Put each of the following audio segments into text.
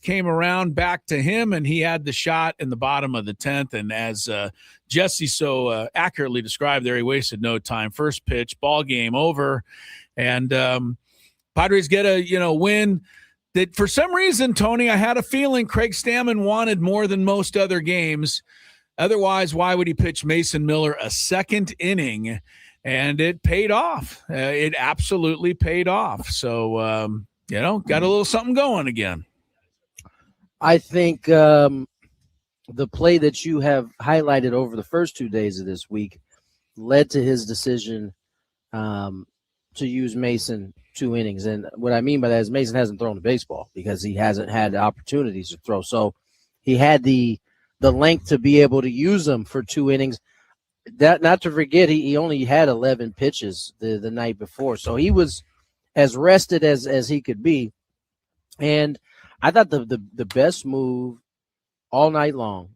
came around back to him, and he had the shot in the bottom of the 10th. And as Jesse so accurately described there, he wasted no time. First pitch, ball game over. And Padres get a win that for some reason, Tony, I had a feeling Craig Stammen wanted more than most other games. Otherwise, why would he pitch Mason Miller a second inning? And it paid off. It absolutely paid off. So, got a little something going again. I think the play that you have highlighted over the first 2 days of this week led to his decision to use Mason 2 innings. And what I mean by that is Mason hasn't thrown the baseball because he hasn't had the opportunities to throw. So he had the length to be able to use them for 2 innings. That, not to forget, he only had 11 pitches the night before. So he was as rested as he could be. And I thought the best move all night long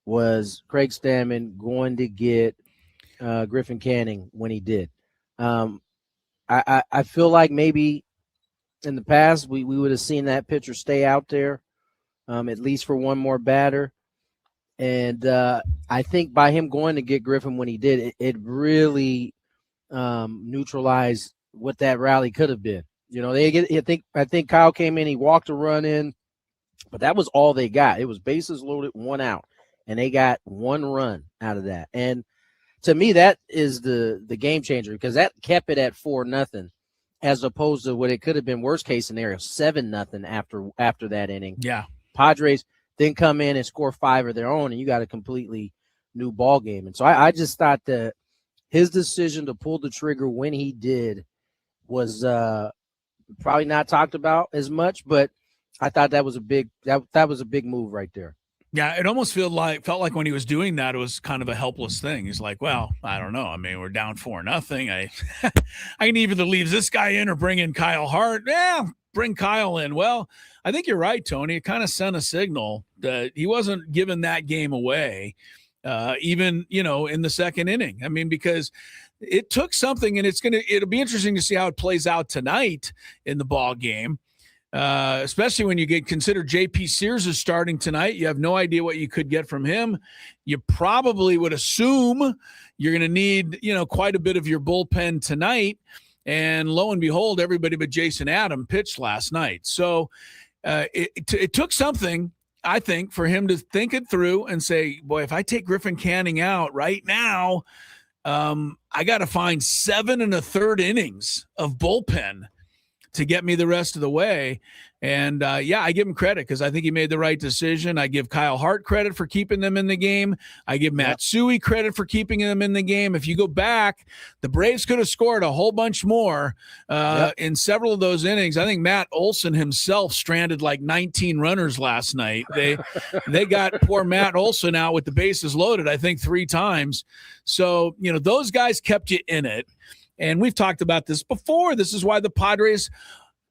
was Craig Stammen going to get Griffin Canning when he did. I feel like maybe in the past we would have seen that pitcher stay out there at least for one more batter. And I think by him going to get Griffin when he did, it really neutralized what that rally could have been. I think Kyle came in, he walked a run in, but that was all they got. It was bases loaded, 1 out, and they got 1 run out of that. And to me, that is the game changer because that kept it at 4-0, as opposed to what it could have been worst case scenario 7-0 after that inning. Yeah, Padres then come in and score 5 of their own, and you got a completely new ball game. And so I just thought that his decision to pull the trigger when he did was probably not talked about as much, but I thought that was a big move right there. Yeah, it almost felt like when he was doing that, it was kind of a helpless thing. He's like, well, I don't know. I mean, we're down 4-0. I can either leave this guy in or bring in Kyle Hart. Yeah, bring Kyle in. Well, I think you're right, Tony. It kind of sent a signal that he wasn't giving that game away, even, in the second inning. I mean, because it took something, and it'll be interesting to see how it plays out tonight in the ball game. Especially when you consider J.P. Sears is starting tonight. You have no idea what you could get from him. You probably would assume you're going to need, quite a bit of your bullpen tonight. And lo and behold, everybody but Jason Adam pitched last night. So it took something, I think, for him to think it through and say, boy, if I take Griffin Canning out right now, I got to find 7 1/3 innings of bullpen to get me the rest of the way. And, I give him credit because I think he made the right decision. I give Kyle Hart credit for keeping them in the game. I give Matsui credit for keeping them in the game. If you go back, the Braves could have scored a whole bunch more in several of those innings. I think Matt Olson himself stranded like 19 runners last night. They got poor Matt Olson out with the bases loaded, I think 3 times. So, those guys kept you in it. And we've talked about this before. This is why the Padres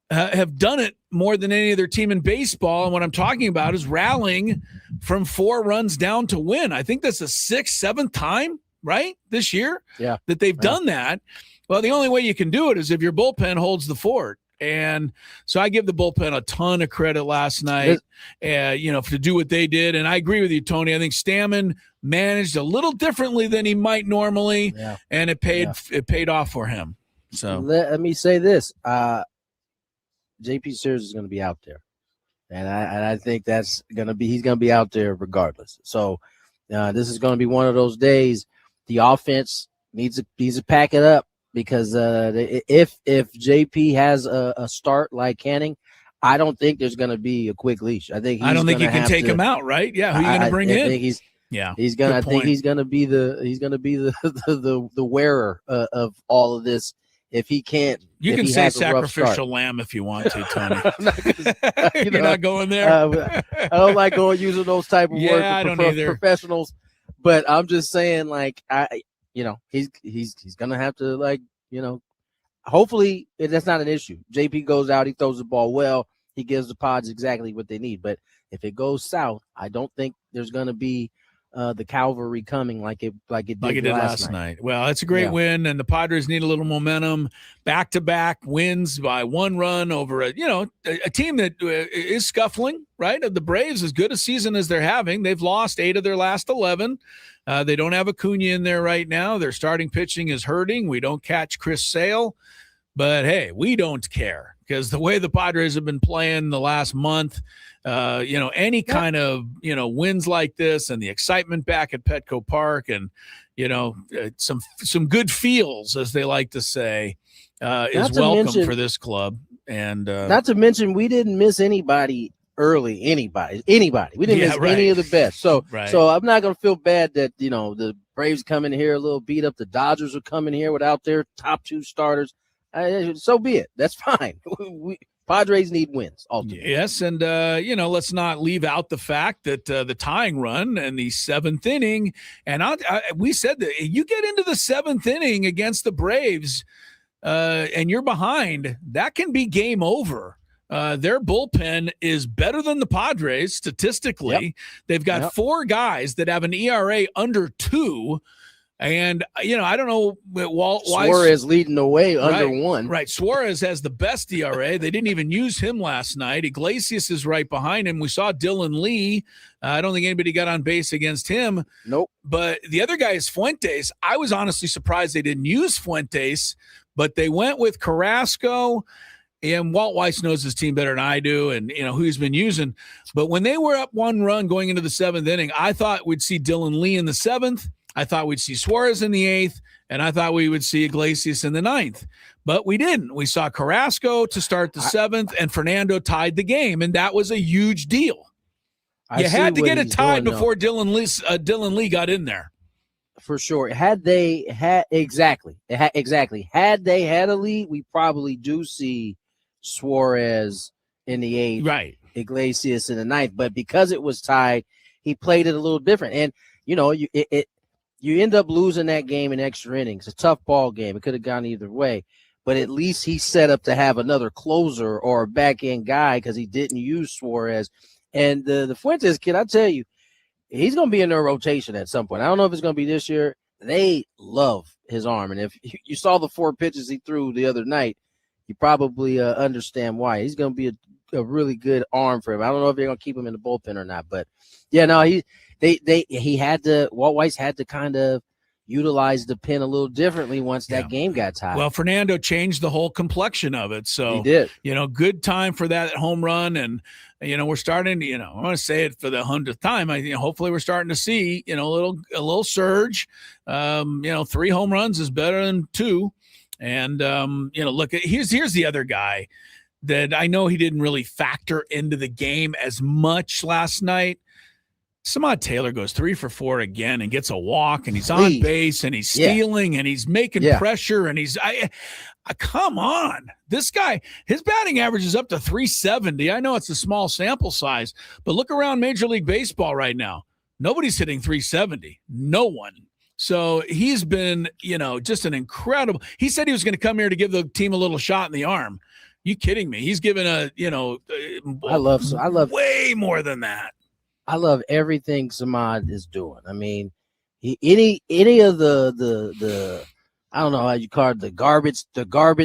have done it more than any other team in baseball. And what I'm talking about is rallying from 4 runs down to win. I think that's the 6th, 7th time, right, this year that they've done that. Well, the only way you can do it is if your bullpen holds the fort. And so I give the bullpen a ton of credit last night, to do what they did. And I agree with you, Tony. I think Stammen managed a little differently than he might normally, and it paid off for him. So let me say this: J.P. Sears is going to be out there, and I think he's going to be out there regardless. So this is going to be one of those days. The offense needs to pack it up. Because if JP has a start like Canning, I don't think there's going to be a quick leash. I don't think you can take him out, right? Yeah, who are you going to bring in? I think he's going to be the wearer of all of this. If he can't, you can say sacrificial lamb if you want to, Tony. You're not going there. I don't like using those type of words for professionals, but I'm just saying, like he's gonna have to hopefully that's not an issue. JP goes out, he throws the ball well, he gives the Pods exactly what they need. But if it goes south, I don't think there's gonna be the cavalry coming like it did last night. Well, it's a great win, and the Padres need a little momentum. Back-to-back wins by 1 run over a team that is scuffling, right? The Braves, as good a season as they're having, they've lost 8 of their last 11. They don't have Acuna in there right now. Their starting pitching is hurting. We don't catch Chris Sale. But, hey, we don't care because the way the Padres have been playing the last month, any kind of, wins like this and the excitement back at Petco Park and, some good feels, as they like to say, is welcome for this club. And not to mention we didn't miss anybody early, anybody. We didn't miss any of the best. So I'm not going to feel bad that, the Braves come in here a little beat up. The Dodgers are coming here without their top 2 starters. So be it. That's fine. Padres need wins. Ultimately. Yes, and let's not leave out the fact that the tying run and the 7th inning, and we said that you get into the 7th inning against the Braves, and you're behind, that can be game over. Their bullpen is better than the Padres statistically. Yep. They've got 4 guys that have an ERA under 2. And, I don't know why Suarez leading the way under 1. Right. Suarez has the best ERA. They didn't even use him last night. Iglesias is right behind him. We saw Dylan Lee. I don't think anybody got on base against him. Nope. But the other guy is Fuentes. I was honestly surprised they didn't use Fuentes, but they went with Carrasco. And Walt Weiss knows his team better than I do and, who he's been using. But when they were up 1 run going into the 7th inning, I thought we'd see Dylan Lee in the 7th. I thought we'd see Suarez in the 8th, and I thought we would see Iglesias in the 9th. But we didn't. We saw Carrasco to start the 7th, and Fernando tied the game, and that was a huge deal. You had to get it tied before Dylan Lee got in there. For sure. Had they had – exactly. Had they had a lead, we probably do see Suarez in the 8th. Right. Iglesias in the 9th. But because it was tied, he played it a little different. And, you end up losing that game in extra innings. It's a tough ball game. It could have gone either way. But at least he's set up to have another closer or a back-end guy because he didn't use Suarez. And the Fuentes kid, I tell you, he's going to be in their rotation at some point. I don't know if it's going to be this year. They love his arm. And if you saw the 4 pitches he threw the other night, you probably understand why. He's going to be a really good arm for him. I don't know if they're going to keep him in the bullpen or not. But, Walt Weiss had to kind of utilize the pen a little differently once that game got tied. Well, Fernando changed the whole complexion of it. So, he did. Good time for that home run. And, we're starting to, I want to say it for the 100th time. Hopefully we're starting to see, a little surge. 3 home runs is better than 2. And, look, here's the other guy that I know he didn't really factor into the game as much last night. Samad Taylor goes 3 for 4 again and gets a walk, and he's on base, and he's stealing, and he's making pressure, and he's come on. This guy, his batting average is up to 370. I know it's a small sample size, but look around Major League Baseball right now. Nobody's hitting 370. No one. So he's been, just an incredible – he said he was going to come here to give the team a little shot in the arm. You kidding me? He's given I love way more than that. I love everything Samad is doing. I mean, any of the I don't know how you call it, the garbage.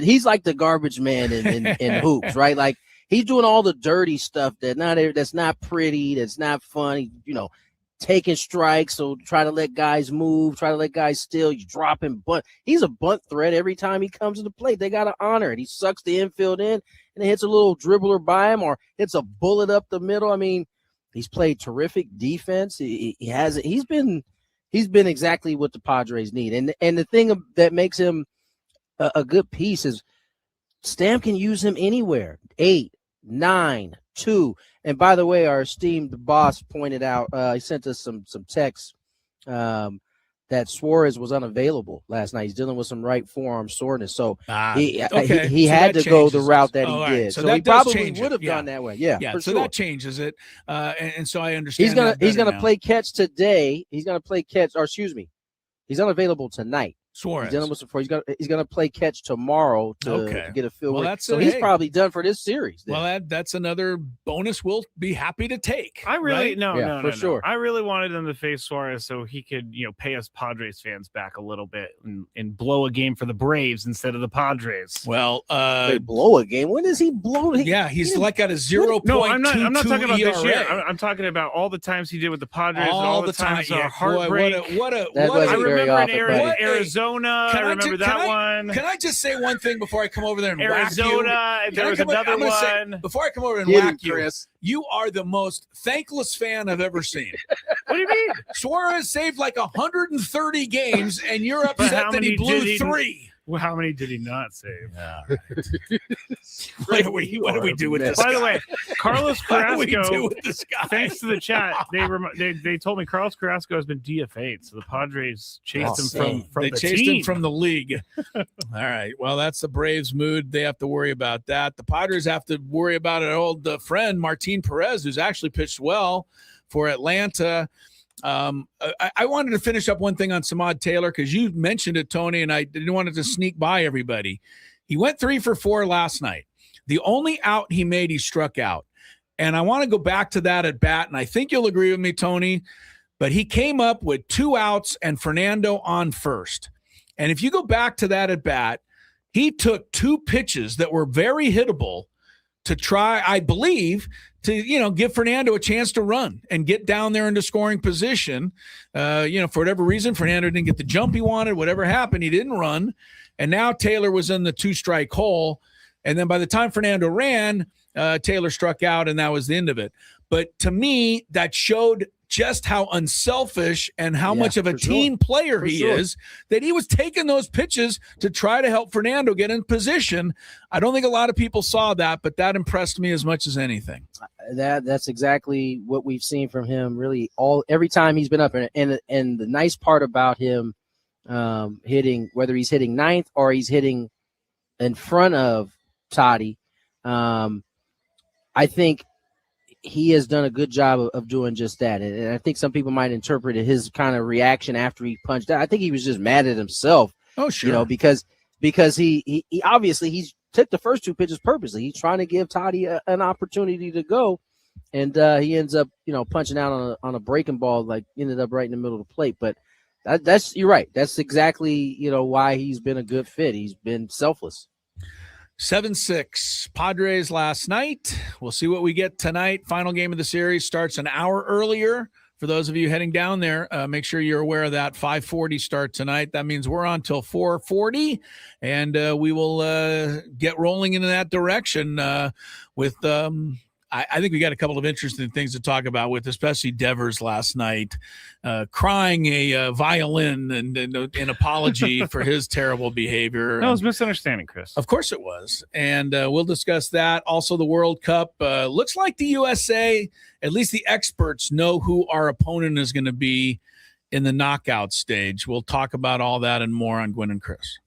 He's like the garbage man in hoops, right? Like he's doing all the dirty stuff that's not pretty, that's not fun. Taking strikes, so try to let guys move, try to let guys steal. You drop him, bunt. He's a bunt threat every time he comes to the plate. They got to honor it. He sucks the infield in and it hits a little dribbler by him or hits a bullet up the middle. I mean, he's played terrific defense. He's been exactly what the Padres need. And the thing that makes him a good piece is Stamp can use him anywhere. 8, 9, 2. And by the way, our esteemed boss pointed out, he sent us some texts that Suarez was unavailable last night. He's dealing with some right forearm soreness. So he had to go the route that he did. So he probably would have gone that way. Yeah, for so sure. that changes it. And so I understand he's gonna play catch today. He's gonna play catch, or excuse me, he's unavailable tonight. Suarez. He's done it once before. He's gonna play catch tomorrow to get a feel. Well, he's probably done for this series. Then. Well, that's another bonus we'll be happy to take. I really right? no, sure. I really wanted him to face Suarez so he could pay us Padres fans back a little bit and blow a game for the Braves instead of the Padres. Well, they blow a game. When does he blow? He's like at a 0.22 No, I'm not talking about ERA. this year. I'm talking about all the times he did with the Padres. All and the times heartbreak. I remember in Arizona. I remember that one. Can I just say one thing before I come over there and Arizona, whack you? There was another one. Before I come over and whack you, Chris. You are the most thankless fan I've ever seen. What do you mean? Suarez saved like 130 games, and you're upset that he blew 3. Well, how many did he not save? Right. What do we do with this? By the way, Carlos Carrasco. What do we do with this guy? Thanks to the chat, they told me Carlos Carrasco has been DFA'd, so the Padres chased him from they the chased team. him from the league. All right. Well, that's the Braves' mood. They have to worry about that. The Padres have to worry about an old friend, Martin Perez, who's actually pitched well for Atlanta. I wanted to finish up one thing on Samad Taylor because you mentioned it, Tony, and I didn't want it to sneak by everybody. He went 3 for 4 last night. The only out he made, he struck out. And I want to go back to that at bat, and I think you'll agree with me, Tony, but he came up with 2 outs and Fernando on first. And if you go back to that at bat, he took 2 pitches that were very hittable to try, I believe, to, give Fernando a chance to run and get down there into scoring position. For whatever reason, Fernando didn't get the jump he wanted. Whatever happened, he didn't run. And now Taylor was in the 2-strike hole. And then by the time Fernando ran, Taylor struck out, and that was the end of it. But to me, that showed just how unselfish and how much of a team player he is, that he was taking those pitches to try to help Fernando get in position. I don't think a lot of people saw that, but that impressed me as much as anything. That's exactly what we've seen from him really every time he's been up. And the nice part about him hitting, whether he's hitting ninth or he's hitting in front of Toddy, I think he has done a good job of doing just that. And I think some people might interpret his kind of reaction after he punched out. I think he was just mad at himself. Oh, sure. Because he obviously he's took the first 2 pitches purposely. He's trying to give Toddy an opportunity to go. And he ends up, punching out on a breaking ball, like ended up right in the middle of the plate. But that's you're right. That's exactly, why he's been a good fit. He's been selfless. 7-6 Padres last night. We'll see what we get tonight. Final game of the series starts an hour earlier. For those of you heading down there, make sure you're aware of that. 5:40 start tonight. That means we're on till 4:40, and we will get rolling into that direction with I think we got a couple of interesting things to talk about with, especially Devers last night, crying a violin and an apology for his terrible behavior. That was misunderstanding, Chris. Of course it was. And we'll discuss that. Also, the World Cup. Looks like the USA, at least the experts, know who our opponent is going to be in the knockout stage. We'll talk about all that and more on Gwynn and Chris.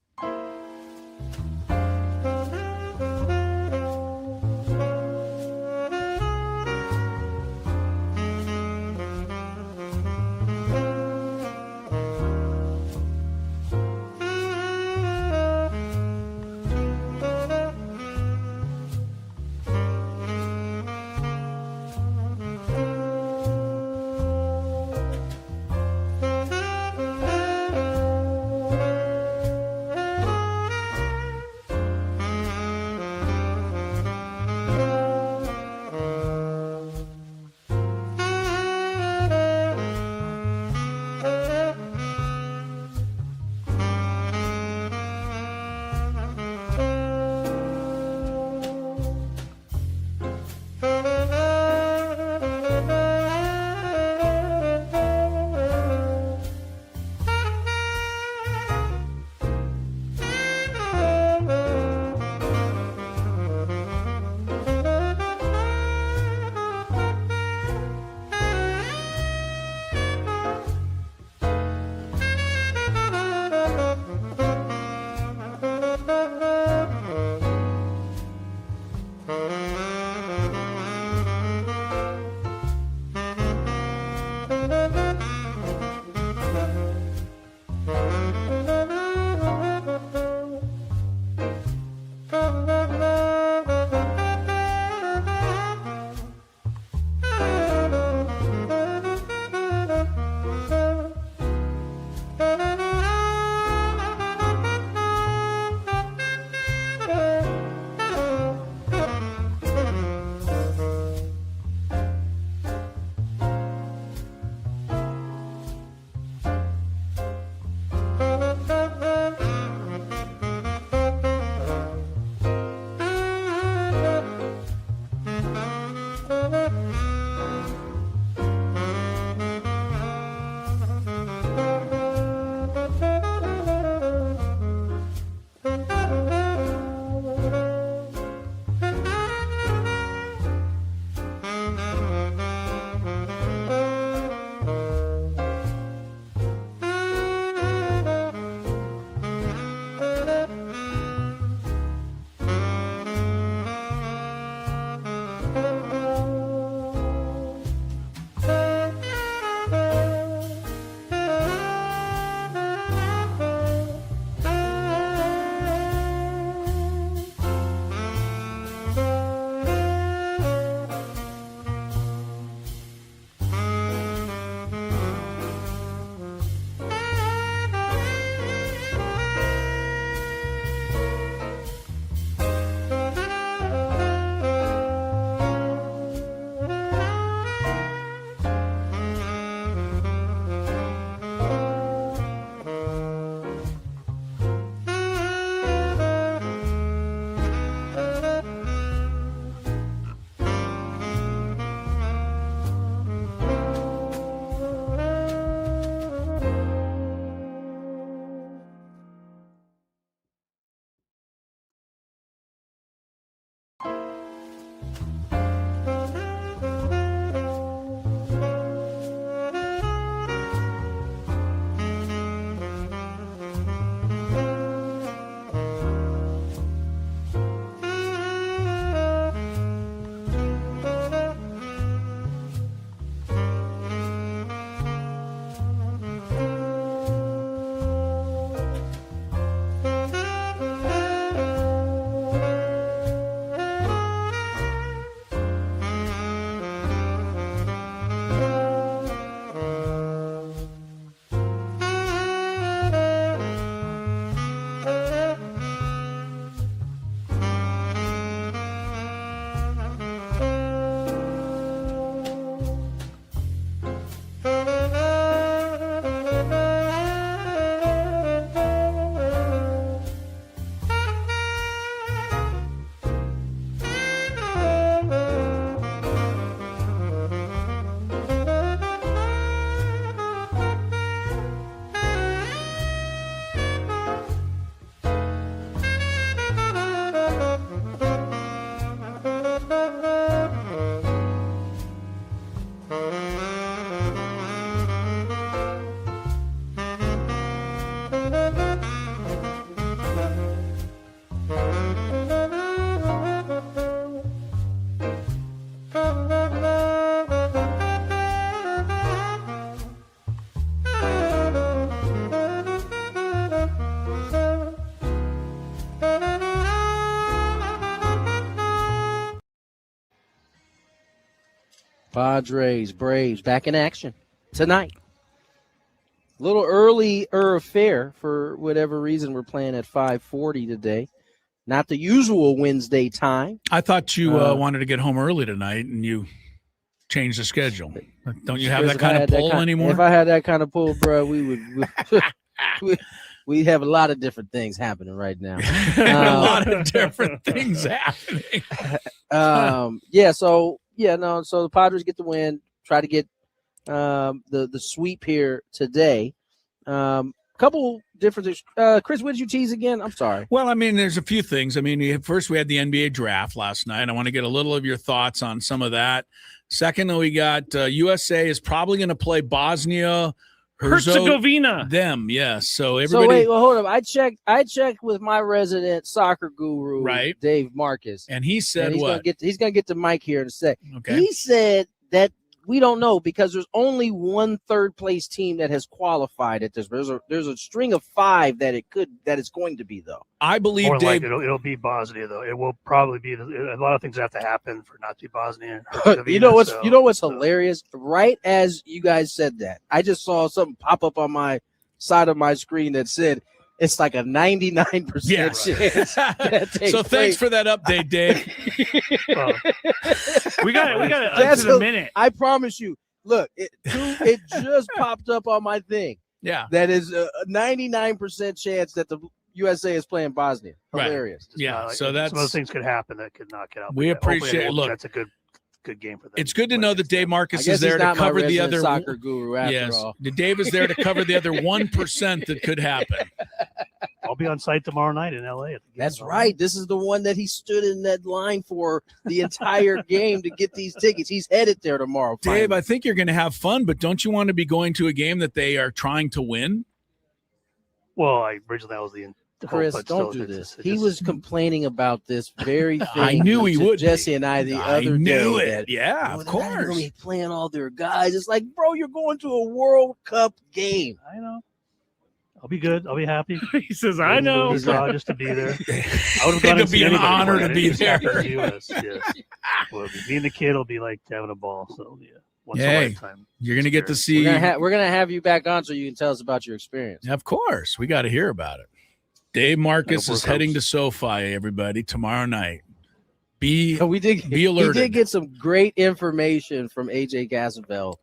Padres, Braves, back in action tonight. A little earlier affair for whatever reason. We're playing at 5:40 today. Not the usual Wednesday time. I thought you wanted to get home early tonight, and you changed the schedule. Don't you have Chris, that kind of pull anymore? If I had that kind of pull, bro, we would we have a lot of different things happening right now. A lot of different things happening. So the Padres get the win. Try to get the sweep here today. Couple different things. Chris, what did you tease again? I'm sorry. Well, I mean, there's a few things. I mean, first we had the NBA draft last night. I want to get a little of your thoughts on some of that. Second, we got USA is probably going to play Bosnia Herzegovina. Them, yes. So everybody. So wait, well, hold up. I checked with my resident soccer guru, right, Dave Marcus, and he said he's gonna get the mic here in a sec. Okay. He said that we don't know because there's only one third place team that has qualified at this. There's a string of 5 that it's going to be though. I believe more Dave, like it'll be Bosnia though. It will probably be a lot of things have to happen for not to be Bosnia. You know what's hilarious? Right as you guys said that, I just saw something pop up on my side of my screen that said it's like a 99% chance. So thanks for that update, Dave. We got it in a minute. I promise you. Look, it just popped up on my thing. Yeah, that is a 99% chance that the USA is playing Bosnia. Hilarious. Right. Yeah, so that's some of those things could happen that could knock it out. We appreciate it. Look, that's a good game for them. It's good to know that Dave Marcus is there to cover the other soccer guru. After all, Dave is there to cover the other 1% that could happen. I'll be on site tomorrow night in LA. That's right. This is the one that he stood in that line for the entire game to get these tickets. He's headed there tomorrow. Dave, finally. I think you're going to have fun, but don't you want to be going to a game that they are trying to win? Well, originally that was the Chris, don't do this. He was complaining about this very thing. I knew he would. Jesse and I the other day. I knew it. That, yeah, of course. They're going to be playing all their guys. It's like, bro, you're going to a World Cup game. I know. I'll be good. I'll be happy. He says, "I know." Just to be there. I would have gone. It'll be an honor to be there. US, yes. Well, me and the kid will be like having a ball. So yeah, once a lifetime. You're gonna get to see. We're gonna have you back on so you can tell us about your experience. Of course, we got to hear about it. Dave Marcus is heading to SoFi. Everybody, tomorrow night. Be alerted. We did get some great information from AJ Gassavell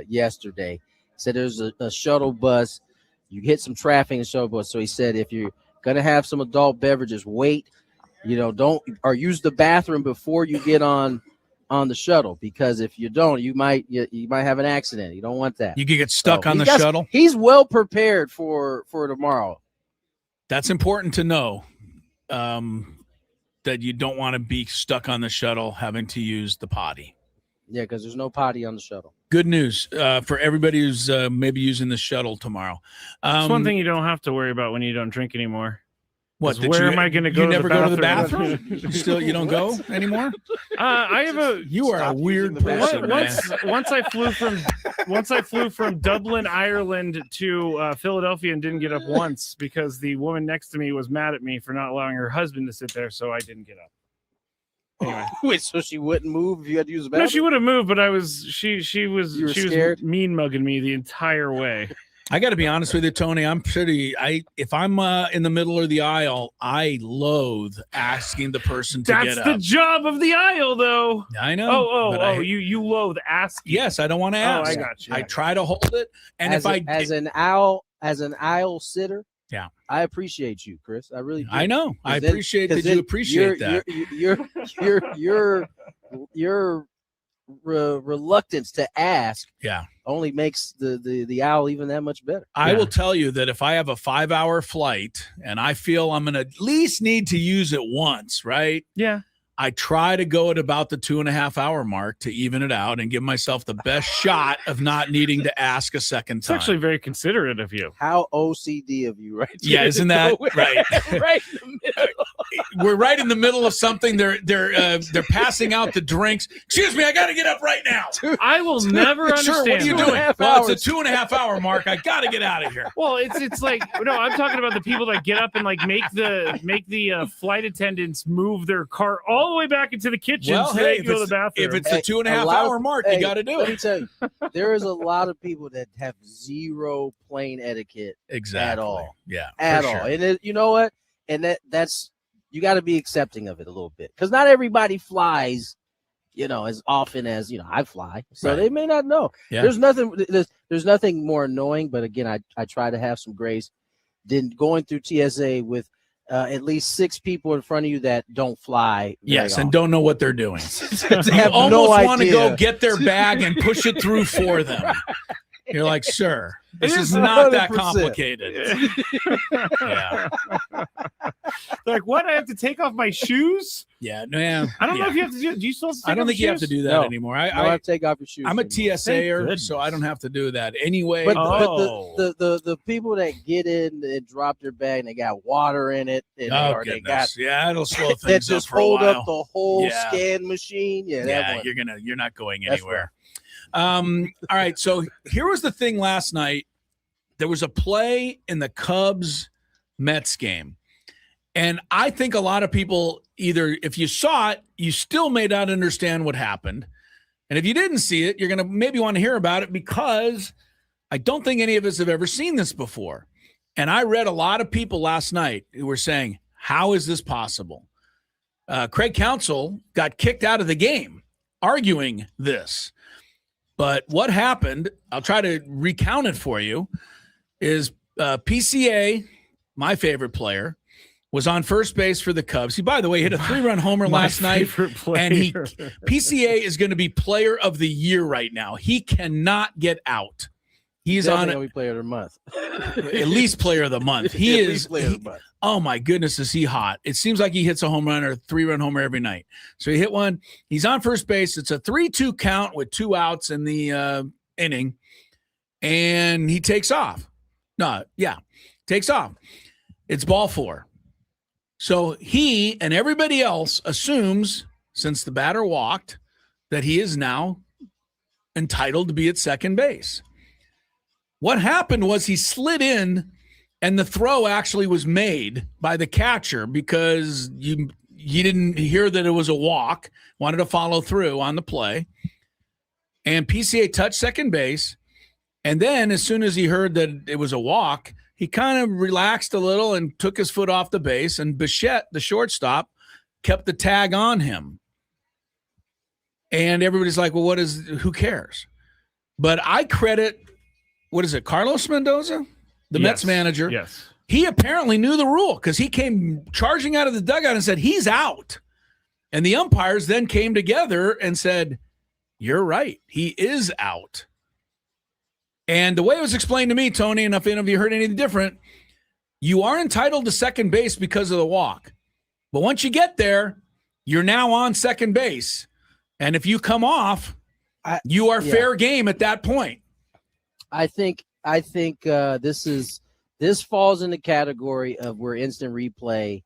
yesterday. Said there's a shuttle bus. You hit some traffic in the shuttle bus. So he said if you're gonna have some adult beverages, wait. Don't use the bathroom before you get on the shuttle, because if you don't, you might have an accident. You don't want that. You could get stuck on the shuttle. He's well prepared for tomorrow. That's important to know. That you don't want to be stuck on the shuttle having to use the potty. Yeah, because there's no potty on the shuttle. Good news for everybody who's maybe using the shuttle tomorrow. That's one thing you don't have to worry about when you don't drink anymore. What? Where am I going to go? You never go to the bathroom? Still, you don't go anymore? You are a weird person, man. Once I flew from Dublin, Ireland to Philadelphia and didn't get up once because the woman next to me was mad at me for not allowing her husband to sit there, so I didn't get up. Anyway. Wait, so she wouldn't move if you had to use the bathroom? No, she would have moved, but she was scared? mean mugging me the entire way. I got to be honest with you, Tony. If I'm in the middle of the aisle, I loathe asking the person to get up. That's the job of the aisle, though. I know. You loathe asking. Yes, I don't want to ask. I got you. I try to hold it, and as an aisle sitter. Yeah, I appreciate you, Chris. I really do. I know. I appreciate that you appreciate that. Your reluctance to ask only makes the owl even that much better. I will tell you that if I have a 5-hour flight and I feel I'm going to at least need to use it once, right? Yeah. I try to go at about the 2.5 hour mark to even it out and give myself the best shot of not needing to ask a second It's time. actually very considerate of you. How OCD of you, right? Yeah, isn't that right? Right in the middle. We're right in the middle of something. They're passing out the drinks. Excuse me, I got to get up right now. I will never understand. Sure, what are you that. doing? 2.5 Well, hours. it's a 2.5 hour mark. I got to get out of here. Well, it's like no, I'm talking about the people that get up and like make the flight attendants move their car all the way back into the kitchen Well, so hey, they if can go to the if bathroom. it's the 2.5 lot of- hour mark, hey, you got to do Let me it. tell you, there is a lot of people that have zero plane etiquette Exactly. at all. Yeah. at for all. sure. And you know what? And that's you got to be accepting of it a little bit because not everybody flies, as often as I fly. So Right. they may not know. Yeah. There's nothing more annoying. But again, I try to have some grace. Then going through TSA with at least 6 people in front of you that don't fly. Yes, very and don't know what they're doing. often. You Have almost no want to idea. go get their bag and push it through for them. You're like, sir, this It is is not that 100%. complicated. Yeah. They're like, what? I have to take off my shoes? Yeah. No, I don't know yeah. if you have to do. Do you still? Have to take I don't off think your you have to shoes? do that No. anymore. You don't have to take off your shoes. I'm a anymore. TSA'er, Thank so I don't have to do that anyway. But, Oh. but the people that get in and drop their bag and they got water in it, and oh, or they got goodness. Yeah, it'll slow that things up just for a hold while. up the whole Yeah. scan machine. Yeah, that Yeah, one. you're not going That's anywhere. All right, so here was the thing last night. There was a play in the Cubs Mets game. And I think a lot of people either if you saw it, you still may not understand what happened. And if you didn't see it, you're going to maybe want to hear about it because I don't think any of us have ever seen this before. And I read a lot of people last night who were saying, how is this possible? Craig Counsell got kicked out of the game arguing this. But what happened, I'll try to recount it for you, is PCA, my favorite player, was on first base for the Cubs. He, by the way, hit a 3-run homer last night. And PCA is going to be player of the year right now. He cannot get out. He's Definitely on gonna be player of the month. at least player of the month. He At is. least player of the month. Oh my goodness, is he hot? It seems like he hits a home run or a 3-run homer every night. So he hit one. He's on first base. It's a 3-2 count with 2 outs in the inning, and he takes off. Takes off. It's ball 4. So he and everybody else assumes, since the batter walked, that he is now entitled to be at second base. What happened was he slid in, and the throw actually was made by the catcher because he didn't hear that it was a walk, wanted to follow through on the play. And PCA touched second base. And then as soon as he heard that it was a walk, he kind of relaxed a little and took his foot off the base. And Bichette, the shortstop, kept the tag on him. And everybody's like, well, who cares? But I credit, Carlos Mendoza? The Mets manager. Yes. He apparently knew the rule because he came charging out of the dugout and said, he's out. And the umpires then came together and said, you're right. He is out. And the way it was explained to me, Tony, and if any of you heard anything different, you are entitled to second base because of the walk. But once you get there, you're now on second base. And if you come off, you are fair game at that point. I think this falls in the category of where instant replay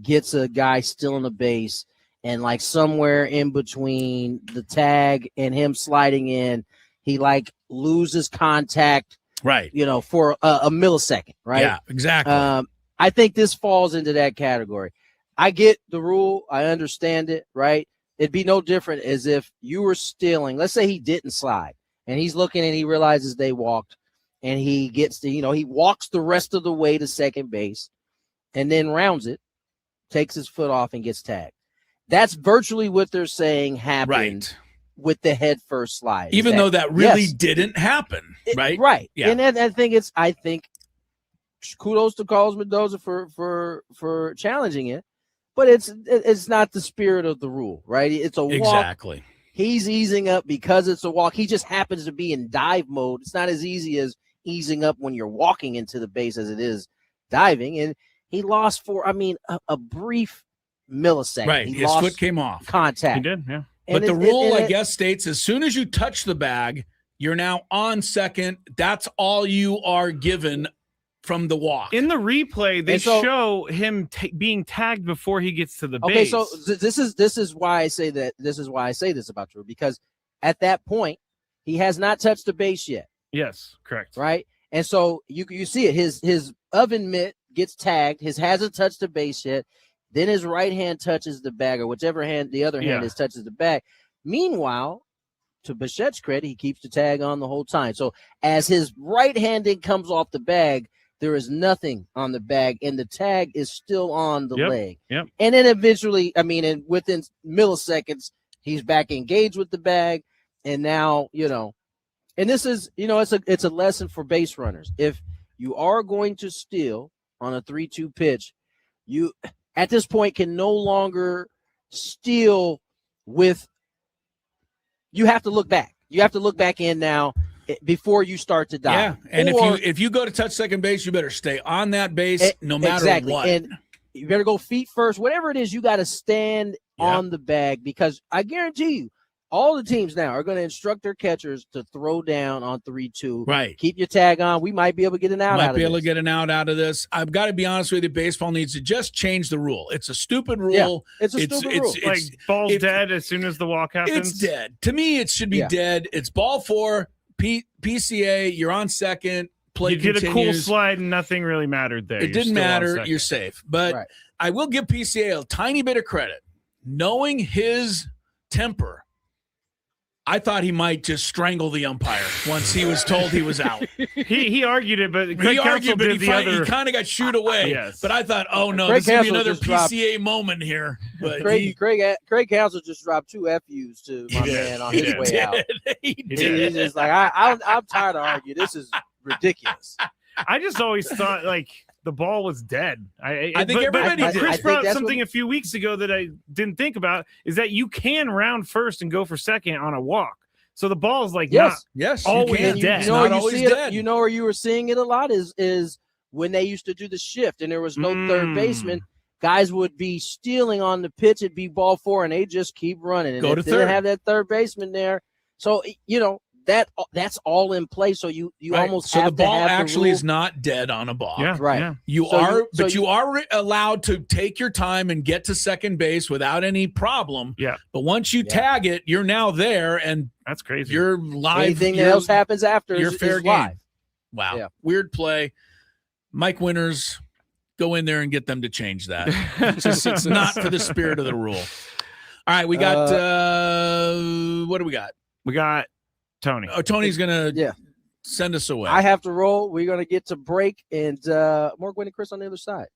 gets a guy still in the base and like somewhere in between the tag and him sliding in, he like loses contact, right? For a millisecond, right? Yeah, exactly. I think this falls into that category. I get the rule. I understand it, right? It'd be no different as if you were stealing. Let's say he didn't slide and he's looking and he realizes they walked and he gets to, he walks the rest of the way to second base and then rounds it, takes his foot off and gets tagged. That's virtually what they're saying happened with the head first slide. Even though that really didn't happen, right? Right. Yeah. And I think kudos to Carlos Mendoza for challenging it, but it's not the spirit of the rule, right? It's a walk. Exactly. He's easing up because it's a walk. He just happens to be in dive mode. It's not as easy as easing up when you're walking into the base as it is diving. And he lost a brief millisecond. Right. He His lost foot came off. contact. He did, yeah. But the And rule, I it- guess, states as soon as you touch the bag, you're now on second. That's all you are given from the walk. In the replay, they And so- show him being tagged before he gets to the Okay, base. so this is why I say that. This is why I say this about Drew, because at that point he has not touched the base yet, yes, correct. right? And so you see it. His oven mitt gets tagged. His hasn't touched the base yet. Then his right hand touches the bag, or whichever hand the other hand Yeah. is touches the bag. Meanwhile, to Bichette's credit, he keeps the tag on the whole time. So as his right handed comes off the bag, there is nothing on the bag, and the tag is still on the leg. Yep. And then eventually, within milliseconds, he's back engaged with the bag, and now and this is it's a lesson for base runners. If you are going to steal on a 3-2 pitch, you at this point can no longer steal with. You have to look back. You have to look back in now before you start to dive. Yeah, and Or- if you go to touch second base, you better stay on that base no matter exactly. what. And you better go feet first. Whatever it is, you got to stand on the bag, because I guarantee you, all the teams now are going to instruct their catchers to throw down on 3-2. Right. Keep your tag on. We might be able to get an out. Might be able to get an out of this. I've got to be honest with you. Baseball needs to just change the rule. It's a stupid rule. Yeah, it's a stupid rule. Like ball's dead as soon as the walk happens. It's dead. To me, it should be dead. It's ball 4, PCA. You're on second. Play You did a cool continues. slide and nothing really mattered there. It You're didn't still on matter. second. You're safe. But Right. I will give PCA a tiny bit of credit. Knowing his temper, I thought he might just strangle the umpire once he was told he was out. He argued it, but He Craig Counsell argued, but did the he other. kind of got shooed away. Yes. But I thought, oh no, Craig this is gonna be Counsell another just dropped- PCA moment here. But Craig Counsell just dropped 2 FUs to my did. man on He his did. way out. He He did. did. He's just like, I'm tired of arguing. This is ridiculous. I just always thought like the ball was dead. I think everybody but did. Chris I think brought up that's something what- a few weeks ago that I didn't think about, is that you can round first and go for second on a walk. So the ball is like Yes. Yes, Always you can. dead. It's You know, not you always see it. dead. You know where you were seeing it a lot is when they used to do the shift and there was no third baseman. Guys would be stealing on the pitch. It'd be ball 4, and they just keep running. And Go if to they didn't third. have that third baseman there, so that's all in play. So you Right. almost so have the ball to have actually the is not dead on a ball. yeah, Right. Yeah. You So are, you- so but you- you are allowed to take your time and get to second base without any problem. Yeah. But once you tag it, you're now there, and That's crazy. you're live. anything you're- else happens after you're is fair live. game. Wow. Yeah. Weird play. Mike Winters, go in there and get them to change that. It's not for the spirit of the rule. All right, we got what do we got? We got Tony. Oh, Tony's gonna Yeah. send us away. I have to roll. We're gonna get to break and more Gwynn and Chris on the other side.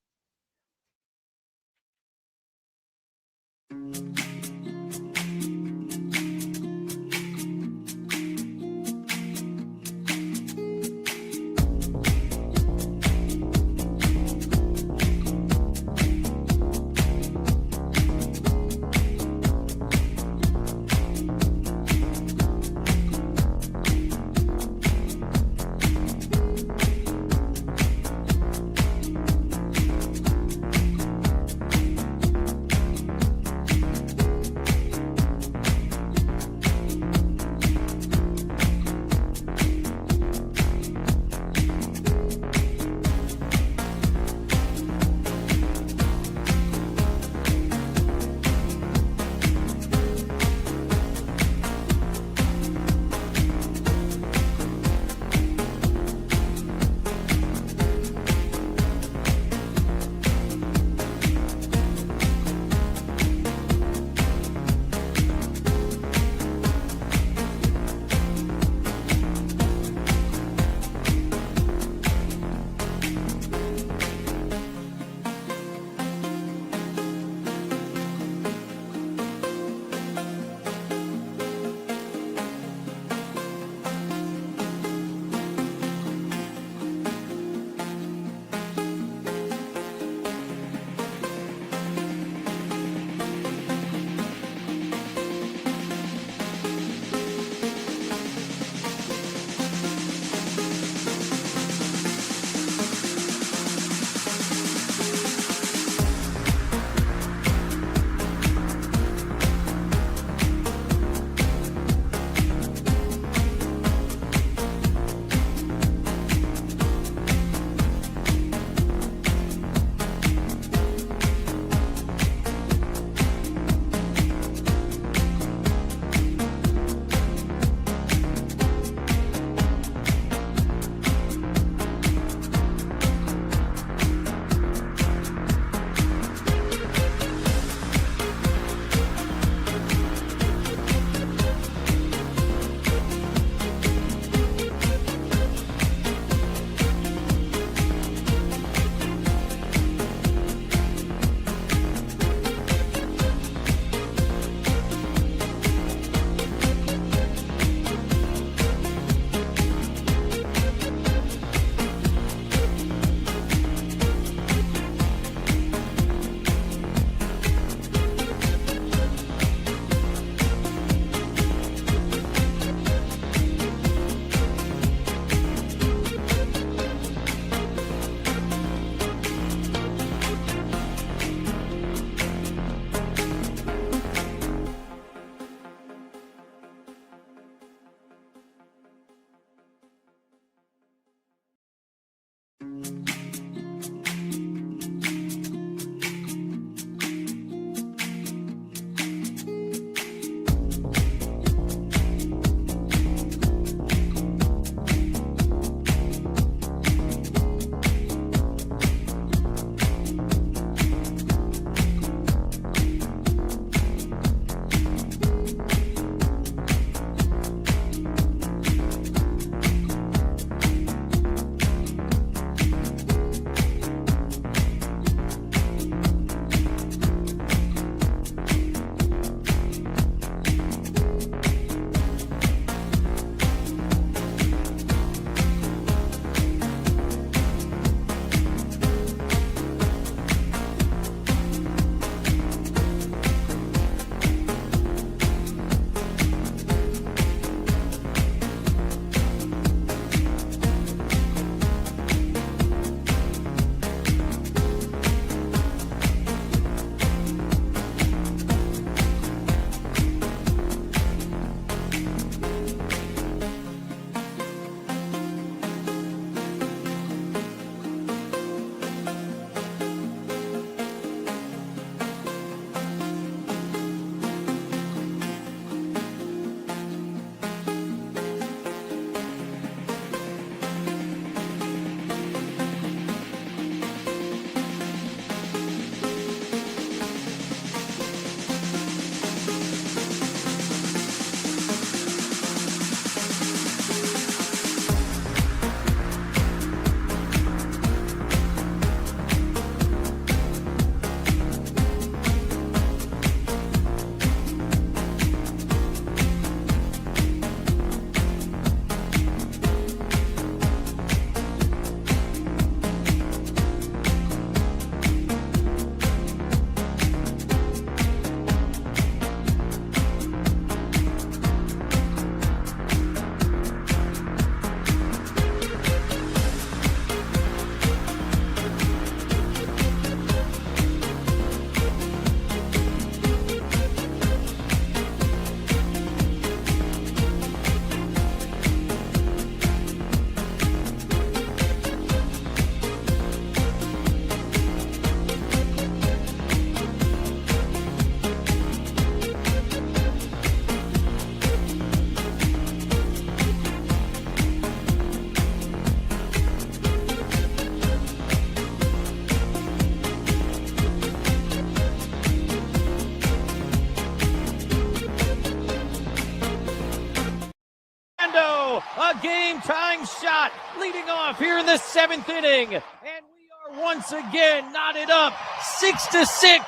Machado, a game-tying shot, leading off here in the 7th inning. And we are once again knotted up 6-6.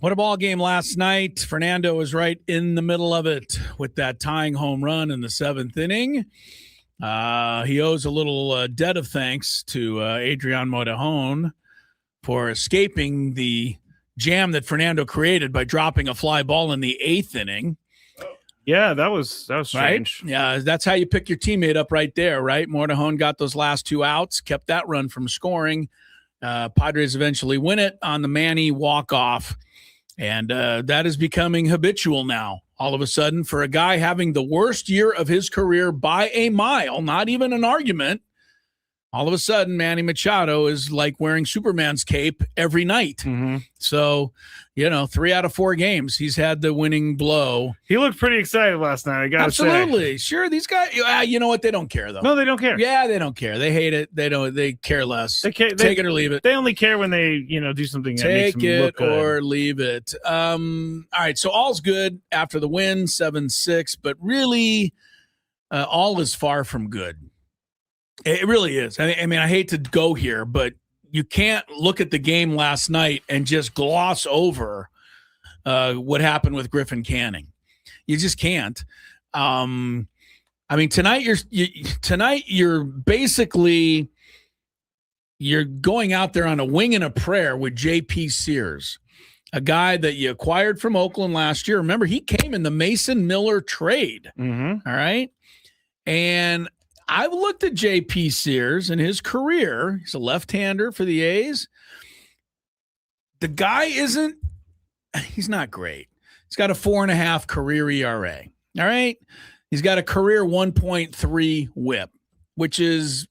What a ball game last night. Fernando was right in the middle of it with that tying home run in the 7th inning. He owes a little debt of thanks to Adrian Morejon for escaping the jam that Fernando created by dropping a fly ball in the 8th inning. Yeah, that was strange. Right? Yeah, that's how you pick your teammate up right there, right? Morejon got those last 2 outs, kept that run from scoring. Padres eventually win it on the Manny walk-off. And that is becoming habitual now, all of a sudden, for a guy having the worst year of his career by a mile, not even an argument. All of a sudden, Manny Machado is like wearing Superman's cape every night. Mm-hmm. So, 3 out of 4 games, he's had the winning blow. He looked pretty excited last night, I got to say. Absolutely. Sure, these guys, you know what? They don't care, though. No, they don't care. Yeah, they don't care. They hate it. They care less. Take it or leave it. They only care when they, do something that makes Take them it look good. or leave it. All right, so all's good after the win, 7-6, but really all is far from good. It really is. I mean, I hate to go here, but you can't look at the game last night and just gloss over what happened with Griffin Canning. You just can't. I mean, tonight you're basically going out there on a wing and a prayer with J.P. Sears, a guy that you acquired from Oakland last year. Remember, he came in the Mason Miller trade. Mm-hmm. All right, and I've looked at J.P. Sears and his career. He's a left-hander for the A's. The guy he's not great. He's got a 4.5 career ERA. All right. He's got a career 1.3 whip, which is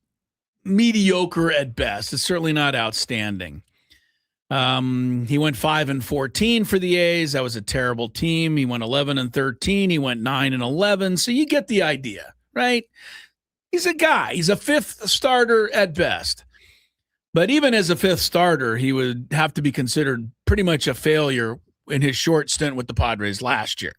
mediocre at best. It's certainly not outstanding. He went 5-14 for the A's. That was a terrible team. He went 11-13. He went 9-11. So you get the idea, right? He's a guy. He's a 5th starter at best. But even as a 5th starter, he would have to be considered pretty much a failure in his short stint with the Padres last year,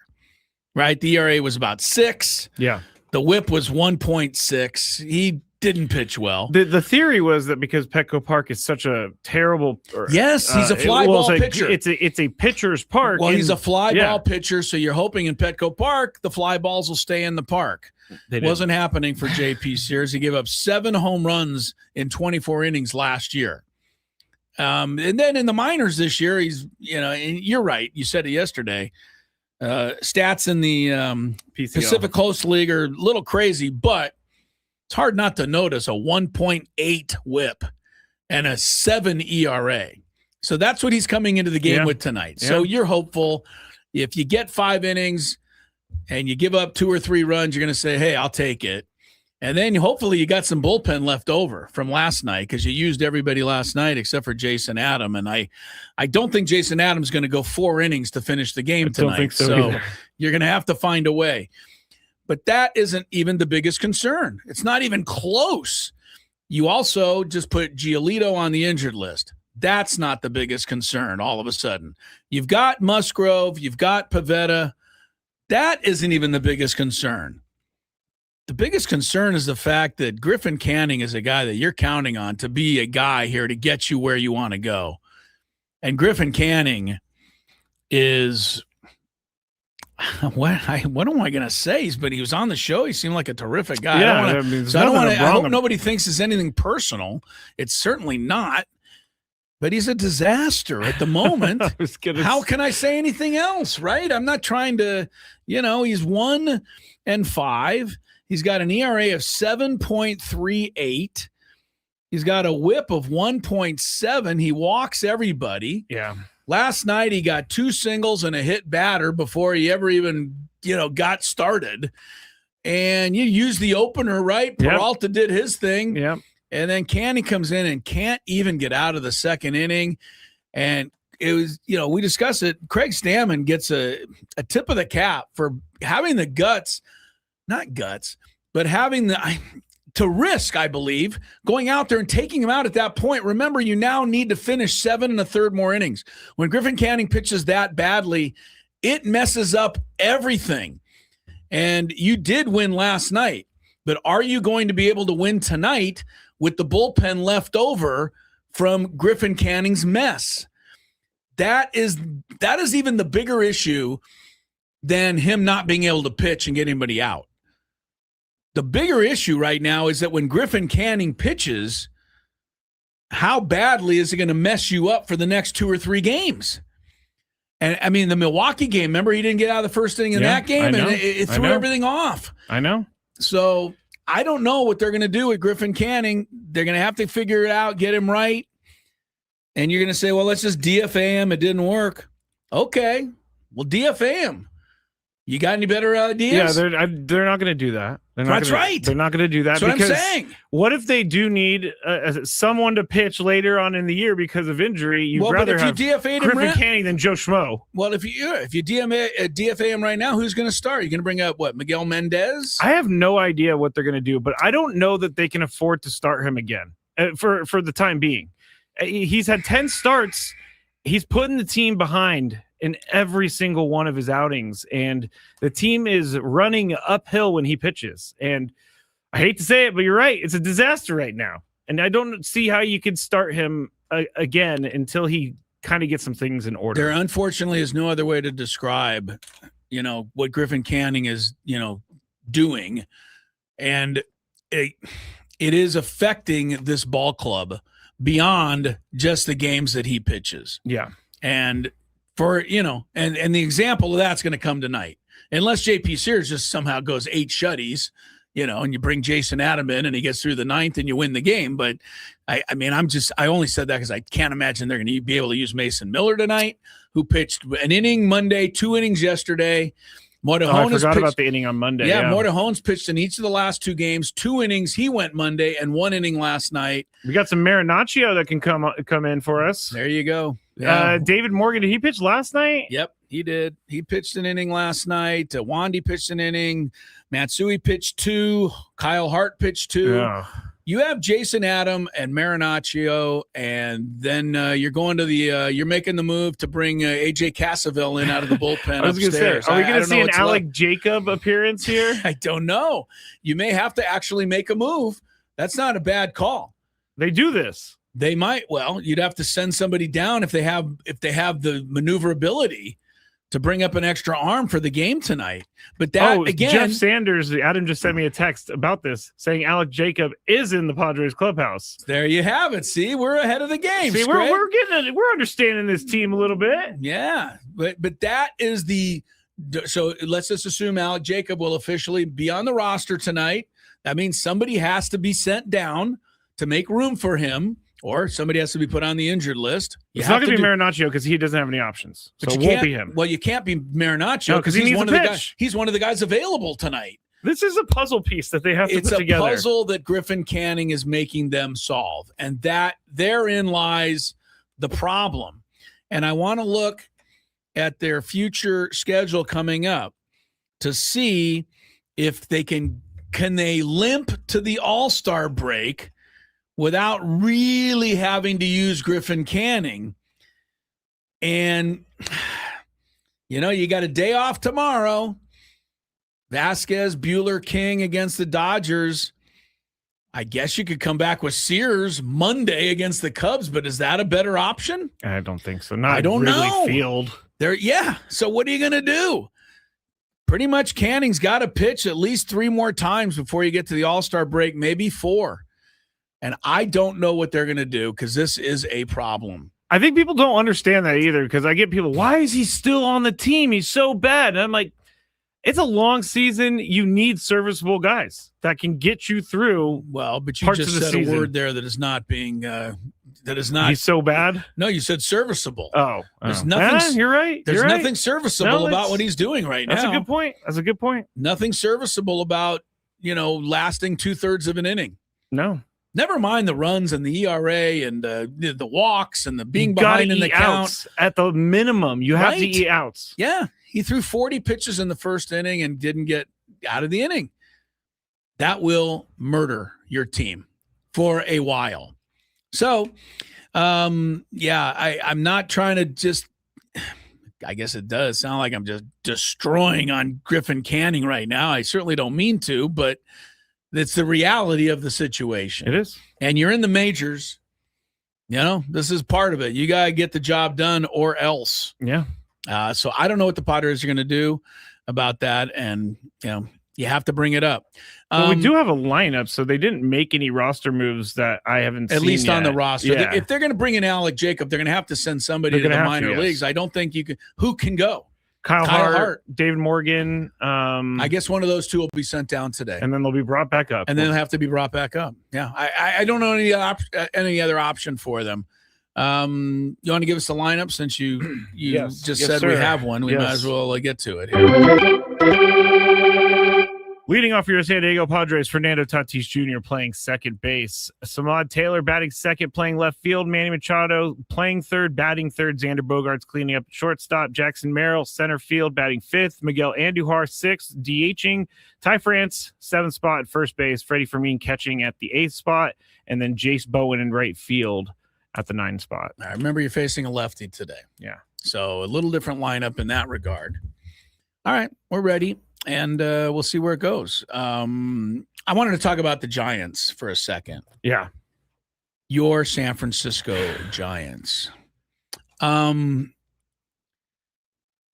right? The ERA was about 6. Yeah. The whip was 1.6. He didn't pitch well. The theory was that because Petco Park is such a terrible yes, he's a fly ball pitcher. It's a pitcher's park. Well, he's a fly ball pitcher, so you're hoping in Petco Park the fly balls will stay in the park. Wasn't happening for J.P. Sears. He gave up 7 home runs in 24 innings last year. And then in the minors this year, he's, and you're right. You said it yesterday. Stats in the Pacific Coast League are a little crazy, but it's hard not to notice a 1.8 whip and a 7 ERA. So that's what he's coming into the game with tonight. So you're hopeful. If you get 5 innings and you give up 2 or 3 runs, you're going to say, hey, I'll take it. And then hopefully you got some bullpen left over from last night because you used everybody last night except for Jason Adam. And I don't think Jason Adam's going to go 4 innings to finish the game tonight. Don't think so you're going to have to find a way. But that isn't even the biggest concern. It's not even close. You also just put Giolito on the injured list. That's not the biggest concern all of a sudden. You've got Musgrove. You've got Pivetta. That isn't even the biggest concern. The biggest concern is the fact that Griffin Canning is a guy that you're counting on to be a guy here to get you where you want to go. And Griffin Canning is what am I going to say? But he was on the show. He seemed like a terrific guy. I hope nobody thinks it's anything personal. It's certainly not. But he's a disaster at the moment. How can I say anything else, right? I'm not trying to, he's 1-5. He's got an ERA of 7.38. He's got a whip of 1.7. He walks everybody. Yeah. Last night, he got 2 singles and a hit batter before he ever even, got started. And you use the opener, right? Peralta did his thing. Yeah. And then Canning comes in and can't even get out of the 2nd inning. And it was, we discussed it. Craig Stammen gets a tip of the cap for having the guts, not guts, but having to risk, I believe, going out there and taking him out at that point. Remember, you now need to finish 7 1/3 more innings. When Griffin Canning pitches that badly, it messes up everything. And you did win last night, but are you going to be able to win tonight with the bullpen left over from Griffin Canning's mess? That is even the bigger issue than him not being able to pitch and get anybody out. The bigger issue right now is that when Griffin Canning pitches, how badly is it going to mess you up for the next 2 or 3 games? And I mean, the Milwaukee game, remember he didn't get out of the first inning in that game, and it threw everything off. I know. So I don't know what they're going to do with Griffin Canning. They're going to have to figure it out, get him right. And you're going to say, well, let's just DFA him. It didn't work. Okay, well, DFA him. You got any better ideas? Yeah, they're not going to do that. That's right. They're not going to do that. That's because what I'm saying. What if they do need someone to pitch later on in the year because of injury? You'd rather have Griffin Canning than Joe Schmo. Well, if you DFA him right now, who's going to start? You're going to bring up what, Miguel Mendez? I have no idea what they're going to do, but I don't know that they can afford to start him again for the time being. He's had 10 starts. He's putting the team behind in every single one of his outings, and the team is running uphill when he pitches. And I hate to say it, but you're right. It's a disaster right now. And I don't see how you could start him again until he kind of gets some things in order. There unfortunately is no other way to describe, what Griffin Canning is, doing. And it is affecting this ball club beyond just the games that he pitches. Yeah. And and the example of that's going to come tonight. Unless JP Sears just somehow goes 8 shutties, and you bring Jason Adam in and he gets through the 9th and you win the game. But I only said that because I can't imagine they're going to be able to use Mason Miller tonight, who pitched an inning Monday, 2 innings yesterday. I forgot about the inning on Monday. Yeah, Mortahone's pitched in each of the last 2 games. 2 innings he went Monday and 1 inning last night. We got some Marinaccio that can come in for us. There you go. Yeah. David Morgan, did he pitch last night? Yep, he did. He pitched an inning last night. Wandy pitched an inning. Matsui pitched 2. Kyle Hart pitched 2. Yeah. You have Jason Adam and Marinaccio, and then you're going to you're making the move to bring AJ Cassavell in out of the bullpen. I was going to say, are we going to see an Alec Jacob appearance here? I don't know. You may have to actually make a move. That's not a bad call. They do this. They might. Well, you'd have to send somebody down if they have the maneuverability to bring up an extra arm for the game tonight. But that again, Jeff Sanders, Adam just sent me a text about this saying Alec Jacob is in the Padres clubhouse. There you have it. See, we're ahead of the game. See, we're understanding this team a little bit. Yeah, but that is so let's just assume Alec Jacob will officially be on the roster tonight. That means somebody has to be sent down to make room for him, or somebody has to be put on the injured list. It's not going to be Marinaccio because he doesn't have any options. So it won't be him. Well, you can't be Marinaccio because he's one of the guys. He's one of the guys available tonight. This is a puzzle piece that they have to put together. It's a puzzle that Griffin Canning is making them solve, and that therein lies the problem. And I want to look at their future schedule coming up to see if they can they limp to the All-Star break without really having to use Griffin Canning. And, you got a day off tomorrow. Vasquez, Buehler, King against the Dodgers. I guess you could come back with Sears Monday against the Cubs, but is that a better option? I don't think so. I don't know. Field. So what are you going to do? Pretty much Canning's got to pitch at least 3 more times before you get to the All-Star break, maybe 4. And I don't know what they're going to do because this is a problem. I think people don't understand that either because I get people, why is he still on the team? He's so bad. And I'm like, it's a long season. You need serviceable guys that can get you through. Well, but you just said a word there that is not being He's so bad? No, you said serviceable. Oh. There's nothing. You're right. There's nothing serviceable about what he's doing right now. That's a good point. Nothing serviceable about, lasting 2/3 of an inning. No. Never mind the runs and the ERA and the walks and the being behind in the count. At the minimum, you have to eat outs. Yeah. He threw 40 pitches in the first inning and didn't get out of the inning. That will murder your team for a while. So, I'm not trying to just I guess it does sound like I'm just destroying on Griffin Canning right now. I certainly don't mean to, but it's the reality of the situation. It is. And you're in the majors. You know, this is part of it. You got to get the job done or else. Yeah. So I don't know what the Padres are going to do about that. And, you know, you have to bring it up. Well, we do have a lineup, so they didn't make any roster moves that I haven't seen at least yet. on the roster. Yeah. If they're going to bring in Alec Jacob, they're going to have to send somebody to the minor leagues. I don't think you can. Who can go? Kyle Hart, David Morgan. I guess one of those two will be sent down today, and then they'll be brought back up. And then they'll have to be brought back up. Yeah, I don't know any other option for them. You want to give us the lineup since you yes, said sir. We have one. We might as well get to it. Leading off for your San Diego Padres, Fernando Tatis Jr. playing second base. Samad Taylor batting second, playing left field. Manny Machado playing third, batting third. Xander Bogaerts cleaning up at shortstop. Jackson Merrill, center field, batting fifth. Miguel Andujar, sixth, DHing. Ty France, seventh spot at first base. Freddie Fermin catching at the eighth spot. And then Jace Bowen in right field at the ninth spot. I remember you're facing a lefty today. Yeah. So a little different lineup in that regard. All right, we're ready. And we'll see where it goes. I wanted to talk about the Giants for a second. Yeah. Your San Francisco Giants.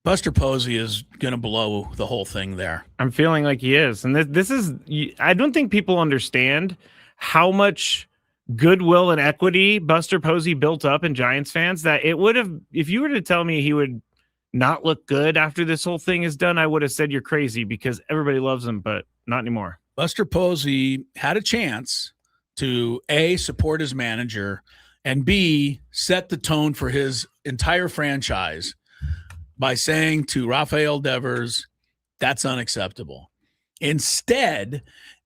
Buster Posey is going to blow the whole thing there. I'm feeling like he is. And this is, I don't think people understand how much goodwill and equity Buster Posey built up in Giants fans that it would have, if you were to tell me he would not look good after this whole thing is done, I would have said you're crazy because everybody loves him, but not anymore. Buster Posey had a chance to A, support his manager, and B, set the tone for his entire franchise by saying to Rafael Devers, that's unacceptable. Instead,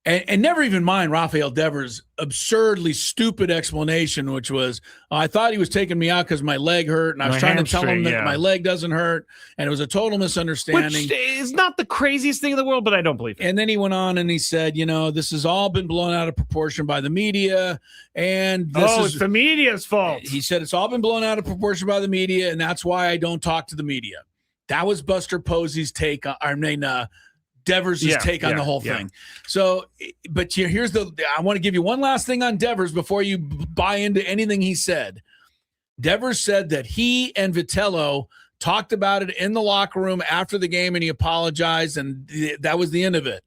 and never even mind Rafael Devers' absurdly stupid explanation, which was, I thought he was taking me out because my leg hurt, and I was trying to tell him that my leg doesn't hurt, and it was a total misunderstanding. Which is not the craziest thing in the world, but I don't believe it. And then he went on and he said, this has all been blown out of proportion by the media, and it's the media's fault. He said it's all been blown out of proportion by the media, and that's why I don't talk to the media. That was Buster Posey's take on Devers' take on the whole thing. So, but here's I want to give you one last thing on Devers before you buy into anything he said. Devers said that he and Vitello talked about it in the locker room after the game, and he apologized, and that was the end of it.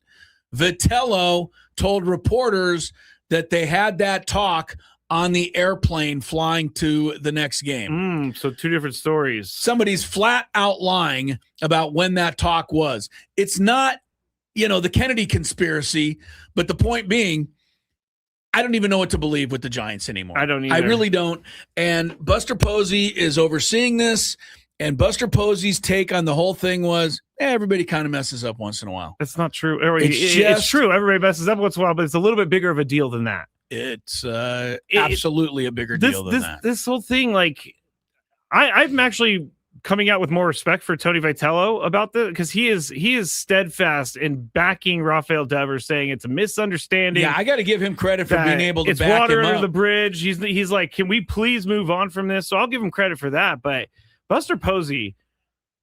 Vitello told reporters that they had that talk on the airplane flying to the next game. So two different stories. Somebody's flat out lying about when that talk was. It's not, the Kennedy conspiracy, but the point being, I don't even know what to believe with the Giants anymore. I don't either. I really don't. And Buster Posey is overseeing this, and Buster Posey's take on the whole thing was, everybody kind of messes up once in a while. That's not true. It's true. Everybody messes up once in a while, but it's a little bit bigger of a deal than that. It's absolutely a bigger deal than that. This whole thing, I'm actually coming out with more respect for Tony Vitello about this because he is steadfast in backing Rafael Devers, saying it's a misunderstanding. Yeah, I got to give him credit for being able to back him up. It's water under the bridge. He's like, can we please move on from this? So I'll give him credit for that. But Buster Posey,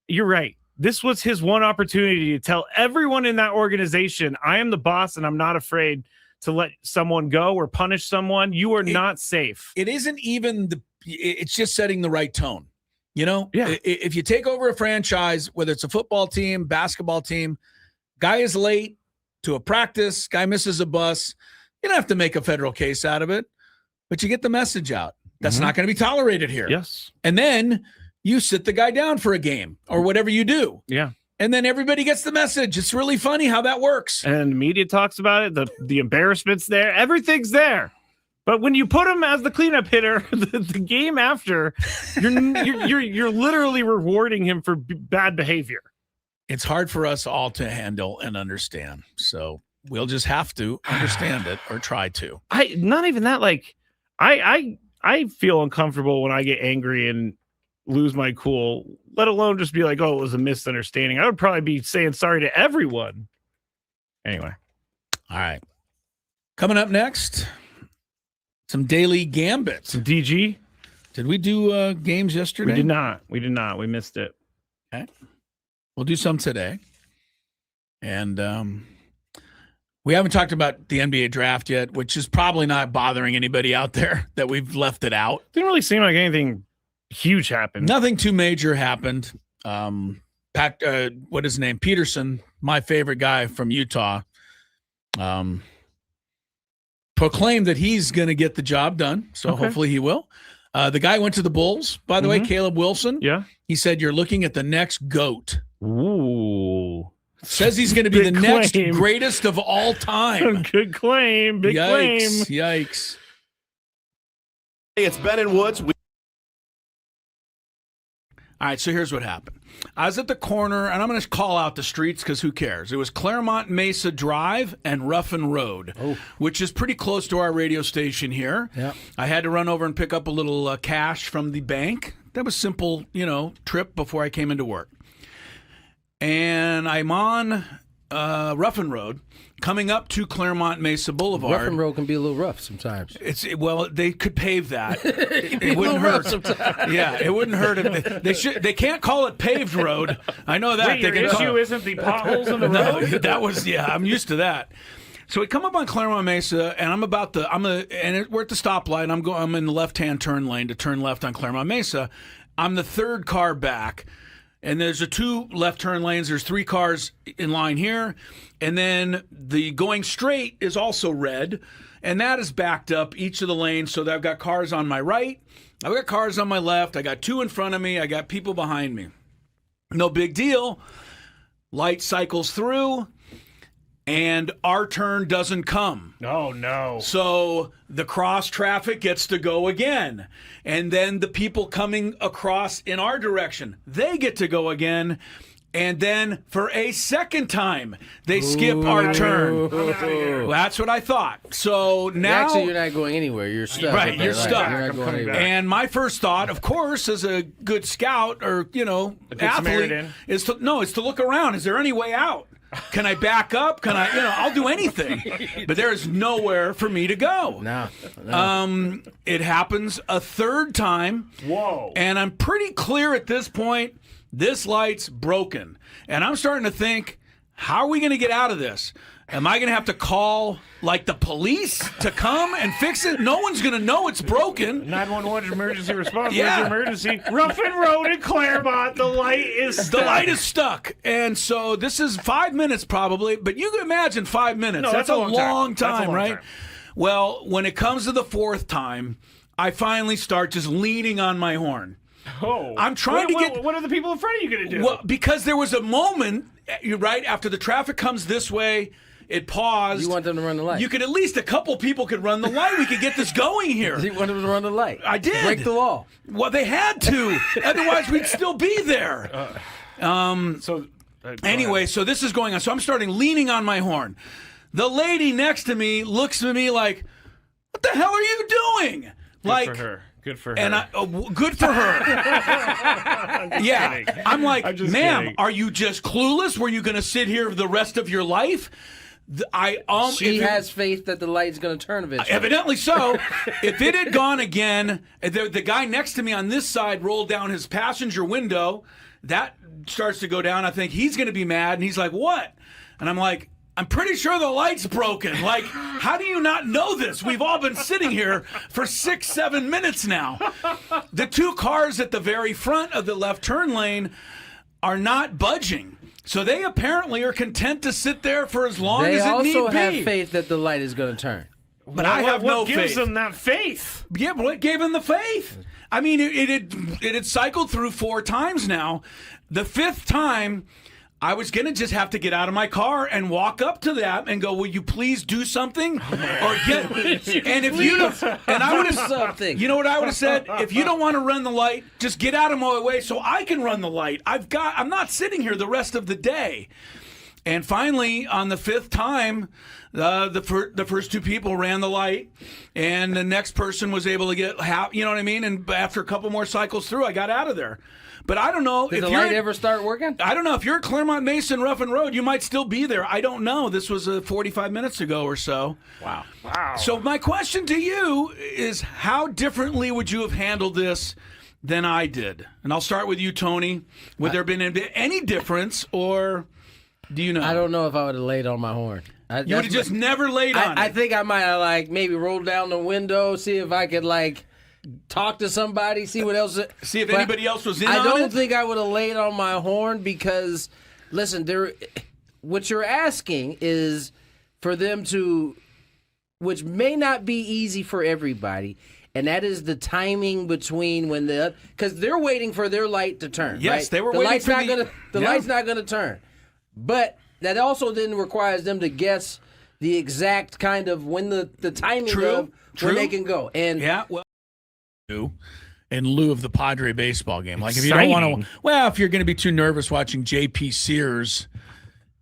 you're right. This was his one opportunity to tell everyone in that organization, I am the boss and I'm not afraid to let someone go or punish someone. You are not safe. It isn't even it's just setting the right tone. Yeah. If you take over a franchise, whether it's a football team, basketball team, guy is late to a practice, guy misses a bus, you don't have to make a federal case out of it, but you get the message out. That's not going to be tolerated here. Yes. And then you sit the guy down for a game or whatever you do. Yeah. And then everybody gets the message. It's really funny how that works. And the media talks about it. The embarrassment's there. Everything's there. But when you put him as the cleanup hitter, the game after, you're literally rewarding him for bad behavior. It's hard for us all to handle and understand. So we'll just have to understand it or try to. Not even that. I feel uncomfortable when I get angry and lose my cool, let alone just be like, oh, it was a misunderstanding. I would probably be saying sorry to everyone. Anyway. All right. Coming up next, some daily gambits. Some DG. Did we do games yesterday? We did not. We missed it. Okay. We'll do some today. And we haven't talked about the NBA draft yet, which is probably not bothering anybody out there that we've left it out. Didn't really seem like anything huge happened. Nothing too major happened. What is his name? Peterson, my favorite guy from Utah, proclaimed that he's going to get the job done. So hopefully he will. The guy went to the Bulls, by the way, Caleb Wilson. Yeah. He said, you're looking at the next GOAT. Ooh. Says he's going to be the Big next claim. greatest of all time. Good claim. Big claim. Yikes. Hey, it's Ben and Woods. All right, so here's what happened. I was at the corner, and I'm going to call out the streets because who cares? It was Claremont Mesa Drive and Ruffin Road, which is pretty close to our radio station here. Yeah. I had to run over and pick up a little cash from the bank. That was simple, trip before I came into work. And I'm on Ruffin Road, coming up to Claremont Mesa Boulevard. Ruffin Road can be a little rough sometimes. Well, they could pave that. It wouldn't hurt. Yeah, it wouldn't hurt if they can't call it paved road. I know that. Wait, your issue isn't the potholes in the road? No, that was I'm used to that. So we come up on Claremont Mesa, and we're at the stoplight. I'm in the left-hand turn lane to turn left on Claremont Mesa. I'm the third car back. And there's a 2 left turn lanes. There's 3 cars in line here. And then the going straight is also red. And that is backed up each of the lanes. So that I've got cars on my right. I've got cars on my left. I got 2 in front of me. I got people behind me. No big deal. Light cycles through. And our turn doesn't come. Oh, no. So the cross traffic gets to go again. And then the people coming across in our direction, they get to go again. And then for a second time, they skip our turn. Well, that's what I thought. So now... Actually, you're not going anywhere. You're stuck. Right, you're stuck. You're not going anywhere. And my first thought, of course, as a good scout or, athlete, is to look around. Is there any way out? Can I back up? Can I, I'll do anything. But there is nowhere for me to go. No. It happens a third time. Whoa. And I'm pretty clear at this point, this light's broken. And I'm starting to think, how are we going to get out of this? Am I going to have to call, the police to come and fix it? No one's going to know it's broken. 911 emergency response. Yeah. Emergency. Ruffin Road in Claremont. The light is stuck. The light is stuck. And so this is 5 minutes probably, but you can imagine 5 minutes. No, that's a long That's a time, long right? time. Well, when it comes to the 4th time, I finally start just leaning on my horn. Oh. I'm trying to get... What are the people in front of you going to do? Well, because there was a moment, you're right, after the traffic comes this way, it paused. You want them to run the light. You could at least a couple people could run the light. We could get this going here. You want them to run the light. I did. Break the law. Well, they had to. Otherwise, we'd still be there. Anyway, so this is going on. So I'm starting leaning on my horn. The lady next to me looks at me like, what the hell are you doing? Good for her. Good for her. And good for her. Yeah. Kidding. I'm like, ma'am, kidding. are you just clueless? Were you going to sit here the rest of your life? She has faith that the light's going to turn eventually. Evidently so. If it had gone again, the guy next to me on this side rolled down his passenger window. That starts to go down. I think he's going to be mad. And he's like, what? And I'm like, I'm pretty sure the light's broken. Like, how do you not know this? We've all been sitting here for 6-7 minutes now. The 2 cars at the very front of the left turn lane are not budging. So they apparently are content to sit there for as long as it need be. They also have faith that the light is going to turn. But I have no faith. What gives them that faith? Yeah, but what gave them the faith? I mean, it had cycled through 4 times now. The 5th time, I was going to just have to get out of my car and walk up to that and go, will you please do something? Or get, and if you don't, and I would have, something. You know what I would have said? If you don't want to run the light, just get out of my way so I can run the light. I'm not sitting here the rest of the day. And finally, on the 5th time, the first 2 people ran the light, and the next person was able to get you know what I mean? And after a couple more cycles through, I got out of there. But I don't know Did if the you're light ever start working? I don't know if you're at Claremont Mason Ruffin Road, you might still be there. I don't know. This was 45 minutes ago or so. Wow. So my question to you is, how differently would you have handled this than I did. And I'll start with you, Tony. Would there been any difference, or do you know? I don't know if I would have laid on my horn. You would have just never laid on it. I think I might have like maybe rolled down the window, see if I could like talk to somebody, see what else. See if anybody else was in on I it? don't think I would have laid on my horn because, listen, what you're asking is for them to, which may not be easy for everybody, and that is the timing between when because they're waiting for their light to turn. Yes, right? they were the waiting light's for not the light's not gonna turn, but that also then requires them to guess the exact kind of when the timing of when they can go. And in lieu of the Padre baseball game. Like if you don't want to, if you're going to be too nervous watching JP Sears,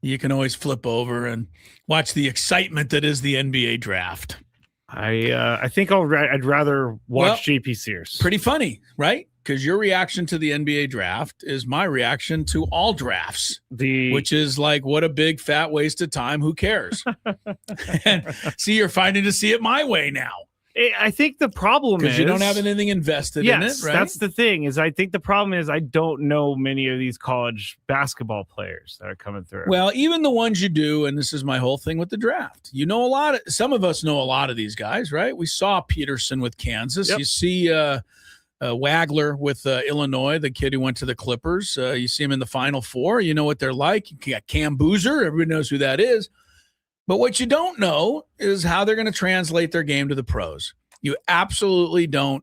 you can always flip over and watch the excitement that is the NBA draft. I think I'd rather watch JP Sears. Pretty funny, right? Because your reaction to the NBA draft is my reaction to all drafts, which is like, what a big fat waste of time. Who cares? And see, you're finding to see it my way now. I think the problem is because you don't have anything invested in it, right? That's the thing. I think the problem is I don't know many of these college basketball players that are coming through. Well, even the ones you do, and this is my whole thing with the draft. You know some of us know a lot of these guys, right? We saw Peterson with Kansas. Yep. You see Wagler with Illinois, the kid who went to the Clippers. You see him in the Final Four. You know what they're like. You got Cam Boozer. Everybody knows who that is. But what you don't know is how they're going to translate their game to the pros. You absolutely don't.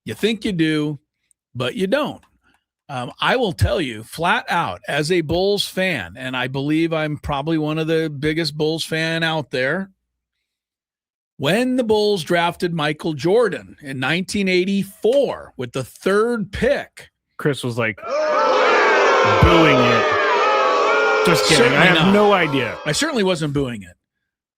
You think you do, but you don't. I will tell you flat out as a Bulls fan, and I believe I'm probably one of the biggest Bulls fan out there. When the Bulls drafted Michael Jordan in 1984 with the 3rd pick, Chris was like booing it. Just kidding. Certainly I have not. no idea. I certainly wasn't booing it,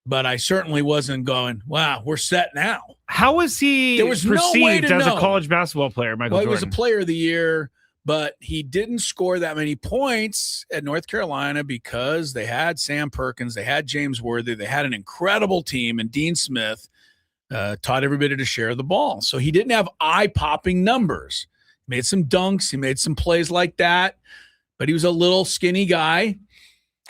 but I certainly wasn't going, wow, we're set now. How was he perceived as a college basketball player, Michael Jordan? He was a player of the year, but he didn't score that many points at North Carolina because they had Sam Perkins, they had James Worthy, they had an incredible team, and Dean Smith taught everybody to share the ball. So he didn't have eye-popping numbers. He made some dunks, he made some plays like that, but he was a little skinny guy.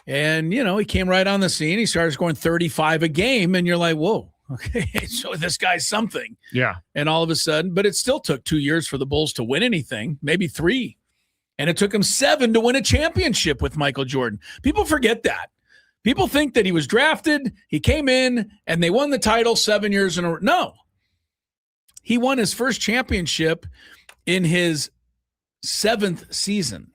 And, he came right on the scene. He started scoring 35 a game, and you're like, whoa, okay, so this guy's something. Yeah. And all of a sudden, but it still took 2 years for the Bulls to win anything, maybe 3. And it took him 7 to win a championship with Michael Jordan. People forget that. People think that he was drafted, he came in, and they won the title 7 years in a row. No. He won his first championship in his 7th season.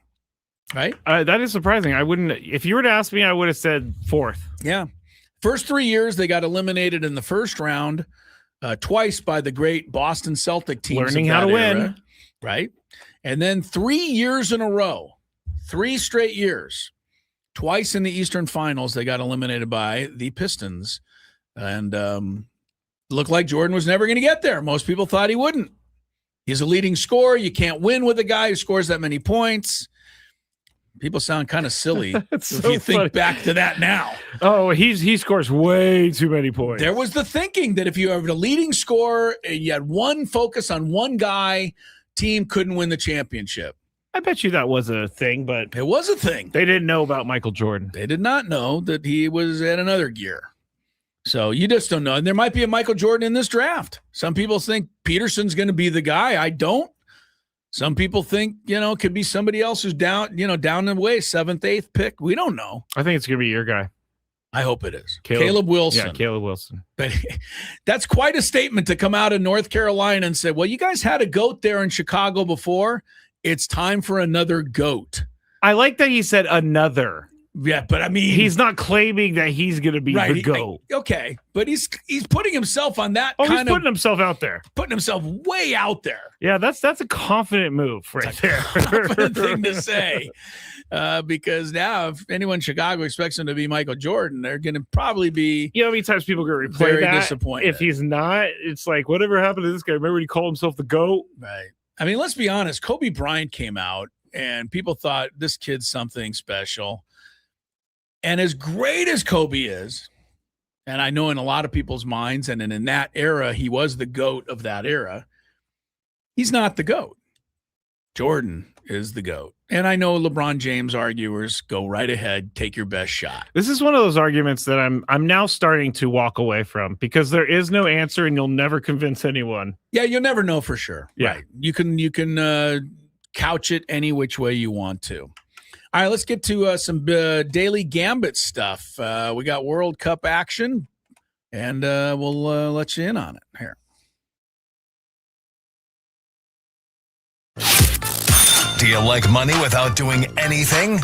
Right? That is surprising. I wouldn't. If you were to ask me, I would have said 4th. Yeah. First 3 years, they got eliminated in the first round twice by the great Boston Celtic teams. Learning how to win. Right? And then 3 years in a row, 3 straight years, twice in the Eastern Finals, they got eliminated by the Pistons. And looked like Jordan was never going to get there. Most people thought he wouldn't. He's a leading scorer. You can't win with a guy who scores that many points. People sound kind of silly if you think back to that now. Oh, he scores way too many points. There was the thinking that if you have a leading scorer and you had one focus on one guy, team couldn't win the championship. I bet you that was a thing, but it was a thing. They didn't know about Michael Jordan. They did not know that he was at another gear. So you just don't know. And there might be a Michael Jordan in this draft. Some people think Peterson's going to be the guy. I don't. Some people think, it could be somebody else who's down the way, 7th, 8th pick. We don't know. I think it's going to be your guy. I hope it is. Caleb Wilson. Yeah, Caleb Wilson. But that's quite a statement to come out of North Carolina and say, well, you guys had a GOAT there in Chicago before. It's time for another GOAT. I like that he said another. Yeah, but I mean, he's not claiming that he's going to be the GOAT. Okay, but he's putting himself on that he's putting himself out there. Putting himself way out there. Yeah, that's a confident move right there. Confident thing to say. Because now if anyone in Chicago expects him to be Michael Jordan, they're going to probably be how many times people are going to replay very that? Disappointed. If he's not, it's like, whatever happened to this guy? Remember when he called himself the GOAT? Right. I mean, let's be honest. Kobe Bryant came out and people thought this kid's something special. And as great as Kobe is, and I know in a lot of people's minds, and in that era, he was the GOAT of that era, he's not the GOAT. Jordan is the GOAT. And I know LeBron James arguers, go right ahead, take your best shot. This is one of those arguments that I'm now starting to walk away from because there is no answer and you'll never convince anyone. Yeah, you'll never know for sure. Yeah. Right. You can couch it any which way you want to. All right, let's get to some daily gambit stuff. We got World Cup action, and we'll let you in on it here. Do you like money without doing anything?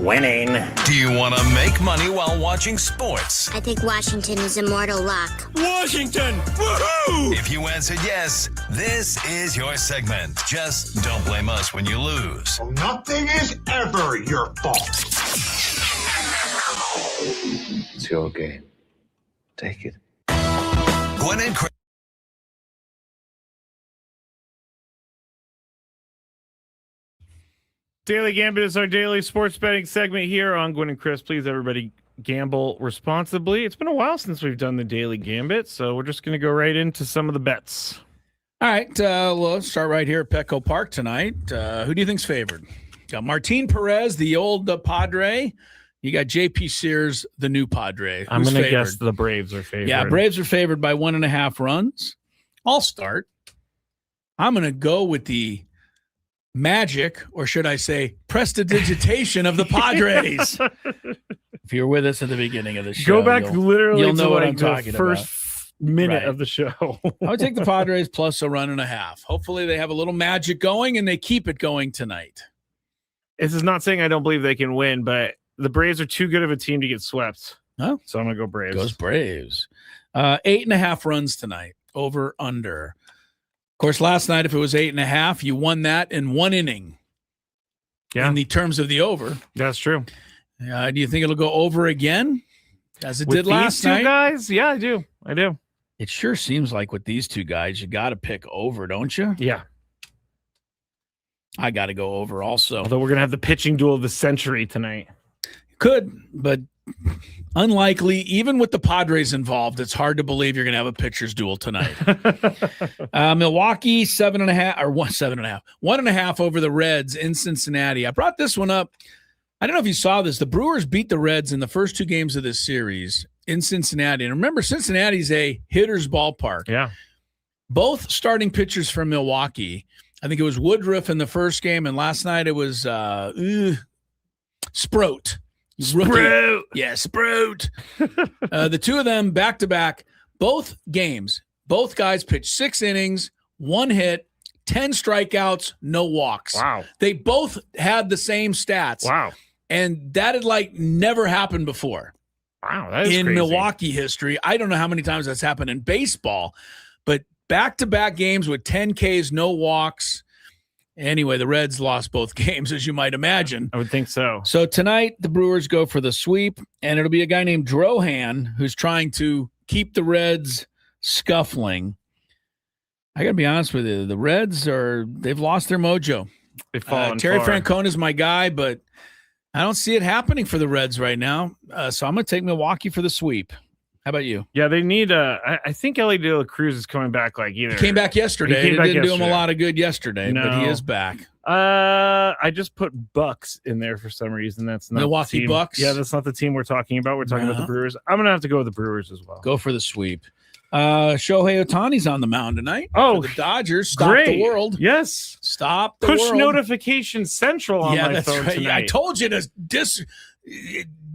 Winning. Do you want to make money while watching sports? I think Washington is immortal luck. Washington! Woohoo! If you answered yes, this is your segment. Just don't blame us when you lose. Well, nothing is ever your fault. It's your game. Take it. Gwynn and Chris. Daily Gambit is our daily sports betting segment here on Gwynn and Chris. Please, everybody, gamble responsibly. It's been a while since we've done the Daily Gambit, so we're just going to go right into some of the bets. All right, well, let's start right here at Petco Park tonight. Who do you think's favored? Got Martin Perez, the old Padre. You got J.P. Sears, the new Padre. I'm going to guess the Braves are favored. Yeah, Braves are favored by 1.5 runs. I'll start. I'm going to go with the magic, or should I say prestidigitation of the Padres. If you're with us at the beginning of the show, go back literally you'll know to what like I'm talking the first minute of the show. I would take the Padres plus 1.5 runs. Hopefully they have a little magic going and they keep it going tonight. This is not saying I don't believe they can win, but the Braves are too good of a team to get swept. Oh, so I'm going to go Braves. Goes Braves. 8.5 runs tonight, over under. Of course, last night, if it was 8.5, you won that in 1 inning. Yeah. In the terms of the over. That's true. Do you think it'll go over again as it with did last these two night? Guys? Yeah, I do. It sure seems like with these two guys, you got to pick over, don't you? Yeah. I got to go over also. Although we're going to have the pitching duel of the century tonight. Could, but unlikely. Even with the Padres involved, it's hard to believe you're going to have a pitcher's duel tonight. Milwaukee 7.5 or 7.5, 1.5 over the Reds in Cincinnati. I brought this one up. I don't know if you saw this. The Brewers beat the Reds in the first 2 games of this series in Cincinnati. And remember, Cincinnati's a hitter's ballpark. Yeah. Both starting pitchers from Milwaukee. I think it was Woodruff in the first game, and last night it was Sproat. Sprout. Yeah, Sprout. The two of them back-to-back, both games. Both guys pitched 6 innings, 1 hit, 10 strikeouts, no walks. Wow. They both had the same stats. Wow. And that had never happened before. Wow, that is in crazy. Milwaukee history. I don't know how many times that's happened in baseball, but back-to-back games with 10 Ks, no walks. Anyway, the Reds lost both games, as you might imagine. I would think so. So tonight, the Brewers go for the sweep, and it'll be a guy named Drohan who's trying to keep the Reds scuffling. I got to be honest with you. The Reds they've lost their mojo. They've fallen Terry far. Francona is my guy, but I don't see it happening for the Reds right now. So I'm going to take Milwaukee for the sweep. How about you? Yeah, they need I think Ellie De La Cruz is coming back He came back yesterday. It didn't do him a lot of good yesterday, but he is back. I just put Bucks in there for some reason. That's not Milwaukee the team. Bucks? Yeah, that's not the team we're talking about. We're talking about the Brewers. I'm going to have to go with the Brewers as well. Go for the sweep. Shohei Ohtani's on the mound tonight. Oh, the Dodgers. Stop great. the world. Yes. Stop the Push world. notification central on my phone right. tonight. I told you to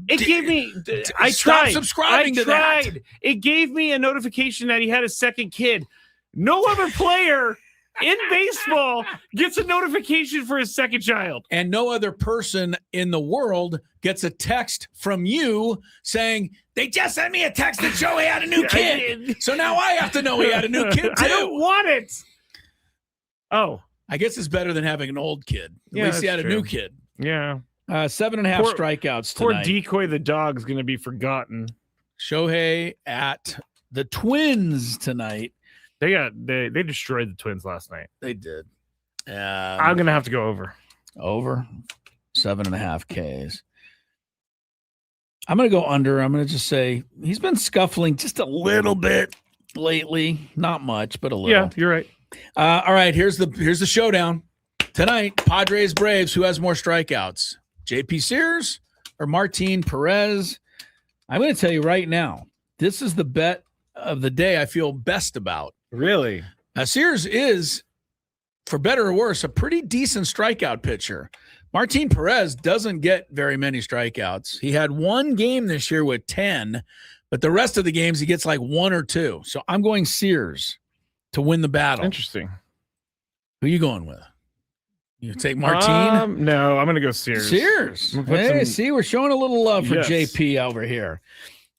It gave me. I Stop tried. subscribing to that. It gave me a notification that he had a second kid. No other player in baseball gets a notification for his second child, and no other person in the world gets a text from you saying they just sent me a text that Joey had a new kid. So now I have to know he had a new kid too. I don't want it. Oh, I guess it's better than having an old kid. At Yeah, least he had that's a new true. kid. Yeah. 7.5 strikeouts Poor tonight. Decoy the dog's going to be forgotten. Shohei at the Twins tonight. They destroyed the Twins last night. They did. I'm going to have to go over. Over 7.5 Ks. I'm going to go under. I'm going to just say he's been scuffling just a little bit lately. Not much, but a little. Yeah, you're right. All right, here's the showdown. Tonight, Padres Braves. Who has more strikeouts? JP Sears or Martin Perez? I'm going to tell you right now, this is the bet of the day I feel best about. Really? Sears is, for better or worse, a pretty decent strikeout pitcher. Martin Perez doesn't get very many strikeouts. He had one game this year with 10, but the rest of the games he gets like 1 or 2. So I'm going Sears to win the battle. Interesting. Who are you going with? You take Martin? No, I'm going to go Sears. Sears. Hey, see, we're showing a little love for Yes. JP over here.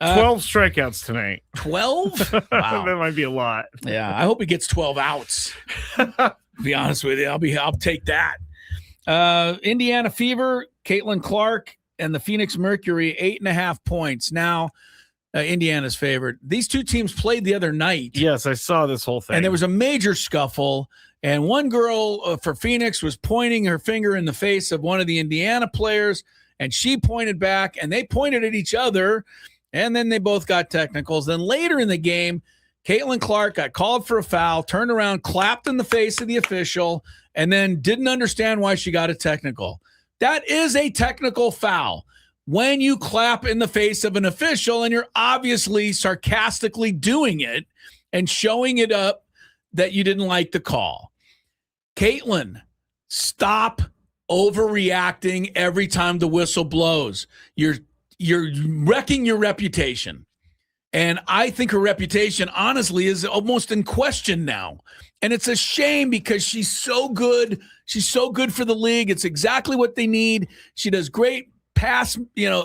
12 strikeouts tonight. 12? That Wow. might be a lot. Yeah, I hope he gets 12 outs. To be honest with you, I'll take that. Indiana Fever, Caitlin Clark, and the Phoenix Mercury, 8.5 points. Now, Indiana's favored. These two teams played the other night. Yes, I saw this whole thing. And there was a major scuffle. And one girl for Phoenix was pointing her finger in the face of one of the Indiana players, and she pointed back, and they pointed at each other, and then they both got technicals. Then later in the game, Caitlin Clark got called for a foul, turned around, clapped in the face of the official, and then didn't understand why she got a technical. That is a technical foul. When you clap in the face of an official and you're obviously sarcastically doing it and showing it up that you didn't like the call. Caitlin, stop overreacting every time the whistle blows. You're wrecking your reputation. And I think her reputation, honestly, is almost in question now. And it's a shame because she's so good. She's so good for the league. It's exactly what they need. She does great pass.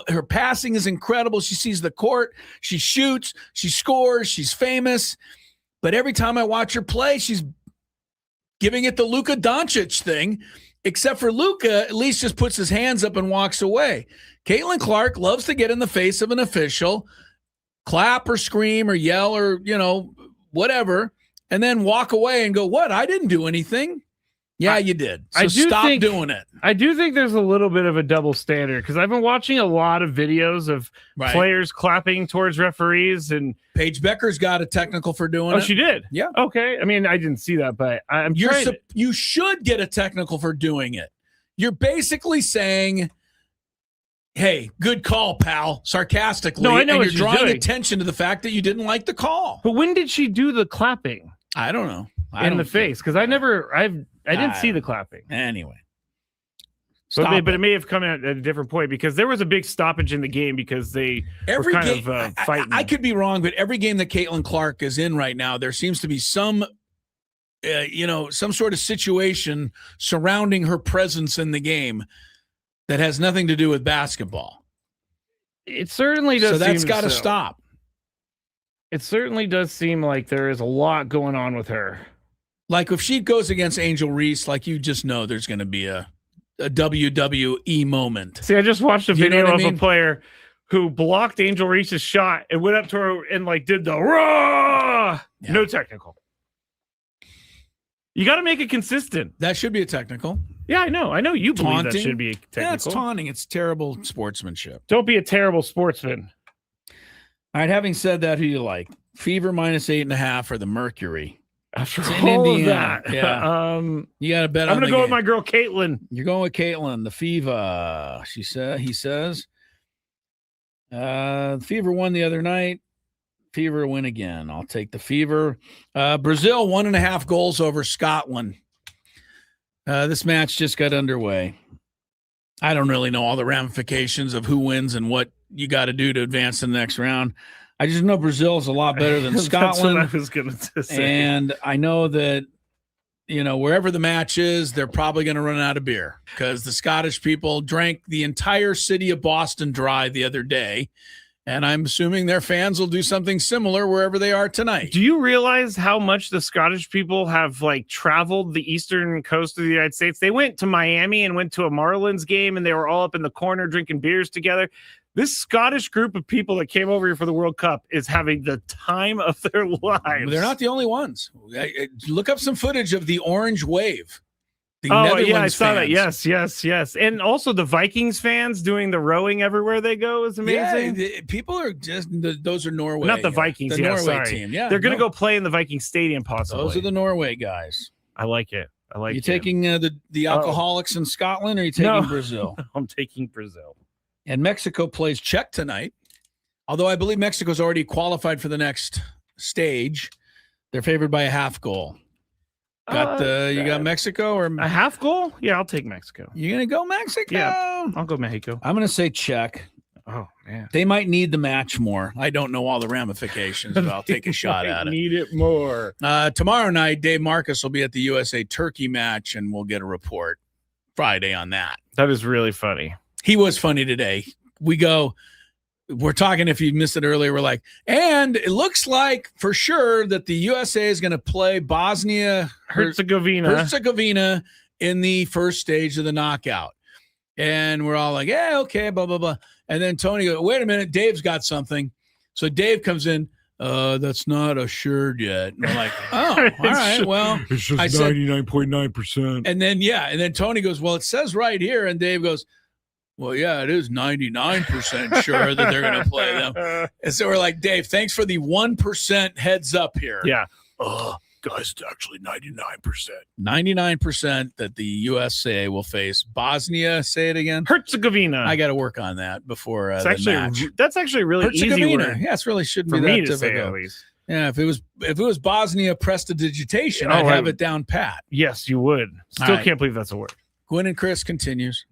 Her passing is incredible. She sees the court. She shoots. She scores. She's famous. But every time I watch her play, she's giving it the Luka Doncic thing, except for Luka at least just puts his hands up and walks away. Caitlin Clark loves to get in the face of an official, clap or scream or yell or, whatever, and then walk away and go, what? I didn't do anything. Yeah, you did. So stop doing it. I do think there's a little bit of a double standard because I've been watching a lot of videos of players clapping towards referees, and Paige Becker's got a technical for doing it. Oh, she did? Yeah. Okay. I mean, I didn't see that, but you should get a technical for doing it. You're basically saying, hey, good call, pal, sarcastically. No, I know and what you're she's drawing doing. attention to the fact that you didn't like the call. But when did she do the clapping? I don't know. In the face, because I didn't see the clapping. Anyway. But it may have come at a different point because there was a big stoppage in the game because they were kind of fighting. I could be wrong, but every game that Caitlin Clark is in right now, there seems to be some sort of situation surrounding her presence in the game that has nothing to do with basketball. It certainly does. So that's got to stop. It certainly does seem like there is a lot going on with her. Like if she goes against Angel Reese, like you just know there's going to be a WWE moment. See, I just watched a video of a player who blocked Angel Reese's shot and went up to her and did the raw. Yeah. No technical. You got to make it consistent. That should be a technical. Yeah, I know. You believe that should be a technical. Yeah, it's taunting. It's terrible sportsmanship. Don't be a terrible sportsman. All right, having said that, who do you like? Fever -8.5 or the Mercury? After all of that, yeah. You got to bet. I'm going to go with my girl Caitlin. You're going with Caitlin. The Fever. He says. Fever won the other night. Fever win again. I'll take the Fever. Brazil 1.5 goals over Scotland. This match just got underway. I don't really know all the ramifications of who wins and what you got to do to advance to the next round. I just know Brazil is a lot better than Scotland. That's what I was going to say. And I know that, wherever the match is, they're probably going to run out of beer because the Scottish people drank the entire city of Boston dry the other day. And I'm assuming their fans will do something similar wherever they are tonight. Do you realize how much the Scottish people have traveled the eastern coast of the United States? They went to Miami and went to a Marlins game, and they were all up in the corner drinking beers together. This Scottish group of people that came over here for the World Cup is having the time of their lives. They're not the only ones. Look up some footage of the Orange Wave. I saw that. Yes. And also the Vikings fans doing the rowing everywhere they go is amazing. Yeah, people are those are Norway. Not the Vikings. The Norway team. Yeah, they're going to go play in the Viking Stadium possibly. Those are the Norway guys. I like it. I like. You taking the alcoholics in Scotland, or are you taking Brazil? I'm taking Brazil. And Mexico plays Czech tonight. Although I believe Mexico's already qualified for the next stage. They're favored by a half goal. You got Mexico or a half goal? Yeah, I'll take Mexico. You gonna go Mexico? Yeah, I'll go Mexico. I'm gonna say Czech. Oh man, they might need the match more. I don't know all the ramifications, but I'll take a shot at it. Need it more. Tomorrow night, Dave Marcus will be at the USA Turkey match, and we'll get a report Friday on that. That is really funny. He was funny today. We're talking, if you missed it earlier, we're like, and it looks like for sure that the USA is going to play Bosnia-Herzegovina in the first stage of the knockout. And we're all like, yeah, okay, blah, blah, blah. And then Tony goes, wait a minute, Dave's got something. So Dave comes in, that's not assured yet. And I'm like, oh, all right, well. It's just 99.9%. And then Tony goes, well, it says right here. And Dave goes, well, yeah, it is 99% sure that they're going to play them. And so we're like, Dave, thanks for the 1% heads up here. Yeah. Guys, it's actually 99%. 99% that the USA will face Bosnia. Say it again. Herzegovina. I got to work on that before the match. That's actually really easy word. Yeah, it really shouldn't for be me that to difficult. say, at least. Yeah, if it was Bosnia prestidigitation, I'd have it down pat. Yes, you would. Still can't believe that's a word. Gwynn and Chris continues.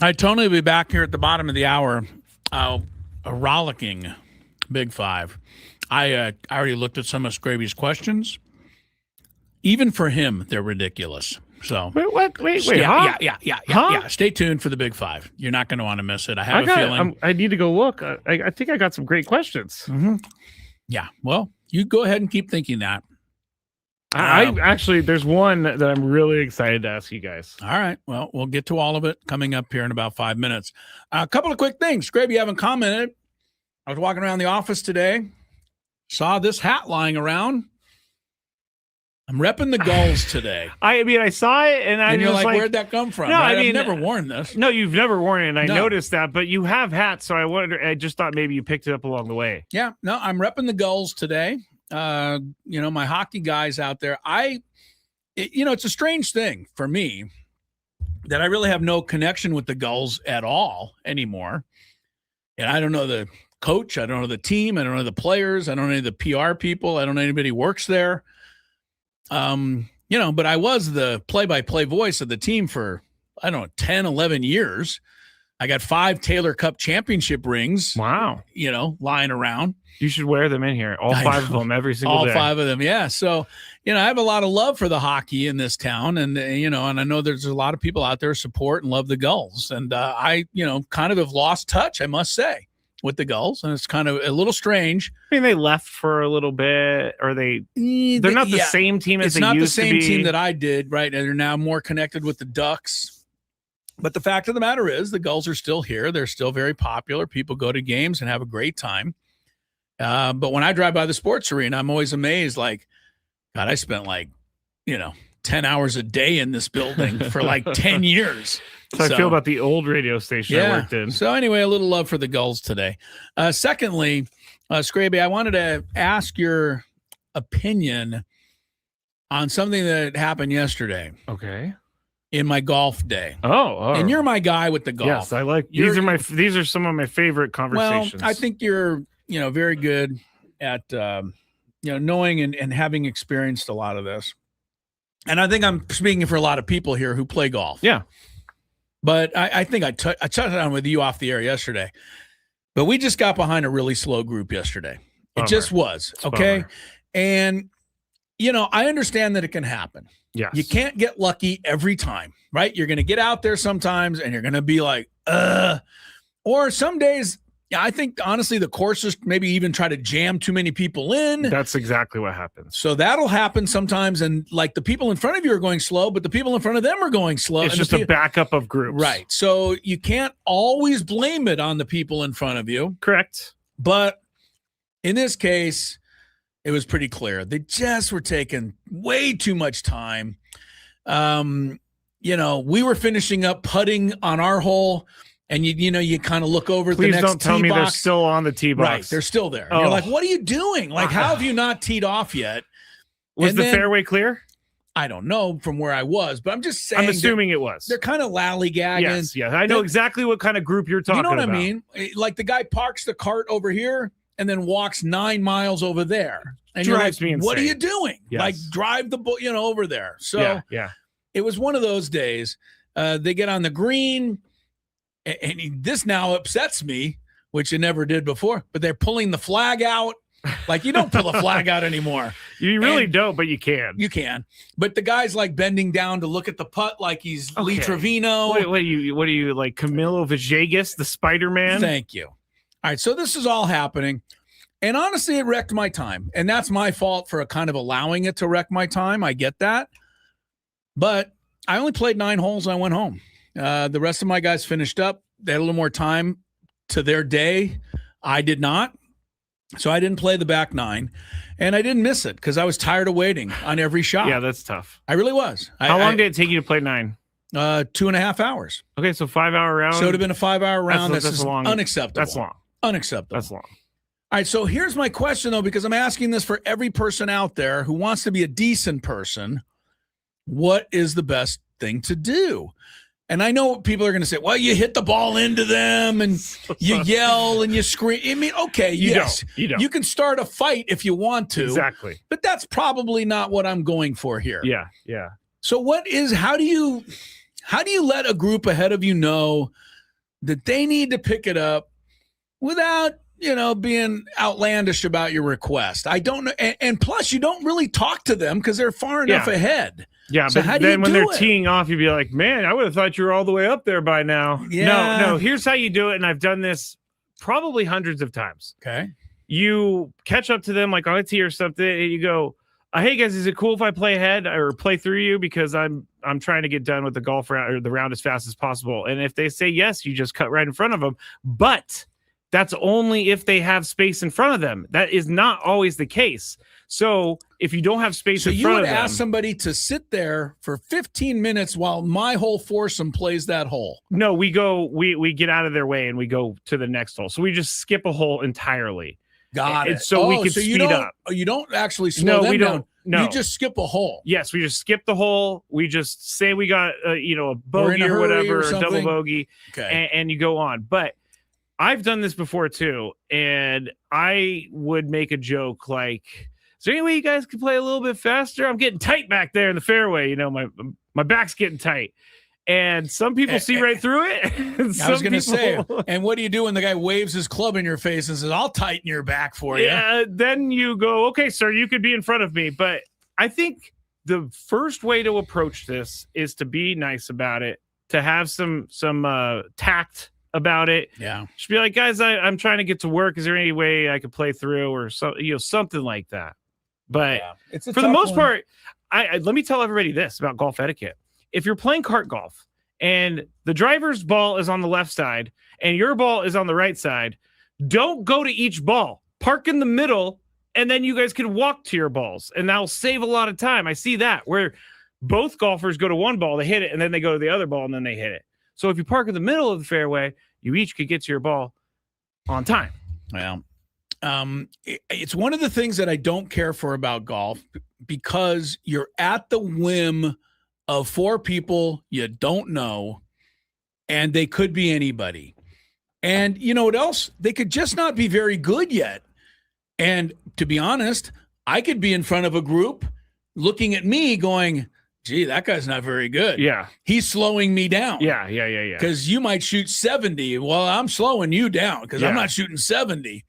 All right, Tony will be back here at the bottom of the hour. A rollicking Big Five. I already looked at some of Scraby's questions. Even for him, they're ridiculous. So Wait, what? Wait, yeah, huh? yeah. Stay tuned for the Big Five. You're not going to want to miss it. I have a feeling. I need to go look. I think I got some great questions. Mm-hmm. Yeah. Well, you go ahead and keep thinking that. I actually, there's one that I'm really excited to ask you guys. All right. Well, we'll get to all of it coming up here in about 5 minutes. A couple of quick things. Scraby, you haven't commented. I was walking around the office today, saw this hat lying around. I'm repping the Gulls today. I mean, I saw it, and you're was like, where'd that come from? No, right? I mean, I've never worn this. No, you've never worn it, and I No. noticed that. But you have hats, so I just thought maybe you picked it up along the way. Yeah, no, I'm repping the Gulls today. My hockey guys out there. It's a strange thing for me that I really have no connection with the Gulls at all anymore. And I don't know the coach. I don't know the team. I don't know the players. I don't know the PR people. I don't know anybody who works there. But I was the play-by-play voice of the team for, 10, 11 years. I got 5 Taylor Cup championship rings. Wow. Lying around. You should wear them in here. All 5 of them every single day. All 5 of them. Yeah. So, I have a lot of love for the hockey in this town. And, and I know there's a lot of people out there who support and love the Gulls. And I kind of have lost touch, I must say, with the Gulls. And it's kind of a little strange. I mean, they left for a little bit, or they're not the same team as they used to be. It's not the same team that I did, right? They're now more connected with the Ducks. But the fact of the matter is the Gulls are still here. They're still very popular. People go to games and have a great time. But when I drive by the sports arena, I'm always amazed. Like, God, I spent 10 hours a day in this building for 10 years. So I feel about the old radio station I worked in. So anyway, a little love for the Gulls today. Secondly, Scraby, I wanted to ask your opinion on something that happened yesterday. Okay. In my golf day. Oh. And you're my guy with the golf. Yes, I like these are some of my favorite conversations. Well, I think you're, very good at knowing and having experienced a lot of this. And I think I'm speaking for a lot of people here who play golf. Yeah. But I think I touched on with you off the air yesterday. But we just got behind a really slow group yesterday. Bummer. It just was. It's okay. bummer. And I understand that it can happen. Yes. You can't get lucky every time, right? You're going to get out there sometimes and you're going to be like, or some days, I think honestly, the courses maybe even try to jam too many people in. That's exactly what happens. So that'll happen sometimes. And the people in front of you are going slow, but the people in front of them are going slow. It's just a backup of groups. Right. So you can't always blame it on the people in front of you. Correct. But in this case, it was pretty clear. They just were taking way too much time. We were finishing up putting on our hole, and you kind of look over at the next tee box. Please don't tell me they're still on the tee box. Right, they're still there. Oh. You're like, what are you doing? How have you not teed off yet? Was the fairway clear? I don't know from where I was, but I'm just saying. I'm assuming it was. They're kind of lollygagging. Yes, I know exactly what kind of group you're talking about. You know what I mean? Like the guy parks the cart over here and then walks 9 miles over there. And Drives you're me like, insane. what are you doing? Yes. Drive the over there. So yeah. It was one of those days. They get on the green, and this now upsets me, which it never did before, but they're pulling the flag out. You don't pull the flag out anymore. You really don't, but you can. You can. But the guy's bending down to look at the putt like he's Lee Trevino. What are you like Camilo Villegas, the Spider-Man? Thank you. All right, so this is all happening. And honestly, it wrecked my time. And that's my fault for kind of allowing it to wreck my time. I get that. But I only played 9 holes and I went home. The rest of my guys finished up. They had a little more time to their day. I did not. So I didn't play the back 9. And I didn't miss it because I was tired of waiting on every shot. Yeah, that's tough. I really was. How long did it take you to play 9? 2.5 hours. Okay, so 5-hour round. So it would have been a 5-hour round. That's long. Unacceptable. That's long. Unacceptable. That's long. All right, so here's my question, though, because I'm asking this for every person out there who wants to be a decent person. What is the best thing to do? And I know people are going to say, well, you hit the ball into them and you yell and you scream. I mean, okay, You don't. You can start a fight if you want to. Exactly. But that's probably not what I'm going for here. Yeah. So how do you let a group ahead of you know that they need to pick it up without, being outlandish about your request. I don't know. And plus, you don't really talk to them because they're far enough ahead. Yeah, so but then when they're teeing off, you'd be like, man, I would have thought you were all the way up there by now. Yeah. No, here's how you do it. And I've done this probably hundreds of times. Okay. You catch up to them like on a tee or something, and you go, hey guys, is it cool if I play ahead or play through you? Because I'm trying to get done with the golf round or the round as fast as possible. And if they say yes, you just cut right in front of them. But that's only if they have space in front of them. That is not always the case. So if you don't have space in front of them. So you would ask somebody to sit there for 15 minutes while my whole foursome plays that hole? No, we get out of their way and we go to the next hole. So we just skip a hole entirely. Got it. So we can speed up. You don't actually slow them down. No. You just skip a hole. Yes, we just skip the hole. We just say we got a bogey or whatever, a double bogey, and you go on. But I've done this before too, and I would make a joke like, "Is there any way you guys could play a little bit faster? I'm getting tight back there in the fairway. My back's getting tight." And some people see right through it. I was going to say, and what do you do when the guy waves his club in your face and says, I'll tighten your back for you? Yeah, then you go, okay, sir, you could be in front of me. But I think the first way to approach this is to be nice about it, to have some tact about it. Yeah. Just be like, guys, I'm trying to get to work. Is there any way I could play through or something like that? But for the most part, let me tell everybody this about golf etiquette. If you're playing cart golf and the driver's ball is on the left side and your ball is on the right side, don't go to each ball. Park in the middle, and then you guys can walk to your balls, and that'll save a lot of time. I see that where both golfers go to one ball, they hit it, and then they go to the other ball, and then they hit it. So if you park in the middle of the fairway, you each could get to your ball on time. Well, it's one of the things that I don't care for about golf because you're at the whim of four people you don't know, and they could be anybody. And you know what else? They could just not be very good yet. And to be honest, I could be in front of a group looking at me going, gee, that guy's not very good. Yeah. He's slowing me down. Yeah. Because you might shoot 70. Well, I'm slowing you down because I'm not shooting 70.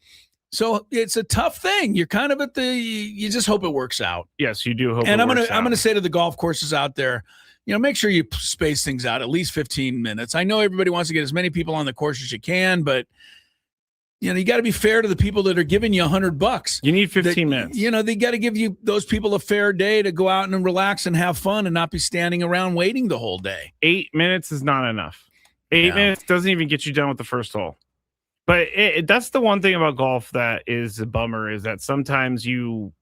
So it's a tough thing. You're kind of you just hope it works out. Yes, you do hope and I'm going to say to the golf courses out there, make sure you space things out at least 15 minutes. I know everybody wants to get as many people on the course as you can, but you got to be fair to the people that are giving you $100. You need 15 minutes. They got to give you those people a fair day to go out and relax and have fun and not be standing around waiting the whole day. 8 minutes is not enough. 8 minutes doesn't even get you done with the first hole. But that's the one thing about golf that is a bummer is that sometimes your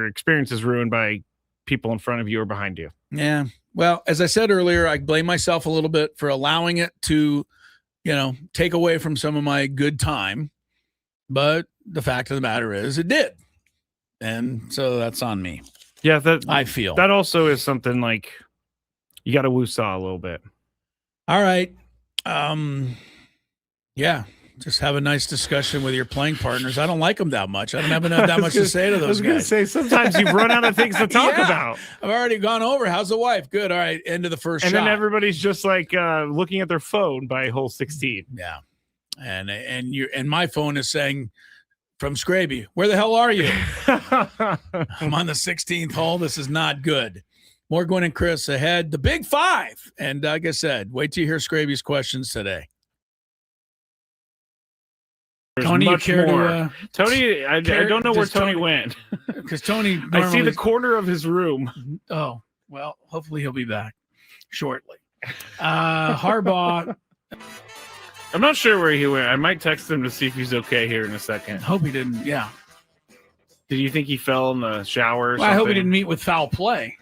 experience is ruined by people in front of you or behind you. Yeah. Well, as I said earlier, I blame myself a little bit for allowing it to, take away from some of my good time. But the fact of the matter is it did. And so that's on me. Yeah, I feel. That also is something like you got to woo-saw a little bit. All right. Yeah. Just have a nice discussion with your playing partners. I don't like them that much. I don't have that much to say to those guys. I was going to say, sometimes you've run out of things to talk about. I've already gone over. How's the wife? Good. All right. End of the first shot. And then everybody's just like looking at their phone by hole 16. Yeah. And my phone is saying from Scraby, where the hell are you? I'm on the 16th hole. This is not good. More Gwynn and Chris ahead. The Big Five. And like I said, wait till you hear Scraby's questions today. Tony, you care to, Tony, I don't know where Tony went. Because Tony, I see the corner of his room. Oh, well, hopefully he'll be back shortly. Harbaugh. I'm not sure where he went. I might text him to see if he's okay here in a second. Hope he didn't. Yeah. Did you think he fell in the shower or something? I hope he didn't meet with foul play.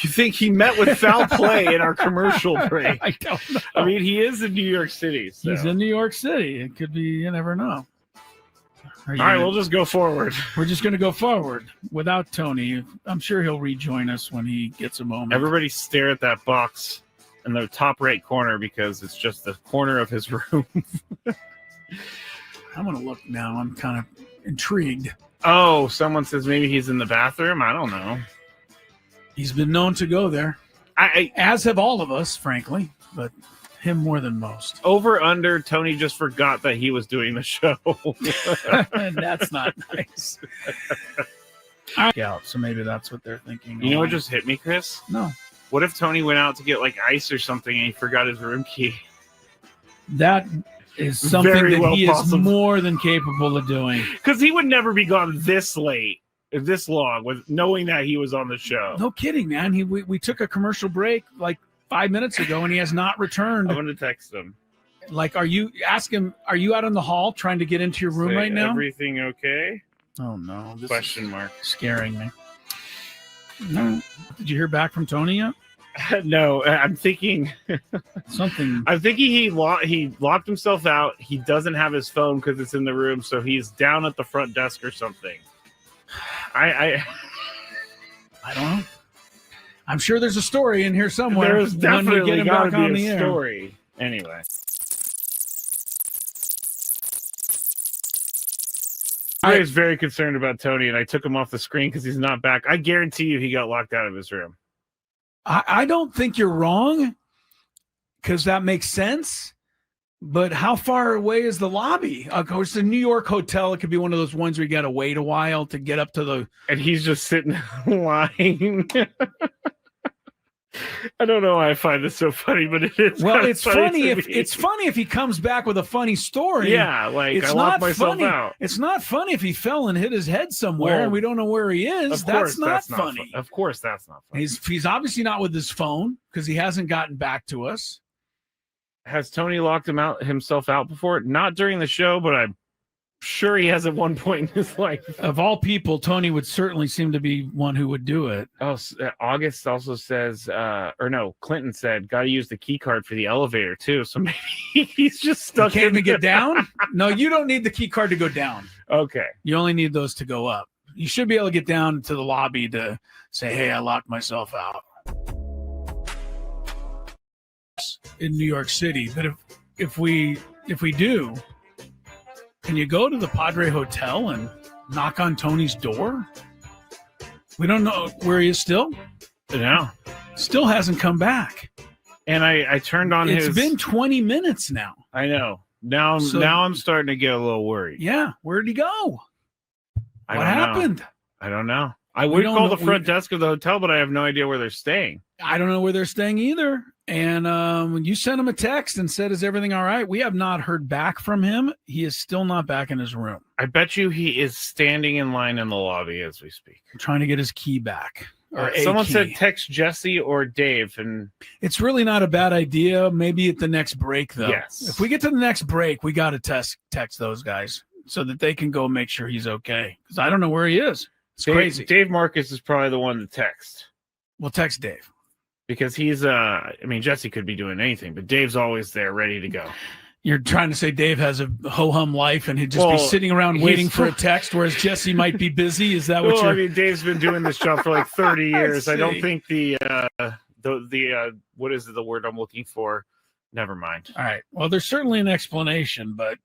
You think he met with foul play in our commercial break? I don't know. I mean, he is in New York City. So. He's in New York City. It could be, you never know. All right, we'll just go forward. We're just going to go forward without Tony. I'm sure he'll rejoin us when he gets a moment. Everybody stare at that box in the top right corner because it's just the corner of his room. I'm going to look now. I'm kind of intrigued. Oh, someone says maybe he's in the bathroom. I don't know. He's been known to go there, as have all of us, frankly. But him more than most. Over under, Tony just forgot that he was doing the show. That's not nice. Yeah, so maybe that's what they're thinking. You know what just hit me, Chris? No. What if Tony went out to get like ice or something and he forgot his room key? That is something that he is more than capable of doing. Because he would never be gone this late, this long, with knowing that he was on the show. No kidding, man. We took a commercial break like 5 minutes ago, and he has not returned. I'm going to text him. Like, are you out in the hall trying to get into your room right now? Everything okay? Oh, no. Question mark. Scaring me. No. Did you hear back from Tony yet? No, I'm thinking something. I'm thinking he locked himself out. He doesn't have his phone because it's in the room, so he's down at the front desk or something. I don't know. I'm sure there's a story in here somewhere. There's definitely got to be a air. story. Anyway. I was very concerned about Tony, and I took him off the screen because he's not back. I guarantee you he got locked out of his room. I don't think you're wrong, because that makes sense. But how far away is the lobby? Of course, the New York hotel, it could be one of those ones where you got to wait a while to get up to the... And he's just sitting in line. I don't know why I find this so funny, but it is. Well, it's funny if he comes back with a funny story. Yeah, like it's I locked myself funny. out. It's not funny if he fell and hit his head somewhere and we don't know where he is. That's not funny. Of course, that's not funny. He's obviously not with his phone because he hasn't gotten back to us. Has Tony locked himself out before? Not during the show, but I'm sure he has at one point in his life. Of all people, Tony would certainly seem to be one who would do it. Oh, August also says, Clinton said, got to use the key card for the elevator too. So maybe he's just stuck. Can't even get down? No, you don't need the key card to go down. Okay. You only need those to go up. You should be able to get down to the lobby to say, hey, I locked myself out. In New York City. But if we do, can you go to the Padre Hotel and knock on Tony's door? We don't know where he is still. No. Still hasn't come back. And I turned on It's been 20 minutes now. I know. Now I'm starting to get a little worried. Yeah. Where'd he go? What happened? I don't know. I would call the front desk of the hotel, but I have no idea where they're staying. I don't know where they're staying either. And when you sent him a text and said, is everything all right? We have not heard back from him. He is still not back in his room. I bet you he is standing in line in the lobby as we speak. Trying to get his key back. Someone said text Jesse or Dave. And it's really not a bad idea. Maybe at the next break, though. Yes. If we get to the next break, we got to text those guys so that they can go make sure he's okay. Because I don't know where he is. It's crazy. Dave Marcus is probably the one to text. We'll text Dave. Because he's, Jesse could be doing anything, but Dave's always there, ready to go. You're trying to say Dave has a ho-hum life and he'd just be sitting around waiting for a text, whereas Jesse might be busy? Is that what you're... Dave's been doing this job for like 30 years. I don't think the what is the word I'm looking for? Never mind. All right. Well, there's certainly an explanation, but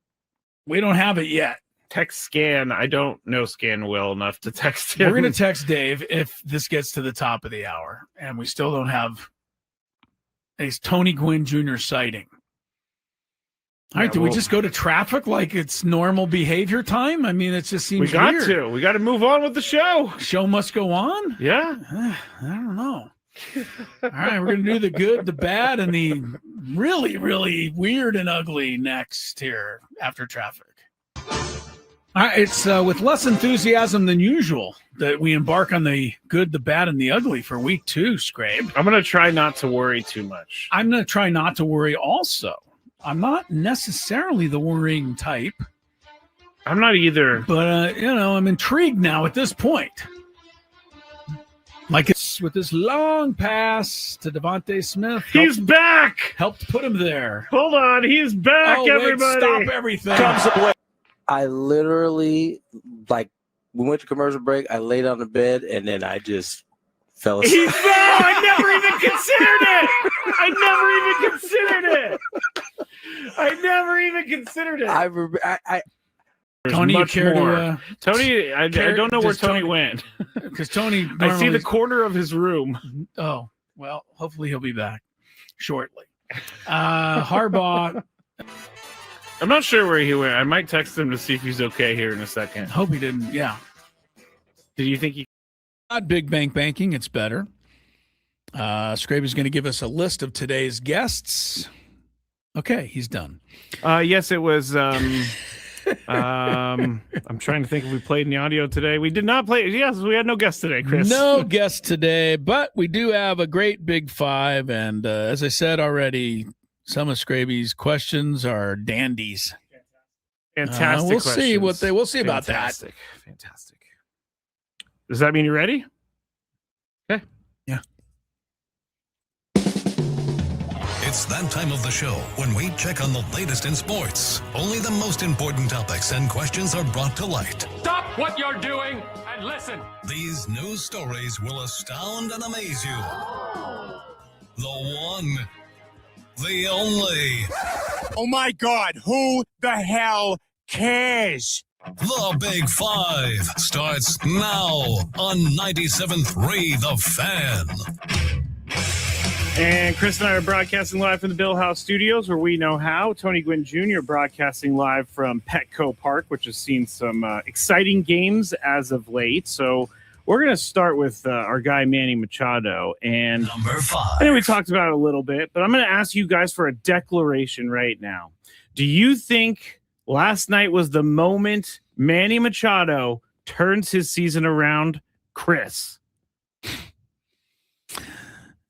we don't have it yet. Text Scan. I don't know Scan well enough to text him. We're going to text Dave if this gets to the top of the hour, and we still don't have a Tony Gwynn Jr. sighting. All right, do we just go to traffic like it's normal behavior time? I mean, it just seems weird. We got to move on with the show. Show must go on? Yeah. I don't know. All right, we're going to do the good, the bad, and the really, really weird and ugly next here after traffic. All right, it's with less enthusiasm than usual that we embark on the good, the bad, and the ugly for week 2, Scrape. I'm going to try not to worry too much. I'm going to try not to worry also. I'm not necessarily the worrying type. I'm not either. But, I'm intrigued now at this point. Like it's with this long pass to Devontae Smith. He's back! Helped put him there. Hold on, he's back, everybody! Stop everything. I literally, we went to commercial break. I laid on the bed, and then I just fell asleep. I never even considered it. Tony, you care to... Tony, I don't know where Tony went. Because Tony... I see the corner of his room. Oh, well, hopefully he'll be back shortly. Harbaugh. I'm not sure where he went. I might text him to see if he's okay here in a second. Hope he didn't. Yeah. Did you think he? Not big banking. It's better. Scraby's going to give us a list of today's guests. Okay, he's done. Yes, it was. I'm trying to think if we played any audio today. We did not play. Yes, we had no guests today, Chris. No guests today, but we do have a great big five. And as I said already, some of Scraby's questions are dandies. Fantastic. We'll see what they. We'll see about that. Fantastic. Does that mean you're ready? Okay. Yeah. It's that time of the show when we check on the latest in sports. Only the most important topics and questions are brought to light. Stop what you're doing and listen. These news stories will astound and amaze you. The one, the only. Oh my God, who the hell cares? The Big Five starts now on 97.3 The Fan. And Chris and I are broadcasting live from the Bill House Studios, where we know how. Tony Gwynn Jr. broadcasting live from Petco Park, which has seen some exciting games as of late. So we're going to start with our guy, Manny Machado. And number 5. I know we talked about it a little bit, but I'm going to ask you guys for a declaration right now. Do you think last night was the moment Manny Machado turns his season around, Chris?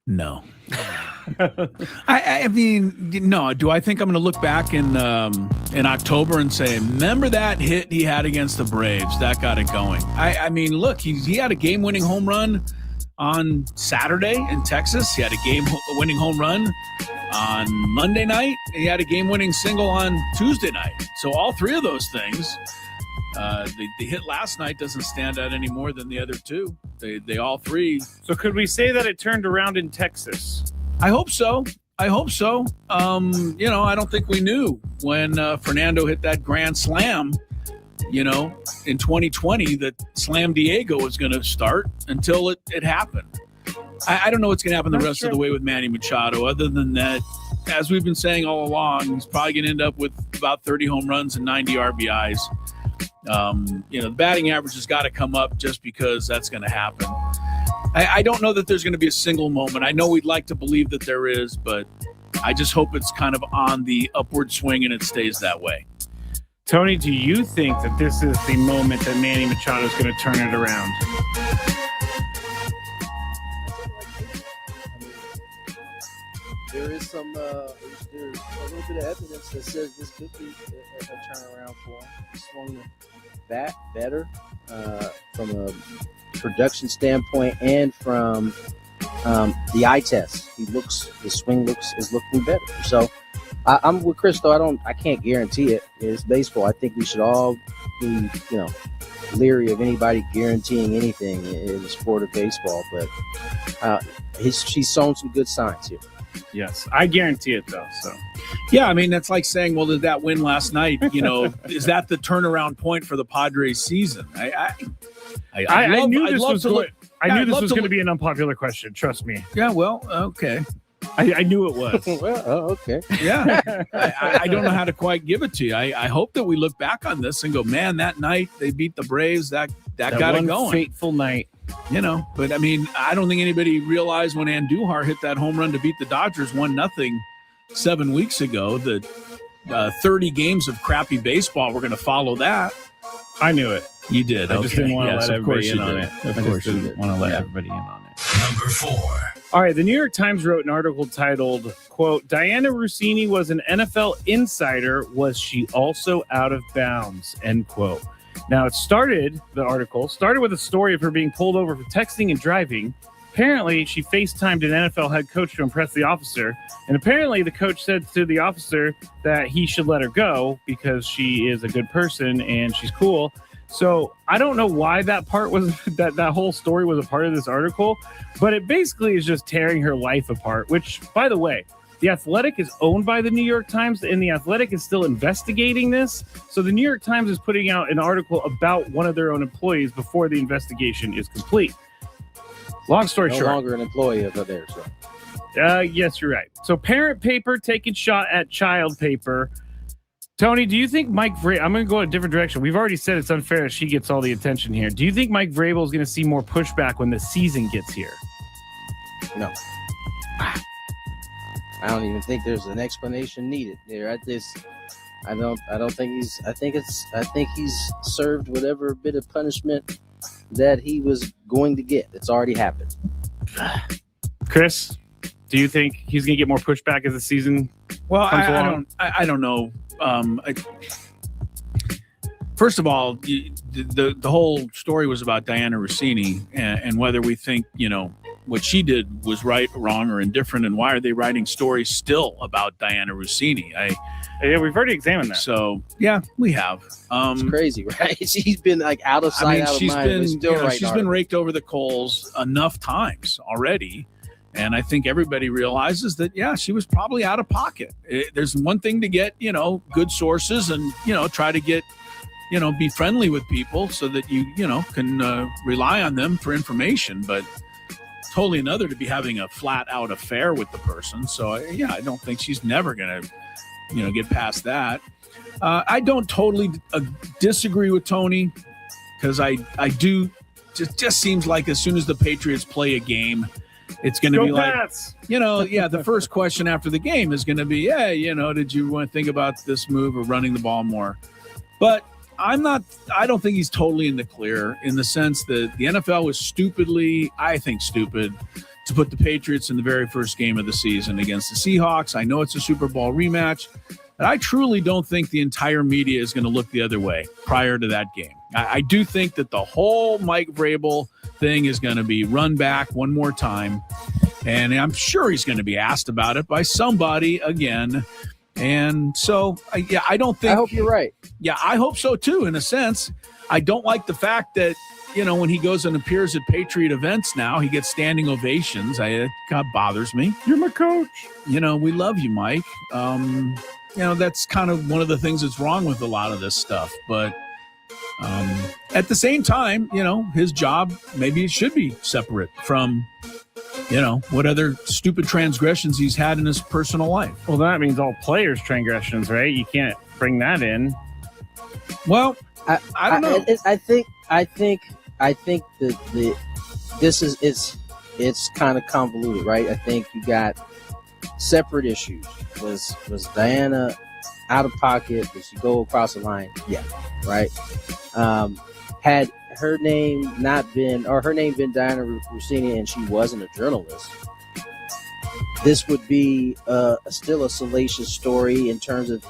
No. I mean, no. Do I think I'm going to look back in October and say, remember that hit he had against the Braves? That got it going. I mean, look, he had a game-winning home run on Saturday in Texas. He had a game-winning home run on Monday night. He had a game-winning single on Tuesday night. So all three of those things, the hit last night doesn't stand out any more than the other two. They all three. So could we say that it turned around in Texas? I hope so. I don't think we knew when Fernando hit that grand slam, in 2020 that Slam Diego was going to start until it happened. I don't know what's going to happen the rest of the way with Manny Machado. Other than that, as we've been saying all along, he's probably going to end up with about 30 home runs and 90 RBIs. The batting average has got to come up just because that's going to happen. I don't know that there's going to be a single moment. I know we'd like to believe that there is, but I just hope it's kind of on the upward swing and it stays that way. Tony, do you think that this is the moment that Manny Machado is going to turn it around? There is there's a little bit of evidence that says this could be a turnaround for him. He swung the bat better from a production standpoint and from the eye test. His swing is looking better. So I'm with Chris, though. I can't guarantee it. It's baseball. I think we should all be, leery of anybody guaranteeing anything in the sport of baseball. But she's shown some good signs here. Yes, I guarantee it, though. So, yeah, I mean, that's like saying, well, did that win last night? Is that the turnaround point for the Padres season? I knew this was going to be an unpopular question. Trust me. Yeah, well, okay. I knew it was. Well, okay. Yeah. I don't know how to quite give it to you. I hope that we look back on this and go, man, that night they beat the Braves. That got it going. Fateful night. But I mean, I don't think anybody realized when Andujar hit that home run to beat the Dodgers 1-0 7 weeks ago that 30 games of crappy baseball were going to follow that. I knew it. You did. I just didn't want to let everybody in on it. Of course, you didn't want to let everybody in on it. Number 4. All right, the New York Times wrote an article titled, quote, Diana Rossini was an NFL insider. Was she also out of bounds? End quote. Now, the article started with a story of her being pulled over for texting and driving. Apparently, she FaceTimed an NFL head coach to impress the officer. And apparently, the coach said to the officer that he should let her go because she is a good person and she's cool. So I don't know why that part was that whole story was a part of this article, but it basically is just tearing her life apart, which, by the way, The Athletic is owned by the New York Times, and The Athletic is still investigating this. So the New York Times is putting out an article about one of their own employees before the investigation is complete. Long story short. No longer an employee of theirs. Yes, you're right. So parent paper taking shot at child paper. Tony, do you think Mike Vrabel... I'm going to go a different direction. We've already said it's unfair that she gets all the attention here. Do you think Mike Vrabel is going to see more pushback when the season gets here? No. I don't even think there's an explanation needed there. I don't think he's... I think he's served whatever bit of punishment that he was going to get. It's already happened. Chris, do you think he's going to get more pushback as the season comes along? I don't know. First of all, the whole story was about Diana Rossini and whether we think, what she did was right, wrong, or indifferent, and why are they writing stories still about Diana Rossini? Yeah, we've already examined that. So, yeah, we have. It's crazy, right? She's been out of sight, out of mind. She's been raked over the coals enough times already. And I think everybody realizes that, yeah, she was probably out of pocket. There's one thing to get, good sources and, try to get, be friendly with people so that you, can rely on them for information. But totally another to be having a flat out affair with the person. So, yeah, I don't think she's never going to, get past that. I don't totally disagree with Tony because I do. It just seems like as soon as the Patriots play a game, it's going to be Pats. like, the first question after the game is going to be, did you want to think about this move or running the ball more? But I don't think he's totally in the clear in the sense that the NFL was stupid to put the Patriots in the very first game of the season against the Seahawks. I know it's a Super Bowl rematch, but I truly don't think the entire media is going to look the other way prior to that game. I do think that the whole Mike Vrabel thing is going to be run back one more time, and I'm sure he's going to be asked about it by somebody again. And so, I don't think... I hope you're right. Yeah, I hope so, too, in a sense. I don't like the fact that, when he goes and appears at Patriot events now, he gets standing ovations. It kind of bothers me. You're my coach. We love you, Mike. That's kind of one of the things that's wrong with a lot of this stuff. But at the same time, his job, maybe it should be separate from, what other stupid transgressions he's had in his personal life. Well, that means all players' transgressions, right? You can't bring that in. Well, I don't know. I think that it's kind of convoluted, right? I think you got separate issues. Was Diana out of pocket? Did she go across the line? Yeah, right. Had her name been Diana Rossini and she wasn't a journalist, this would be still a salacious story in terms of,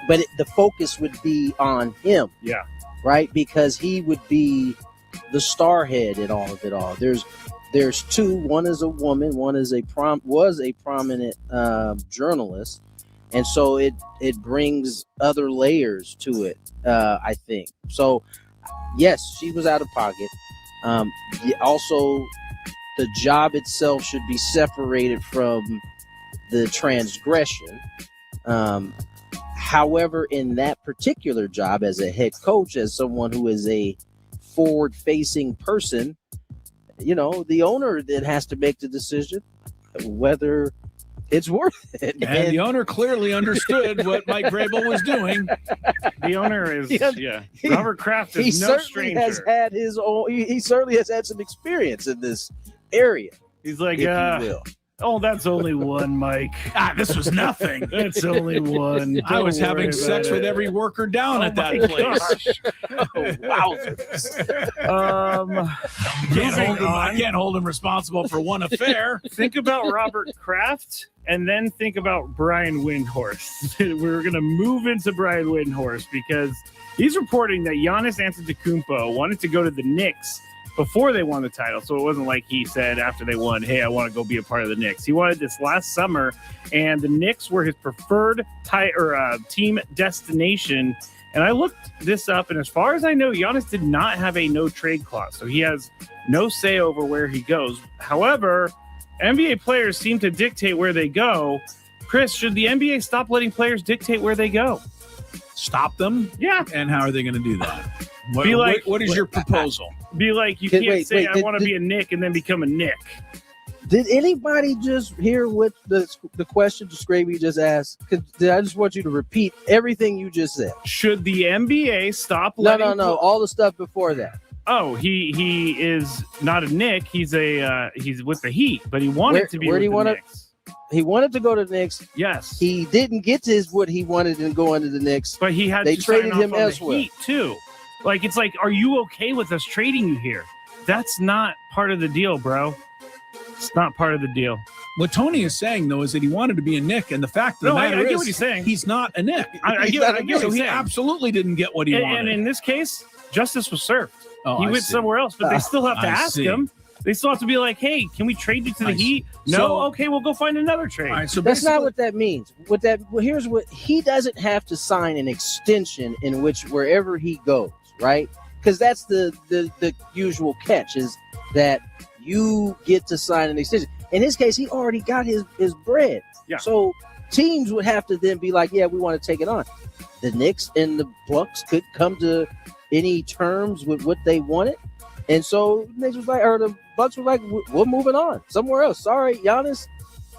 but the focus would be on him. Yeah. Right? Because he would be the starhead in all of it all. There's two. One is a woman. One is was a prominent journalist, and so it brings other layers to it. I think so. Yes, she was out of pocket. Also, the job itself should be separated from the transgression. However, in that particular job as a head coach, as someone who is a forward-facing person, the owner then has to make the decision whether it's worth it. And the owner clearly understood what Mike Vrabel was doing. The owner is, Robert Kraft is no stranger. Has had his own. He certainly has had some experience in this area. He's like, oh, that's only one, Mike. This was nothing. That's only one. I was having sex with every worker down at that place. I can't hold him responsible for one affair. Think about Robert Kraft and then think about Brian Windhorst. We're going to move into Brian Windhorst because he's reporting that Giannis Antetokounmpo wanted to go to the Knicks before they won the title. So it wasn't like he said after they won, hey, I want to go be a part of the Knicks. He wanted this last summer, and the Knicks were his preferred team destination. And I looked this up, and as far as I know, Giannis did not have a no-trade clause. So he has no say over where he goes. However, NBA players seem to dictate where they go. Chris, should the NBA stop letting players dictate where they go? Stop them? Yeah. And how are they going to do that? What is your proposal? Be like, you can't say I want to be a Nick and then become a Nick. Did anybody just hear what the question Scraby just asked? I just want you to repeat everything you just said. Should the NBA stop letting... No. All the stuff before that. Oh, he is not a Knick. He's with the Heat, but he wanted to be with the Knicks. He wanted to go to the Knicks. Yes. He didn't get to what he wanted and go into the Knicks. But he had they to traded sign him off on elsewhere. the Heat too. Like, it's like, are you okay with us trading you here? That's not part of the deal, bro. It's not part of the deal. What Tony is saying, though, is that he wanted to be a Knick, and the fact of the matter I get is what he's saying. He's not a Knick. I get what he's so he saying. absolutely didn't get what he wanted. And in this case, justice was served. Oh, he I went see. somewhere else, but they still have to ask him. They still have to be like, hey, can we trade you to the Heat? No? Okay, we'll go find another trade. All right, so that's not what that means. Here's what he doesn't have to sign an extension in which wherever he goes, right? Because that's the usual catch is that you get to sign an extension. In his case, he already got his bread. Yeah. So teams would have to then be like, yeah, we want to take it on. The Knicks and the Bucks could come to any terms with what they wanted. And so the Bucks were like, we're moving on somewhere else. Sorry, Giannis.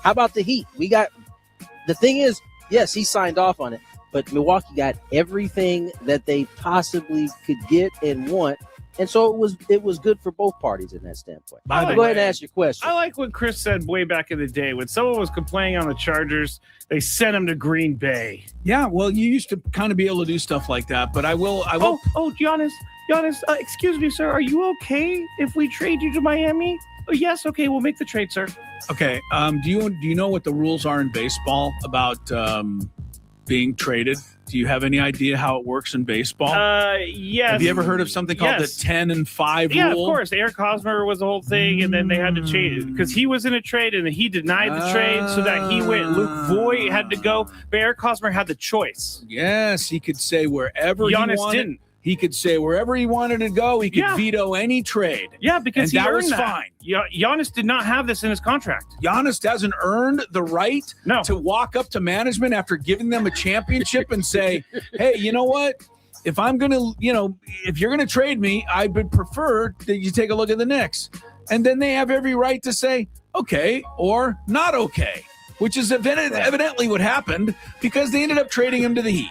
How about the Heat? The thing is, yes, he signed off on it, but Milwaukee got everything that they possibly could get and want. And so it was good for both parties in that standpoint. Go ahead and ask your question. I like what Chris said way back in the day. When someone was complaining on the Chargers, they sent him to Green Bay. Yeah, well, you used to kind of be able to do stuff like that, but I will. Oh, Giannis, excuse me, sir. Are you okay if we trade you to Miami? Oh, yes, okay, we'll make the trade, sir. Okay. Do you know what the rules are in baseball about being traded? Do you have any idea how it works in baseball? Yes. Have you ever heard of something called the 10 and 5 rule? Yeah, of course. Eric Hosmer was the whole thing, and then they had to change it because he was in a trade, and he denied the trade, so that he went. Luke Voigt had to go, but Eric Hosmer had the choice. Yes, he could say wherever Giannis he wanted. didn't. He could say wherever he wanted to go. He could veto any trade. Yeah, because and he that earned was that. fine. Giannis did not have this in his contract. Giannis hasn't earned the right to walk up to management after giving them a championship and say, hey, you know what? If I'm going to, if you're going to trade me, I would prefer that you take a look at the Knicks. And then they have every right to say, okay, or not okay, which is evidently what happened because they ended up trading him to the Heat.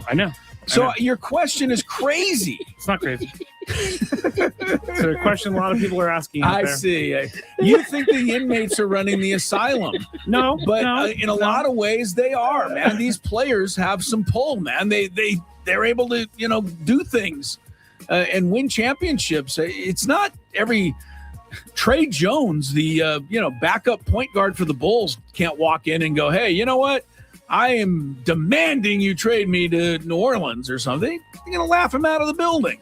I know. So your question is crazy. It's not crazy. It's a question a lot of people are asking. I see. You think the inmates are running the asylum? No, but in a lot of ways they are. Man, these players have some pull. Man, they're able to do things and win championships. It's not every. Trey Jones, the backup point guard for the Bulls, can't walk in and go, hey, you know what? I am demanding you trade me to New Orleans or something. You're going to laugh him out of the building.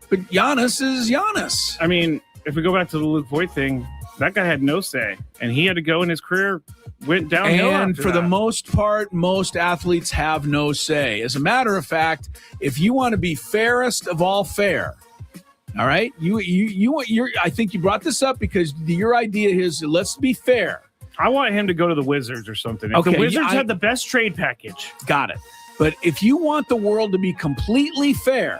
But Giannis is Giannis. I mean, if we go back to the Luke Voigt thing, that guy had no say, and he had to go, and his career went downhill. And for the most part, most athletes have no say. As a matter of fact, if you want to be fairest of all fair, all right, I think you brought this up because your idea is let's be fair. I want him to go to the Wizards or something. If the Wizards had the best trade package. Got it. But if you want the world to be completely fair,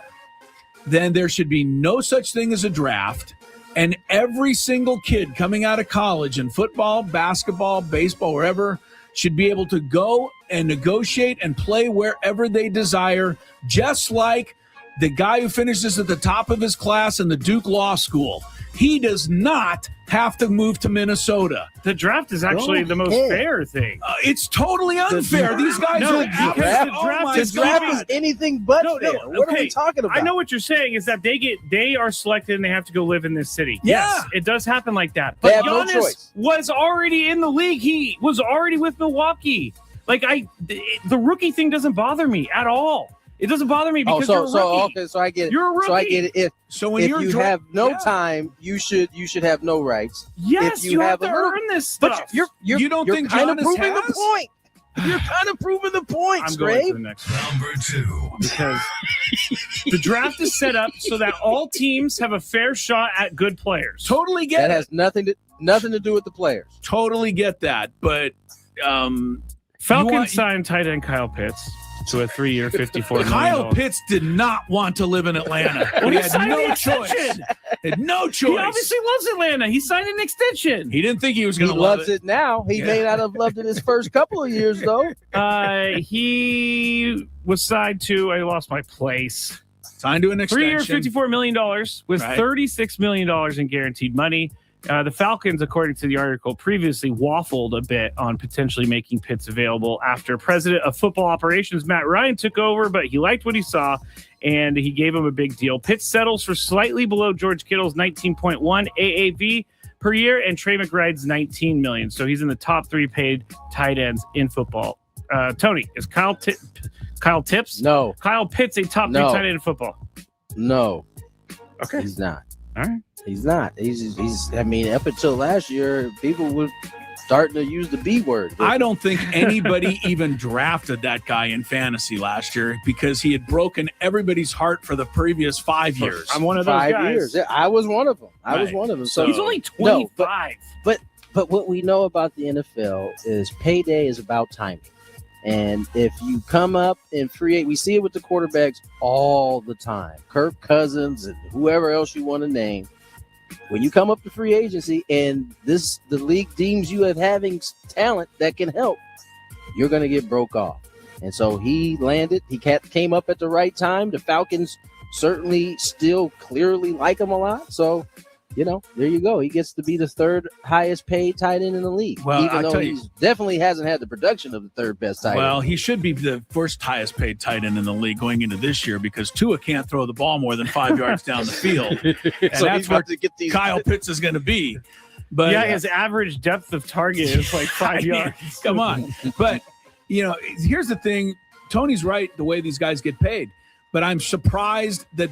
then there should be no such thing as a draft. And every single kid coming out of college in football, basketball, baseball, wherever, should be able to go and negotiate and play wherever they desire, just like the guy who finishes at the top of his class in the Duke Law School. He does not have to move to Minnesota. The draft is actually the most fair thing. It's totally unfair. These guys are the draft is anything but fair. What are we talking about? I know what you're saying is that they are selected and they have to go live in this city. Yeah. Yes, it does happen like that. But Giannis was already in the league. He was already with Milwaukee. Like the rookie thing doesn't bother me at all. It doesn't bother me because you're a rookie. Okay, so I get it. You're a rookie. So I get it. If you have no yeah. time, you should have no rights. Yes, if you have to a little, earn this stuff. But you don't think kind of Giannis proving has? the point. You're kind of proving the point, I'm going to the next round. Number 2. Because the draft is set up so that all teams have a fair shot at good players. Totally get that it. has nothing to do with the players. Totally get that. But Falcons signed tight end Kyle Pitts to a 3-year, $54 million. Kyle Pitts did not want to live in Atlanta. Well, he he had signed no an choice. extension. Had no choice. He obviously loves Atlanta. He signed an extension. He didn't think he was He going to love loves it now. He may not have loved it his first couple of years, though. He was signed to, I lost my place. Signed to an extension. 3-year, $54 million with $36 million in guaranteed money. The Falcons, according to the article, previously waffled a bit on potentially making Pitts available after President of Football Operations Matt Ryan took over, but he liked what he saw, and he gave him a big deal. Pitts settles for slightly below George Kittle's 19.1 AAV per year and Trey McBride's $19 million. So he's in the top 3 paid tight ends in football. Tony, is Kyle Pitts? No. Kyle Pitts a top 3 tight end in football? No. Okay. He's not. All right. He's not. He's. I mean, up until last year, people were starting to use the B word. I don't think anybody even drafted that guy in fantasy last year because he had broken everybody's heart for the previous 5 years. I'm one of those 5 guys. years. Yeah, I was one of them. I was Right. one of them. So he's only 25. But what we know about the NFL is payday is about timing. And if you come up in free agent, we see it with the quarterbacks all the time. Kirk Cousins and whoever else you want to name. When you come up to free agency and the league deems you as having talent that can help, you're going to get broke off. And so he landed. He came up at the right time. The Falcons certainly still clearly like him a lot. So, there you go. He gets to be the 3rd highest paid tight end in the league. Well, even though he definitely hasn't had the production of the 3rd best tight end. Well, he should be the first highest paid tight end in the league going into this year because Tua can't throw the ball more than 5 yards down the field. And So that's he's about what to get these. Kyle Pitts is going to be. But Yeah, his average depth of target is like 5 yards. Come on. But, here's the thing. Tony's right the way these guys get paid. But I'm surprised that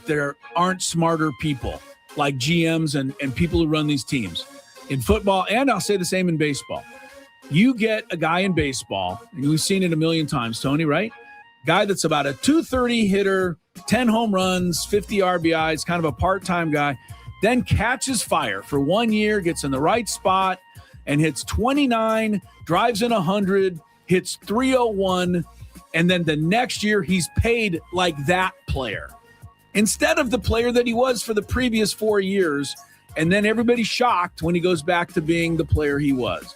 there aren't smarter people like GMs and people who run these teams in football. And I'll say the same in baseball. You get a guy in baseball, and we've seen it a million times, Tony, right? Guy that's about a 230 hitter, 10 home runs, 50 RBIs, kind of a part-time guy, then catches fire for 1 year, gets in the right spot, and hits 29, drives in 100, hits 301, and then the next year he's paid like that player instead of the player that he was for the previous 4 years. And then everybody's shocked when he goes back to being the player he was.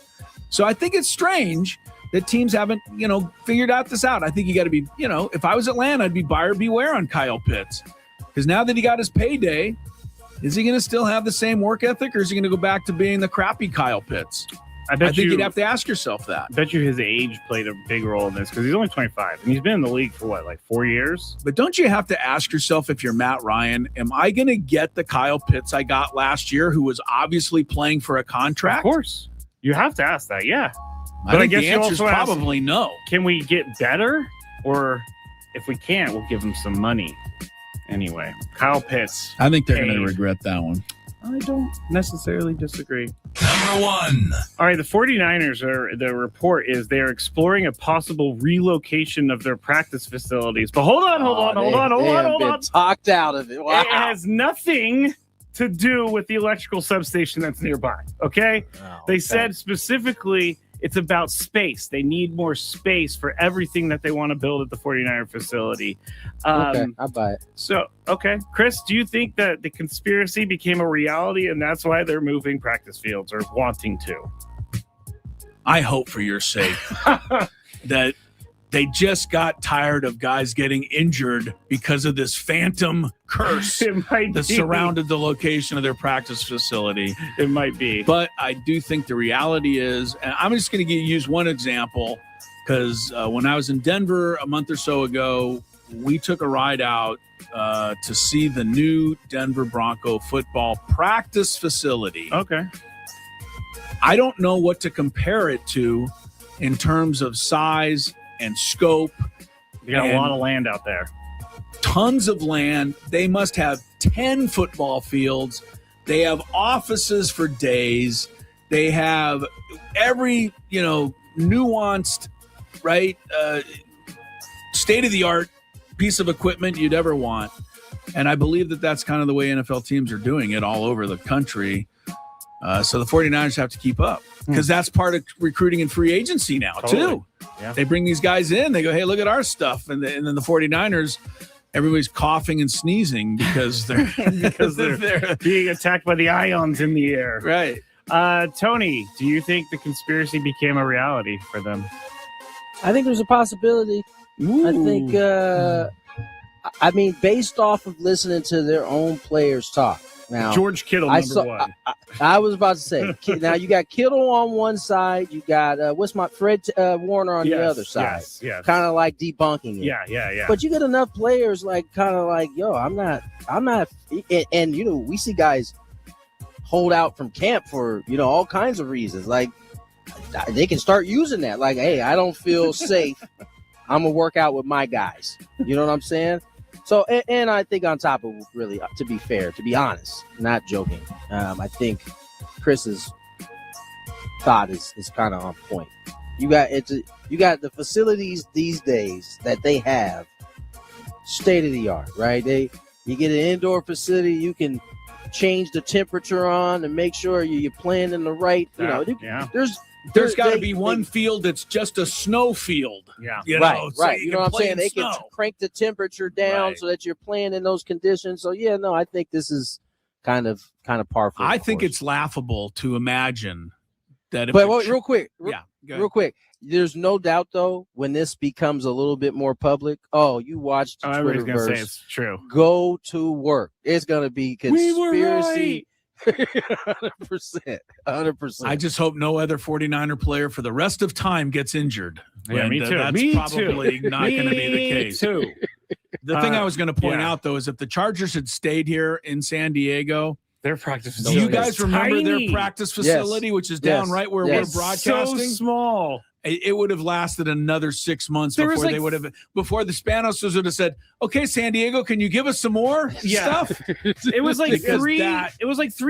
So I think it's strange that teams haven't, figured this out. I think you got to be, if I was Atlanta, I'd be buyer beware on Kyle Pitts because now that he got his payday, is he going to still have the same work ethic or is he going to go back to being the crappy Kyle Pitts? I think you'd have to ask yourself that. I bet you his age played a big role in this because he's only 25 and he's been in the league for what, like 4 years? But don't you have to ask yourself, if you're Matt Ryan, am I going to get the Kyle Pitts I got last year who was obviously playing for a contract? Of course. You have to ask that, yeah. I think the answer is probably no. Can we get better? Or if we can't, we'll give him some money. Anyway, Kyle Pitts. I think they're going to regret that one. I don't necessarily disagree. Number 1. All right, the 49ers, the report is they're exploring a possible relocation of their practice facilities. But hold on. Talked out of it. Wow. It has nothing to do with the electrical substation that's nearby, okay? They said specifically it's about space. They need more space for everything that they want to build at the 49er facility. Okay, I'll buy it. So, okay. Chris, do you think that the conspiracy became a reality and that's why they're moving practice fields or wanting to? I hope for your sake that they just got tired of guys getting injured because of this phantom curse that surrounded the location of their practice facility. It might be. But I do think the reality is, and I'm just going to use one example, because when I was in Denver a month or so ago, we took a ride out to see the new Denver Bronco football practice facility. Okay. I don't know what to compare it to in terms of size and scope. You got a lot of land out there. Tons of land. They must have 10 football fields. They have offices for days. They have every, nuanced, right, state-of-the-art piece of equipment you'd ever want. And I believe that that's kind of the way NFL teams are doing it all over the country. So the 49ers have to keep up because that's part of recruiting and free agency now, too. Yeah. They bring these guys in. They go, hey, look at our stuff. And then the 49ers, everybody's coughing and sneezing because they're being attacked by the ions in the air. Right. Tony, do you think the conspiracy became a reality for them? I think there's a possibility. Ooh. I think, I mean, based off of listening to their own players talk. Now, George Kittle, number one. I was about to say, now you got Kittle on one side, you got Fred Warner on the other side. Yes. Kind of like debunking it. Yeah. But you get enough players like kind of like, yo, I'm not, and you know, we see guys hold out from camp for, you know, all kinds of reasons. Like they can start using that. Like, hey, I don't feel safe. I'm gonna work out with my guys. You know what I'm saying? So, and I think on top of really, to be fair, to be honest, not joking, I think Chris's thought is kind of on point. You got the facilities these days that they have, state of the art, right? You get an indoor facility, you can change the temperature on and make sure you're playing in the right. You know, there's got to be one field that's just a snow field. Yeah. You know, right. So you know what I'm saying? They can snow. crank the temperature down so that you're playing in those conditions. So yeah, no, I think this is kind of par for the I think course. it's laughable to imagine that. If But real quick, go real quick. There's no doubt though when this becomes a little bit more public. Oh, you watched the everybody's gonna say Twitterverse. it's true. Go to work. It's gonna be conspiracy. 100%. I just hope no other 49er player for the rest of time gets injured. Yeah, me too. That's probably not going to be the case. Too. The thing I was going to point out, though, is if the Chargers had stayed here in San Diego, their practice do facility you guys remember tiny. their practice facility, which is down right where we're broadcasting? So small. It would have lasted another 6 months before before the Spanos would have said, "Okay, San Diego, can you give us some more stuff?" It was like three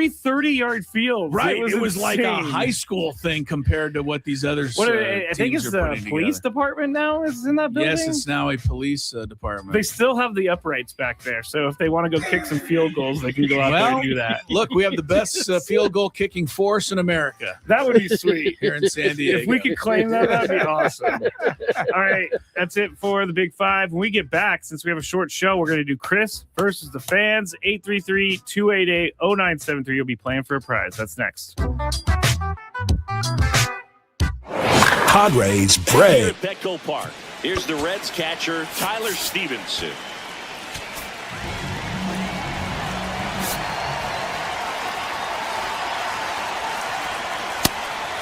30-yard fields. Right. It was insane. like a high school thing compared to what these others. I think it's the police department now is in that building. Yes, it's now a police department. They still have the uprights back there, so if they want to go kick some field goals, they can go out there and do that. Look, we have the best field goal kicking force in America. That would be sweet here in San Diego. If we could claim that, that'd be awesome. All right, that's it for the Big Five. When we get back, since we have a short show, we're going to do Chris versus the fans. 833-288-0973. You'll be playing for a prize. That's next. Padres bread. Here at Petco Park, here's the Reds catcher, Tyler Stevenson.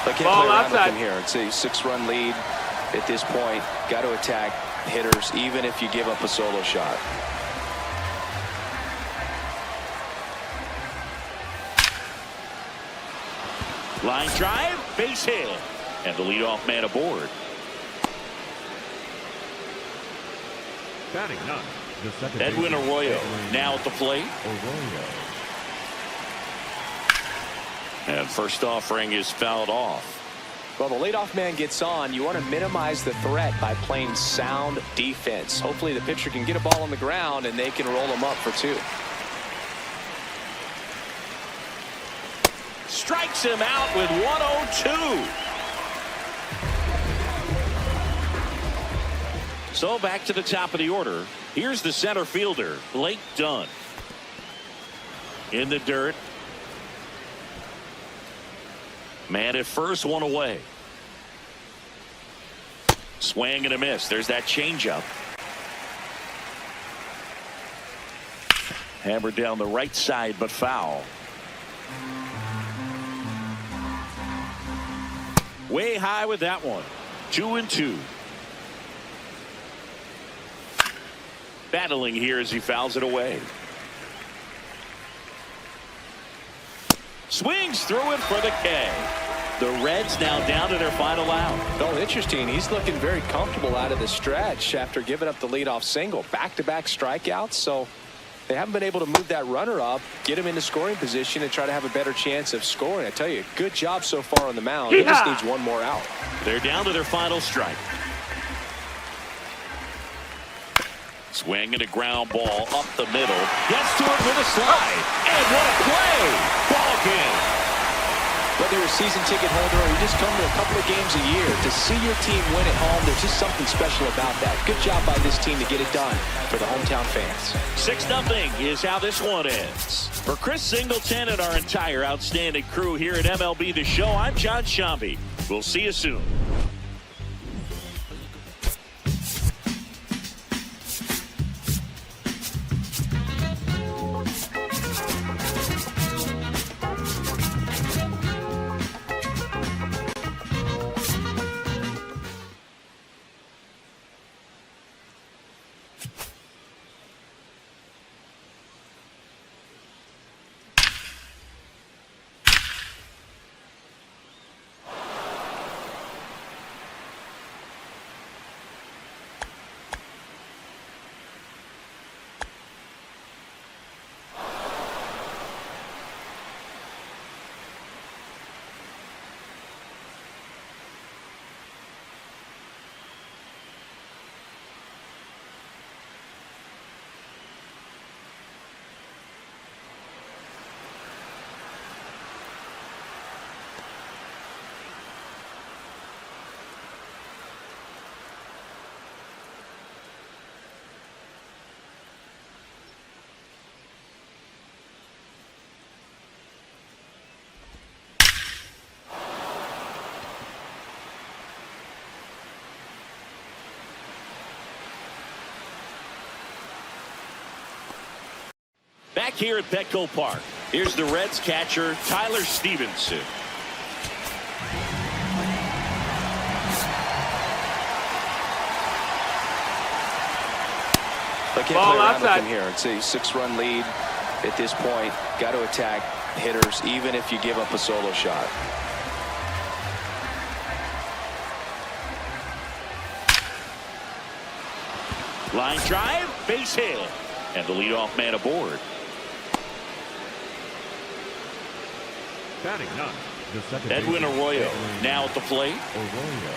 They can't play around with them here. It's a 6-run lead at this point. Got to attack hitters, even if you give up a solo shot. Line drive, base hit, and the leadoff man aboard. Batting ninth, the second Edwin baseman, Arroyo Edwin now at the plate. Arroyo. And first offering is fouled off. Well, the leadoff man gets on. You want to minimize the threat by playing sound defense. Hopefully the pitcher can get a ball on the ground and they can roll him up for 2. Strikes him out with 102. So back to the top of the order. Here's the center fielder, Blake Dunn. In the dirt. Man at first, one away. Swing and a miss. There's that changeup. Hammered down the right side, but foul. Way high with that one. 2-2. Battling here as he fouls it away. Swings through it for the K. The Reds now down to their final out. Oh, interesting. He's looking very comfortable out of the stretch after giving up the leadoff single. Back-to-back strikeouts, so they haven't been able to move that runner up, get him into scoring position, and try to have a better chance of scoring. I tell you, good job so far on the mound. He just needs one more out. They're down to their final strike. Swing and a ground ball up the middle. Gets to it with a slide. And what a play. Ball game. whether you're a season ticket holder or you just come to a couple of games a year, to see your team win at home, there's just something special about that. Good job by this team to get it done for the hometown fans. 6-0 is how this one ends. For Chris Singleton and our entire outstanding crew here at MLB The Show, I'm John Shambi. We'll see you soon. Back here at Petco Park, here's the Reds catcher, Tyler Stevenson. They can't play around with him here. It's a 6-run lead at this point. Got to attack hitters, even if you give up a solo shot. Line drive, base hit, and the leadoff man aboard. Batting ninth, the second Edwin baseman, Arroyo Edwin now at the plate. Arroyo.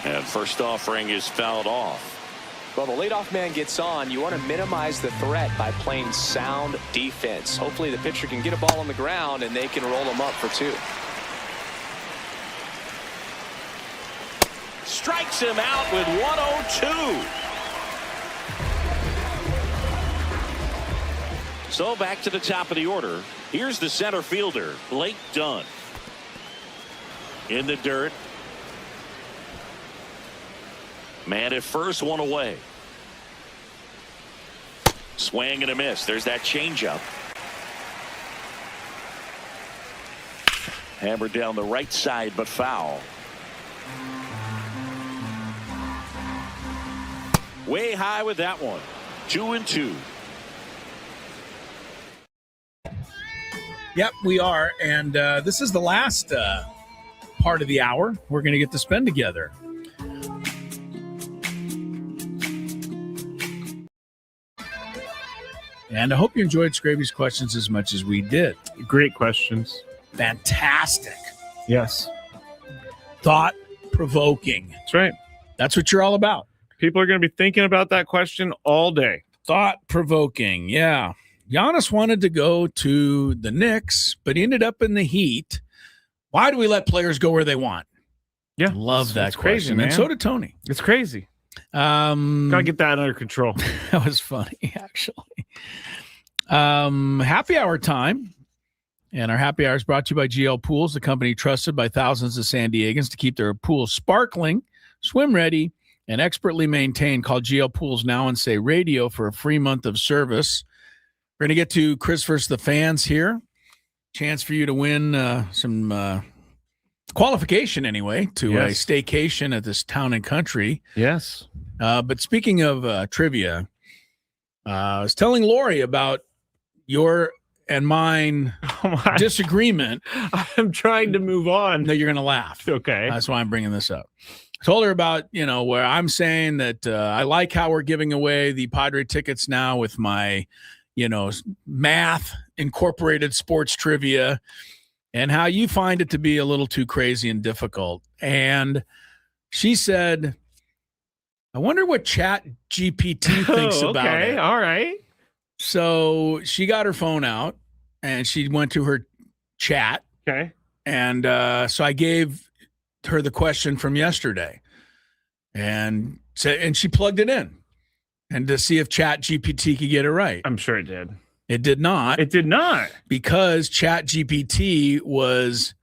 And first offering is fouled off. Well, the leadoff man gets on. You want to minimize the threat by playing sound defense. Hopefully the pitcher can get a ball on the ground and they can roll him up for 2. Strikes him out with 102. So back to the top of the order. Here's the center fielder, Blake Dunn. In the dirt. Man at first, one away. Swing and a miss. There's that changeup. Hammered down the right side, but foul. Way high with that one. 2-2. Yep, we are. And this is the last part of the hour we're going to get to spend together. And I hope you enjoyed Scraby's questions as much as we did. Great questions. Fantastic. Yes. Thought-provoking. That's right. That's what you're all about. People are going to be thinking about that question all day. Thought-provoking, yeah. Giannis wanted to go to the Knicks, but he ended up in the Heat. Why do we let players go where they want? Yeah. Love that question. Crazy, man. And so did Tony. It's crazy. Gotta get that under control. That was funny, actually. Happy hour time. And our happy hour is brought to you by GL Pools, the company trusted by thousands of San Diegans to keep their pools sparkling, swim ready, and expertly maintained. Call GL Pools now and say radio for a free month of service. We're going to get to Chris versus the fans here. Chance for you to win some qualification anyway to a staycation at this town and country. Yes. But speaking of trivia, I was telling Lori about your and mine disagreement. I'm trying to move on. No, you're going to laugh. Okay. That's why I'm bringing this up. I told her about, where I'm saying that I like how we're giving away the Padre tickets now with my, math incorporated sports trivia, and how you find it to be a little too crazy and difficult. And she said, I wonder what Chat GPT thinks about it. All right. So she got her phone out and she went to her chat. Okay. And so I gave her the question from yesterday, and she plugged it in, and to see if Chat GPT could get it right. I'm sure it did. It did not. It did not, because Chat GPT was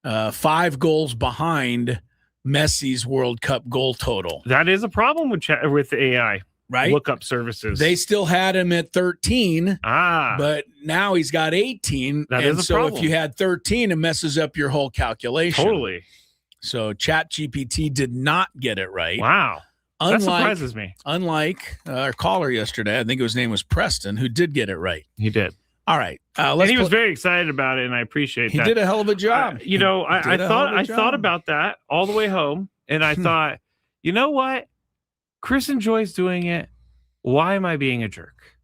5 goals behind Messi's World Cup goal total. That is a problem with AI. Right? Lookup services. They still had him at 13. But now he's got 18. That is a problem. If you had 13, it messes up your whole calculation. Totally. So ChatGPT did not get it right. Wow. That surprises me. Unlike our caller yesterday, I think his name was Preston, who did get it right. He did. All right. And he was very excited about it, and I appreciate that. He did a hell of a job. I thought about that all the way home, and I thought, you know what? Chris enjoys doing it. Why am I being a jerk?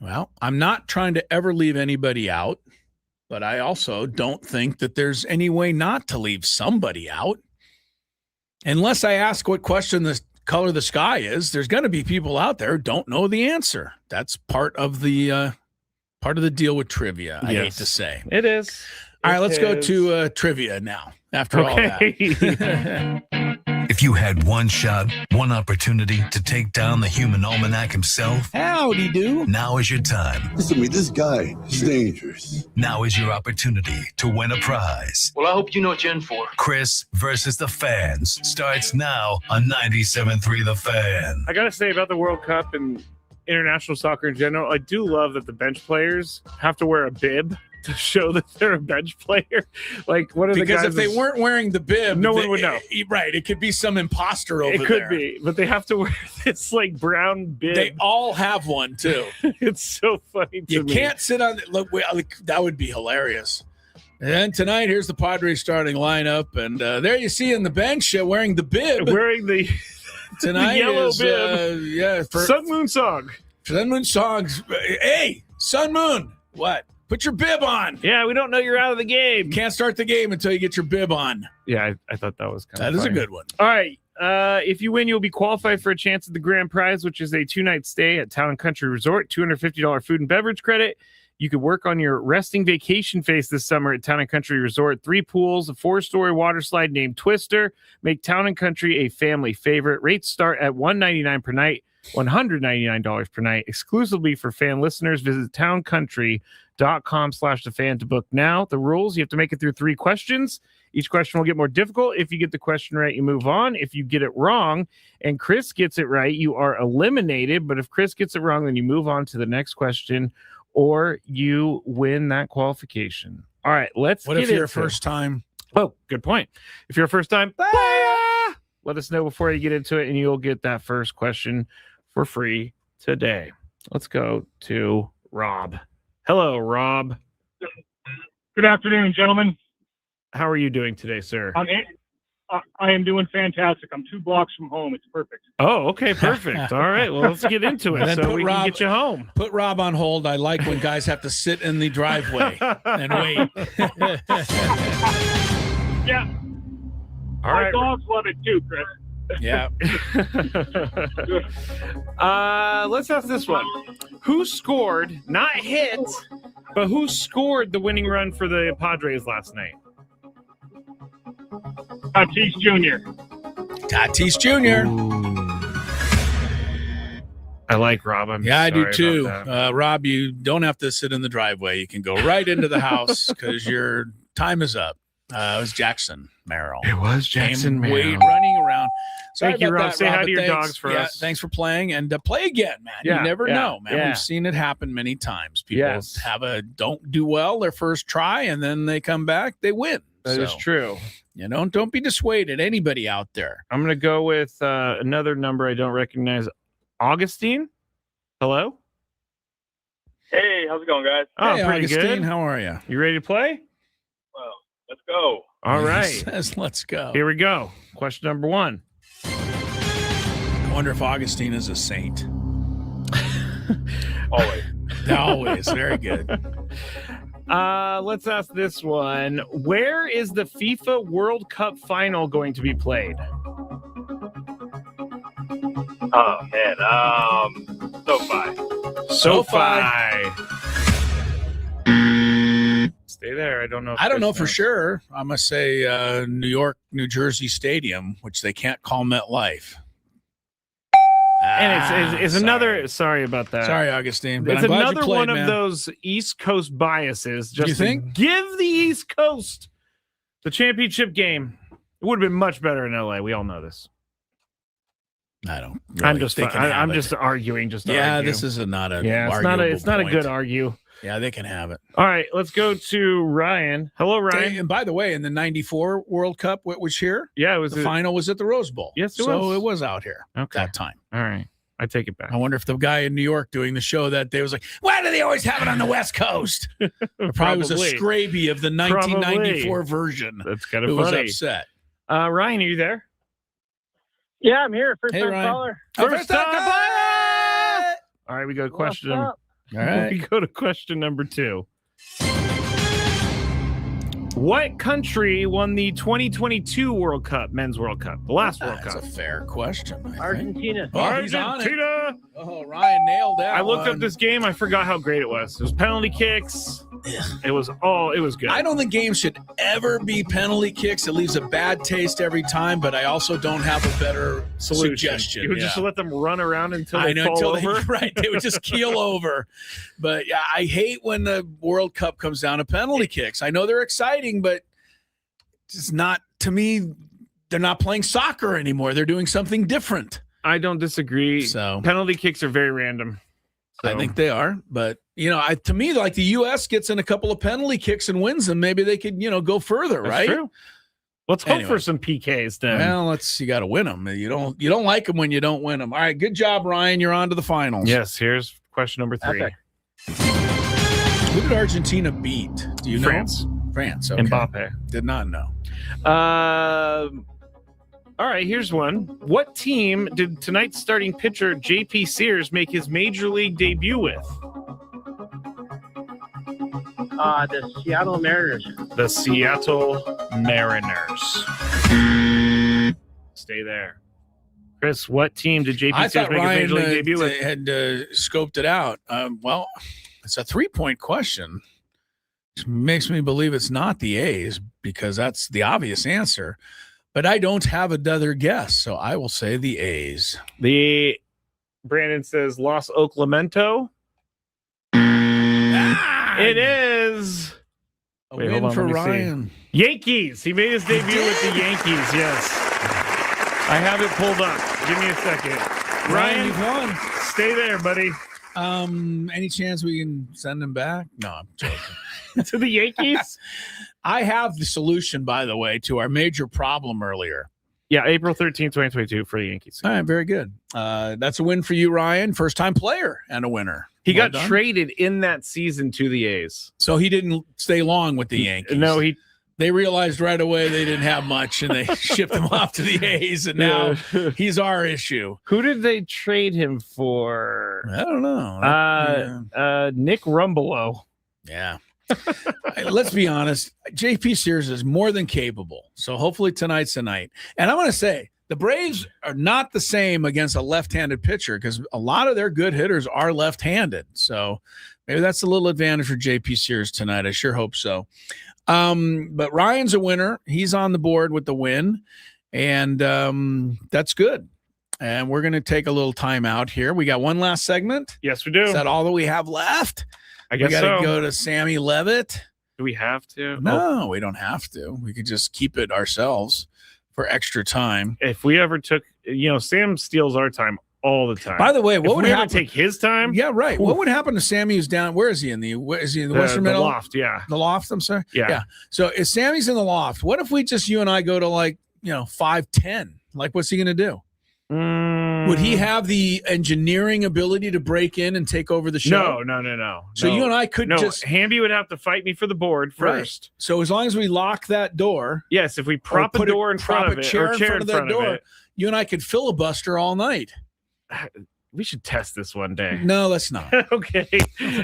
Well, I'm not trying to ever leave anybody out, but I also don't think that there's any way not to leave somebody out. Unless I ask what question the color of the sky is, there's going to be people out there who don't know the answer. That's part of the deal with trivia, I hate to say. It is. All right, let's go to trivia now, after all that. If you had one shot, one opportunity to take down the human almanac himself, howdy do. Now is your time. Listen to me, this guy is dangerous. Now is your opportunity to win a prize. Well, I hope you know what you're in for. Chris versus the fans starts now on 97.3 The Fan. I got to say about the World Cup and international soccer in general, I do love that the bench players have to wear a bib to show that they're a bench player. Like, what are the guys? Because if they weren't wearing the bib, no one would know. Right. It could be some imposter over there. It could be, but they have to wear this like brown bib. They all have one too. It's so funny to me. You can't sit on it. Look, that would be hilarious. And tonight, here's the Padres starting lineup. And there you see in the bench wearing the bib. Wearing the tonight the yellow is, bib. Sun Moon Song. Sun Moon Songs. Hey, Sun Moon. What? Put your bib on. Yeah, we don't know you're out of the game. Can't start the game until you get your bib on. Yeah, I thought that was kind of That is a good one. All right. If you win, you'll be qualified for a chance at the grand prize, which is a 2-night stay at Town and Country Resort, $250 food and beverage credit. You could work on your resting vacation face this summer at Town and Country Resort. 3 pools, a 4-story water slide named Twister. Make Town and Country a family favorite. Rates start at $199 per night, $199 per night. Exclusively for fan listeners, visit towncountry.com/thefan to book now. The rules: you have to make it through 3 questions. Each question will get more difficult. If you get the question right, you move on. If you get it wrong and Chris gets it right, you are eliminated. But if Chris gets it wrong, then you move on to the next question, or you win that qualification. All right, let's What if you're a first time? Oh, good point. If you're a first time, let us know before you get into it, and you'll get that first question for free today. Let's go to Rob. Hello, Rob. Good afternoon, gentlemen. How are you doing today, sir? I am doing fantastic. I'm 2 blocks from home. It's perfect. Oh, okay, perfect. All right, well, let's get into it so we can get you home. Put Rob on hold. I like when guys have to sit in the driveway and wait. Yeah. All My right. dogs love it too, Chris. Yeah. Let's ask this one. Who scored, not hit, but who scored the winning run for the Padres last night? Tatis Jr. Tatis Jr. I like Rob. I do sorry too. about that. Rob, you don't have to sit in the driveway. You can go right into the house because your time is up. It was Jackson Merrill. It was Jackson Merrill. Merrill. Running around. Sorry Thank you, about Rob. that, Say hi but to your thanks. dogs for Yeah, us. thanks for playing, and play again, man. Yeah, you never yeah, know, man. yeah. We've seen it happen many times. People Yes. don't do well their first try, and then they come back, they win. That is true. You know, don't be dissuaded. Anybody out there. I'm going to go with another number I don't recognize. Augustine? Hello? Hey, how's it going, guys? Oh, Hey, pretty Augustine, good. how are you? You ready to play? Well, let's go. All He right. says, let's go. Here we go. Question number 1. I wonder if Augustine is a saint. Always. Always. Very good. Let's ask this one. Where is the FIFA World Cup final going to be played? Oh, man. SoFi. SoFi. Stay there. I don't know. I don't know for sure. I must say New York, New Jersey Stadium, which they can't call MetLife. And it's another. Sorry about that. Sorry, Augustine. But It's I'm glad another you played, one man. of those East Coast biases. Just You think? to give the East Coast the championship game. It would have been much better in LA. We all know this. I don't. I'm really just. think I'm just arguing. Just to argue. This is not a. Yeah, it's not a good argue. Yeah, they can have it. All right, let's go to Ryan. Hello, Ryan. And by the way, in the '94 World Cup, what was here? Yeah, it was the final was at the Rose Bowl. Yes, it so was. it was out here that time. All right, I take it back. I wonder if the guy in New York doing the show that day was like, "Why do they always have it on the West Coast?" It probably was a Scraby of the 1994 version. That's kind of who funny. was upset. Ryan, are you there? Yeah, I'm here. First Hey, time Ryan. caller. First time caller. All right, we go to question. up? All right. We go to question number 2. What country won the 2022 World Cup, Men's World Cup, the last World That's Cup? a fair question. I think. Argentina. Oh, he's on it. Argentina. Oh, Ryan nailed that. I looked one. up this game. I forgot how great it was. It was penalty kicks. It was good. I don't think games should ever be penalty kicks. It leaves a bad taste every time, but I also don't have a better suggestion. You would just let them run around until they fall until over. They would just keel over. But yeah, I hate when the World Cup comes down to penalty kicks. I know they're exciting, but it's not, to me, they're not playing soccer anymore. They're doing something different. I don't disagree. So penalty kicks are very random. I think they are, but to me, like the U.S. gets in a couple of penalty kicks and wins them, maybe they could, go further, That's right? true. Let's hope for some PKs then. Well, you got to win them. You don't like them when you don't win them. All right, good job, Ryan. You're on to the finals. Yes. Here's question number 3. Epic. Who did Argentina beat? Do you know? France. Okay. Mbappe. Did not know. All right, here's one. What team did tonight's starting pitcher J.P. Sears make his major league debut with? The Seattle Mariners. The Seattle Mariners. Stay there. Chris, what team did J.P. I Sears thought make his Ryan major league debut with? had scoped it out. Well, it's a 3-point question. Which makes me believe it's not the A's because that's the obvious answer. But I don't have another guess, so I will say the A's. Brandon says Los Oaklamento. It is a win for Ryan. Yankees. He made his debut with the Yankees. Yes, I have it pulled up. Give me a second. Ryan, you've won. Stay there, buddy. Any chance we can send him back? No, I'm joking. To the Yankees? I have the solution, by the way, to our major problem earlier. Yeah, April 13th, 2022 for the Yankees. All right, very good. That's a win for you, Ryan. First-time player and a winner. He Well got done. traded in that season to the A's. So he didn't stay long with the Yankees. No, they realized right away they didn't have much, and they shipped him off to the A's, and now he's our issue. Who did they trade him for? I don't know. Nick Rumbelow. Yeah. Let's be honest. JP Sears is more than capable. So hopefully tonight's the night. And I'm going to say the Braves are not the same against a left-handed pitcher because a lot of their good hitters are left-handed. So maybe that's a little advantage for JP Sears tonight. I sure hope so. But Ryan's a winner. He's on the board with the win. And that's good. And we're going to take a little time out here. We got one last segment. Yes, we do. Is that all that we have left? I guess we got to so. go to Sammy Levitt. Do we have to? No, we don't have to. We could just keep it ourselves for extra time. If we ever took, Sam steals our time all the time. By the way, what if would we happen? ever take his time? Yeah, right. What would happen to Sammy who's down? Where is he in the? Is he in the Western Middle? The loft, yeah. The loft. I'm sorry. Yeah. So if Sammy's in the loft, what if we just you and I go to 5'10"? Like, what's he going to do? Would he have the engineering ability to break in and take over the show? No. So you and I could just Hamby would have to fight me for the board first. Right. So as long as we lock that door, yes. If we prop a door in front of it, chair or chair in front of that door, you and I could filibuster all night. We should test this one day. No, let's not. Okay.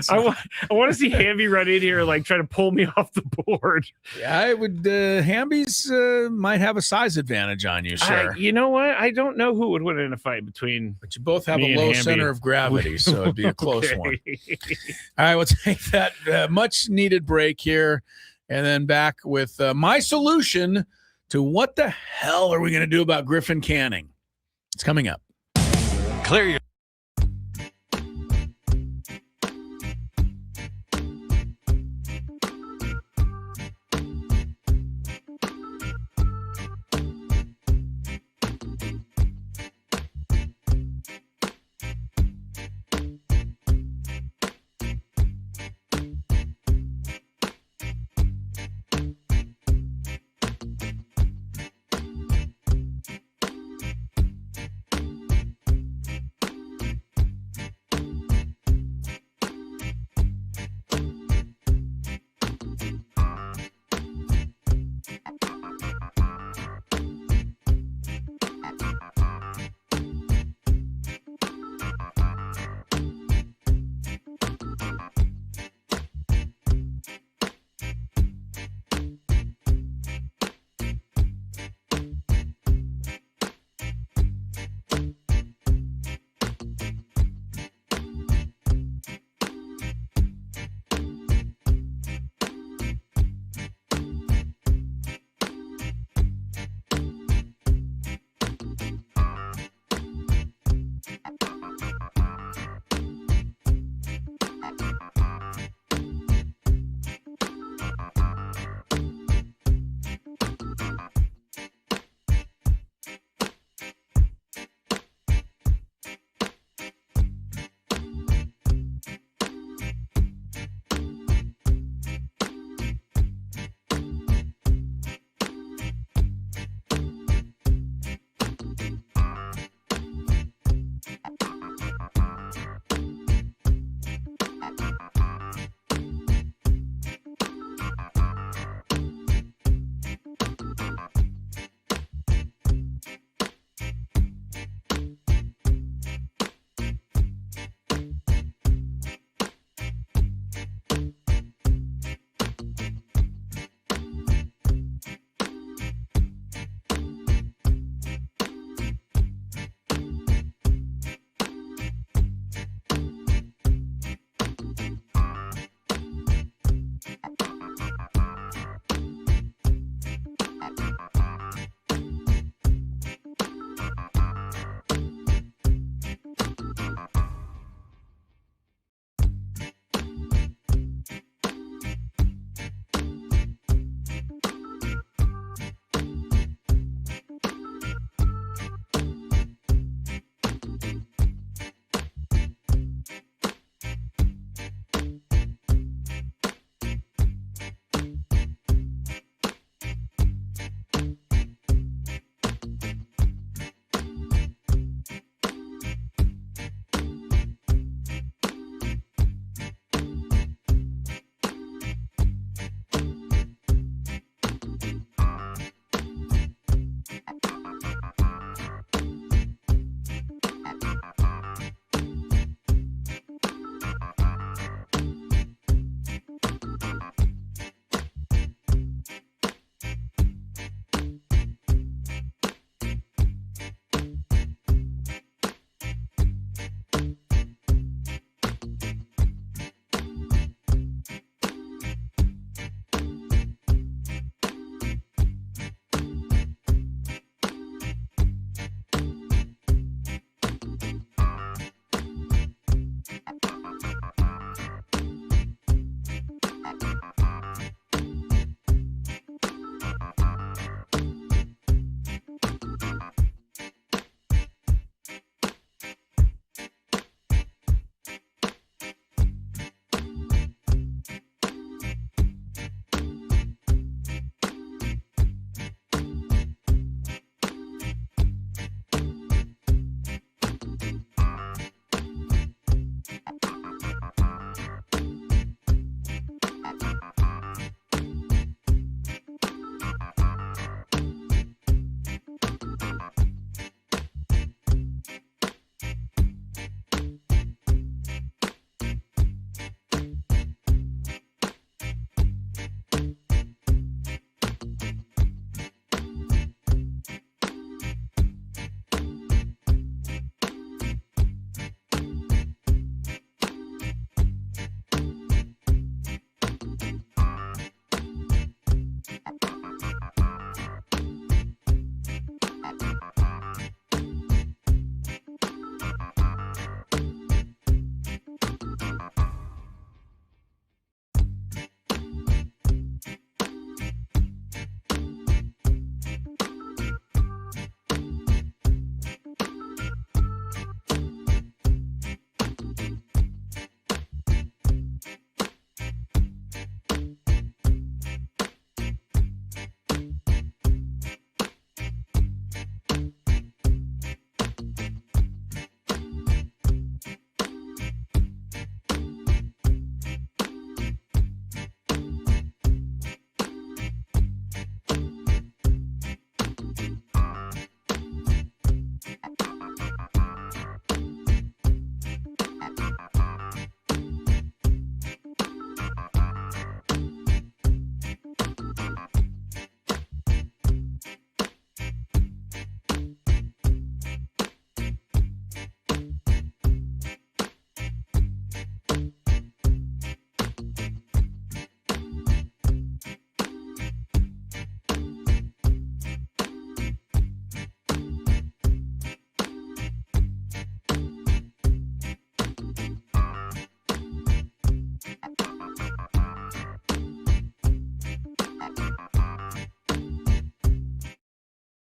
I want to see Hamby run in here and like try to pull me off the board. Yeah, I would. Hamby's might have a size advantage on you, sir. You know what? I don't know who would win in a fight between. But you both have me a low and Hamby. center of gravity, so it'd be a close one. Okay. All right, we'll take that much needed break here, and then back with my solution to what the hell are we going to do about Griffin Canning? It's coming up. Clear your.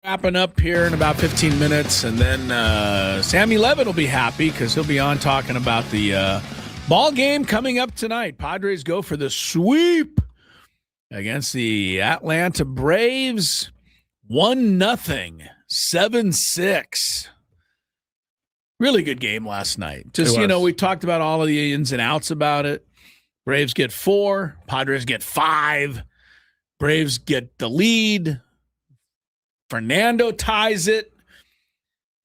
Wrapping up here in about 15 minutes, and then Sammy Levitt will be happy because he'll be on talking about the ball game coming up tonight. Padres go for the sweep against the Atlanta Braves. 1-0, 7-6. Really good game last night. Just, we talked about all of the ins and outs about it. Braves get 4, Padres get 5. Braves get the lead. Fernando ties it.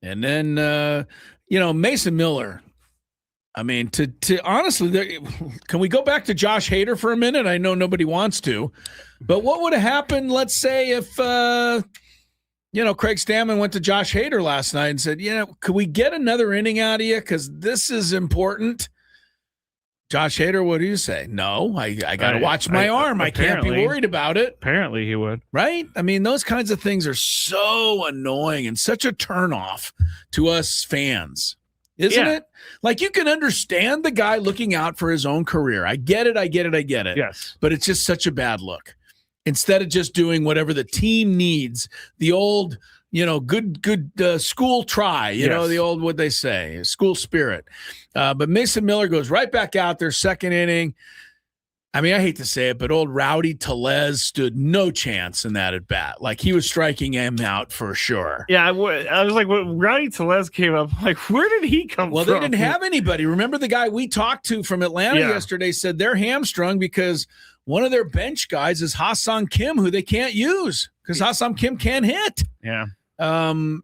And then, Mason Miller. I mean, to honestly, can we go back to Josh Hader for a minute? I know nobody wants to. But what would have happened, let's say, if, Craig Stammen went to Josh Hader last night and said, could we get another inning out of you? Because this is important. Josh Hader, what do you say? No, I got to watch my arm. I can't be worried about it. Apparently he would. Right? I mean, those kinds of things are so annoying and such a turnoff to us fans, isn't it? Like, you can understand the guy looking out for his own career. I get it. Yes. But it's just such a bad look. Instead of just doing whatever the team needs, the old – good school try, the old, what they say, school spirit. But Mason Miller goes right back out there, second inning. I mean, I hate to say it, but old Rowdy Tellez stood no chance in that at bat. Like, he was striking him out for sure. Yeah, I was like, when Rowdy Tellez came up, like, where did he come from? Well, they didn't have anybody. Remember the guy we talked to from Atlanta yesterday said they're hamstrung because one of their bench guys is Ha-Seong Kim, who they can't use because Ha-Seong Kim can't hit. Yeah.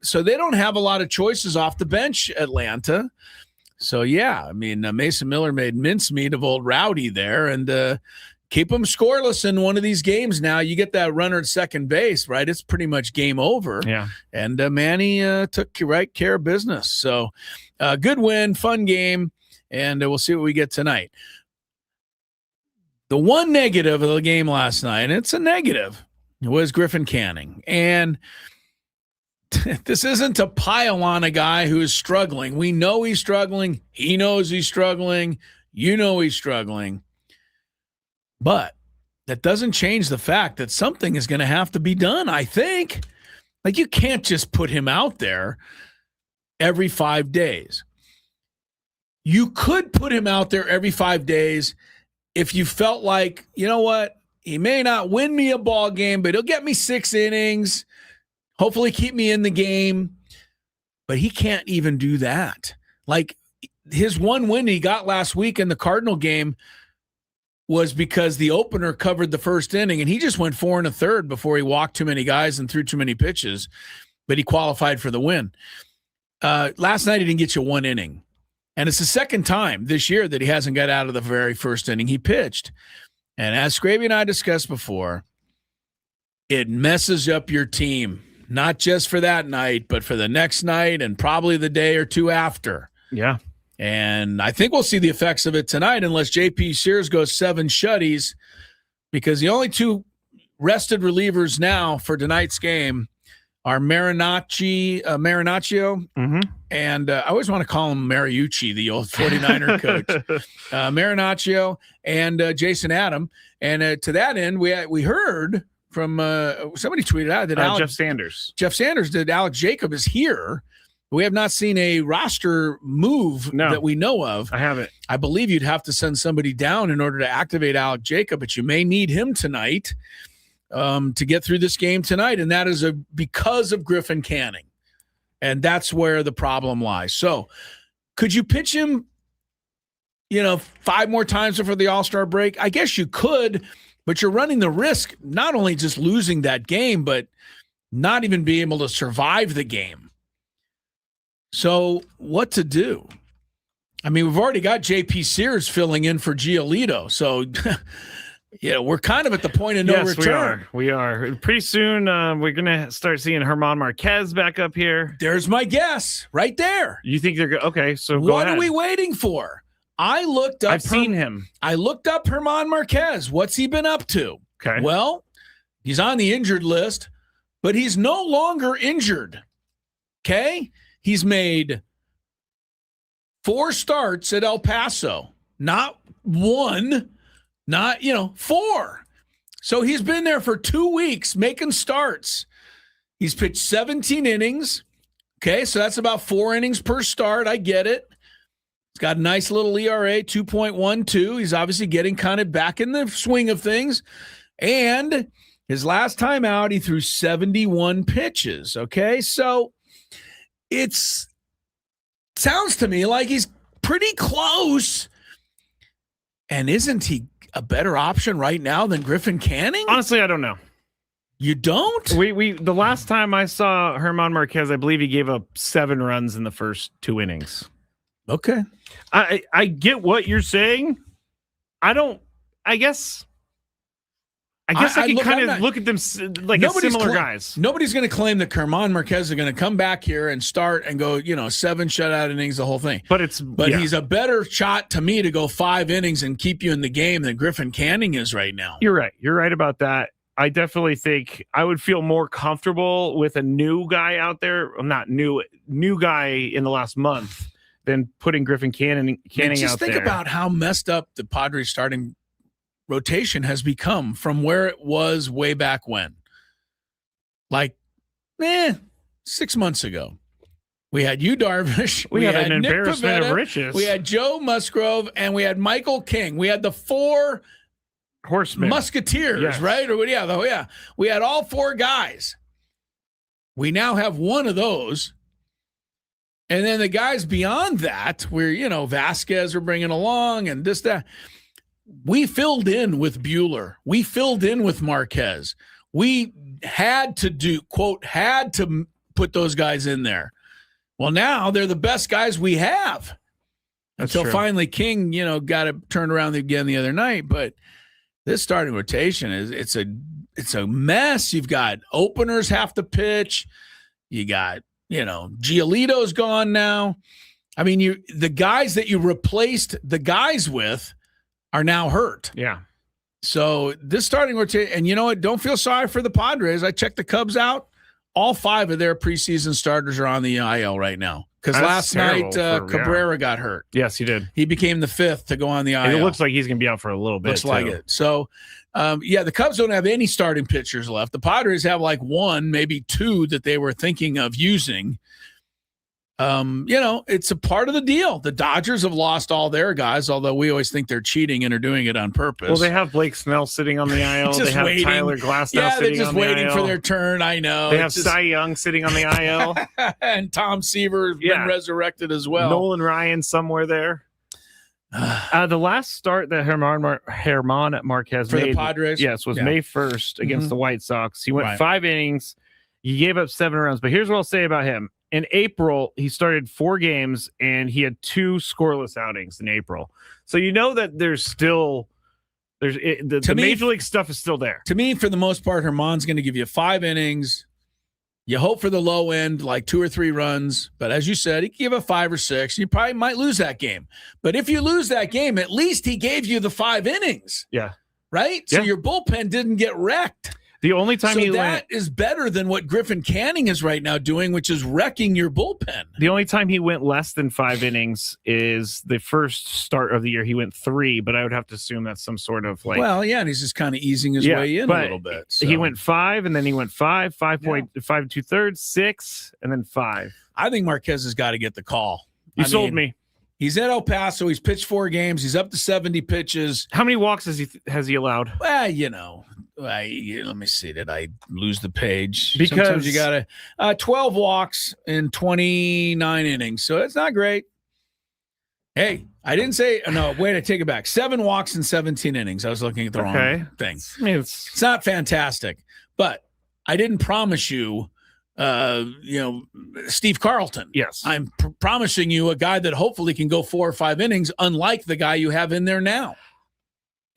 So they don't have a lot of choices off the bench, Atlanta. So, I mean, Mason Miller made mincemeat of old Rowdy there and keep them scoreless in one of these games now. You get that runner at second base, right? It's pretty much game over. Yeah. And Manny took right care of business. So, good win, fun game, and we'll see what we get tonight. The one negative of the game last night, and it's a negative, was Griffin Canning. And this isn't to pile on a guy who is struggling. We know he's struggling. He knows he's struggling. You know he's struggling. But that doesn't change the fact that something is going to have to be done, I think. Like, you can't just put him out there every 5 days. You could put him out there every 5 days if you felt like, you know what, he may not win me a ball game, but he'll get me 6 innings. Hopefully keep me in the game, but he can't even do that. Like, his one win he got last week in the Cardinal game was because the opener covered the first inning, and he just went 4 1/3 before he walked too many guys and threw too many pitches, but he qualified for the win. Last night he didn't get you 1 inning, and it's the second time this year that he hasn't got out of the very first inning he pitched. And as Scraby and I discussed before, it messes up your team. Not just for that night, but for the next night and probably the day or two after. Yeah. And I think we'll see the effects of it tonight unless J.P. Sears goes 7 shutties, because the only 2 rested relievers now for tonight's game are Marinaccio, and I always want to call him Mariucci, the old 49er coach. Marinaccio and Jason Adam. And to that end, we heard – from somebody tweeted out that Jeff Sanders that Alex Jacob is here. We have not seen a roster move that we know of. I haven't. I believe you'd have to send somebody down in order to activate Alex Jacob, but you may need him tonight to get through this game tonight, and that is because of Griffin Canning, and that's where the problem lies. So, could you pitch him, 5 more times before the All-Star break? I guess you could. But you're running the risk not only just losing that game, but not even being able to survive the game. So what to do? I mean, we've already got J.P. Sears filling in for Giolito. So, we're kind of at the point of no return. We are. Pretty soon, we're going to start seeing German Marquez back up here. There's my guess right there. You think they're good? Okay, so what are we waiting for? I've seen him. I looked up German Marquez. What's he been up to? Okay. Well, he's on the injured list, but he's no longer injured. Okay? He's made 4 starts at El Paso. Not 1, not, 4. So he's been there for 2 weeks making starts. He's pitched 17 innings. Okay, so that's about 4 innings per start. I get it. He's got a nice little ERA, 2.12. He's obviously getting kind of back in the swing of things. And his last time out, he threw 71 pitches. Okay, so sounds to me like he's pretty close. And isn't he a better option right now than Griffin Canning? Honestly, I don't know. You don't? The last time I saw German Marquez, I believe he gave up 7 runs in the first 2 innings. Okay. I get what you're saying. I guess I can kind of look at them like as similar guys. Nobody's going to claim that German Marquez is going to come back here and start and go, 7 shutout innings, the whole thing. But he's a better shot to me to go 5 innings and keep you in the game than Griffin Canning is right now. You're right. You're right about that. I definitely think I would feel more comfortable with a new guy out there. Well, not new guy in the last month than putting Griffin Canning out there. Just think about how messed up the Padres starting rotation has become from where it was way back when. 6 months ago. We had Yu Darvish. We had an Nick embarrassment Pivetta, of riches. We had Joe Musgrove, and we had Michael King. We had the 4 horsemen, Musketeers, yes. right? We had all 4 guys. We now have one of those. And then the guys beyond that, where, Vasquez are bringing along and this, that. We filled in with Buehler. We filled in with Marquez. We had to put those guys in there. Well, now they're the best guys we have. That's until true. Finally King, got it turned around again the other night. But this starting rotation it's a mess. You've got openers have to pitch. You got, Giolito's gone now. I mean, the guys that you replaced the guys with are now hurt. Yeah. So this starting rotation, and you know what? Don't feel sorry for the Padres. I checked the Cubs out. All 5 of their preseason starters are on the IL right now. Because last night Cabrera got hurt. Yes, he did. He became the 5th to go on the IL. And it looks like he's going to be out for a little bit. Looks like it. So, the Cubs don't have any starting pitchers left. The Padres have 1, maybe 2 that they were thinking of using. It's a part of the deal. The Dodgers have lost all their guys, although we always think they're cheating and are doing it on purpose. Well, they have Blake Snell sitting on the IL. Just they have waiting. Tyler Glasnow sitting on the IL. Yeah, they're just waiting for their turn. I know. They have Cy Young sitting on the IL. And Tom Seaver has been resurrected as well. Nolan Ryan somewhere there. The last start that German Marquez for made, the Padres, was May 1st against the White Sox. He went Right. 5 innings. He gave up 7 runs. But here's what I'll say about him. In April, he started 4 games, and he had 2 scoreless outings in April. So that the major league stuff is still there. To me, for the most part, German's going to give you 5 innings. You hope for the low end, 2 or 3 runs. But as you said, he can give a 5 or 6. You probably might lose that game. But if you lose that game, at least he gave you the 5 innings. Yeah. Right? So your bullpen didn't get wrecked. The only time that is better than what Griffin Canning is right now doing, which is wrecking your bullpen. The only time he went less than 5 innings is the first start of the year. He went 3, but I would have to assume that's some sort of and he's just kind of easing his way in a little bit. So. He went 5, and then he went 5.5 2/3, 6, and then 5. I think Marquez has got to get the call. You sold me. He's at El Paso. He's pitched 4 games. He's up to 70 pitches. How many walks has he allowed? Well, let me see. Did I lose the page? Because sometimes you got to 12 walks in 29 innings. So it's not great. Hey, I didn't say no. Wait, I take it back. 7 walks in 17 innings. I was looking at the wrong thing. I mean, it's not fantastic, but I didn't promise you. Steve Carlton. Yes. I'm promising you a guy that hopefully can go 4 or 5 innings, unlike the guy you have in there now.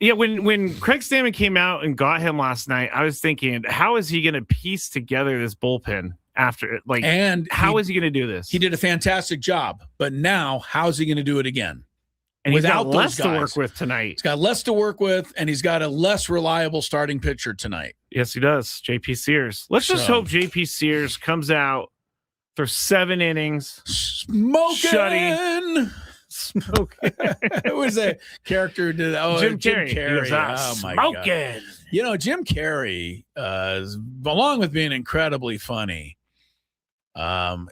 Yeah, when Craig Stammen came out and got him last night, I was thinking, how is he going to piece together this bullpen after it? And how is he going to do this? He did a fantastic job, but now how's he going to do it again? And without he's got less those guys to work with tonight. He's got less to work with, and he's got a less reliable starting pitcher tonight. Yes, he does. JP Sears. Let's just hope JP Sears comes out for 7 innings. Smoking. Who was that character who did that? Oh, Jim Carrey. Carrey. He goes, oh, my God. Smoking. You know, Jim Carrey, along with being incredibly funny,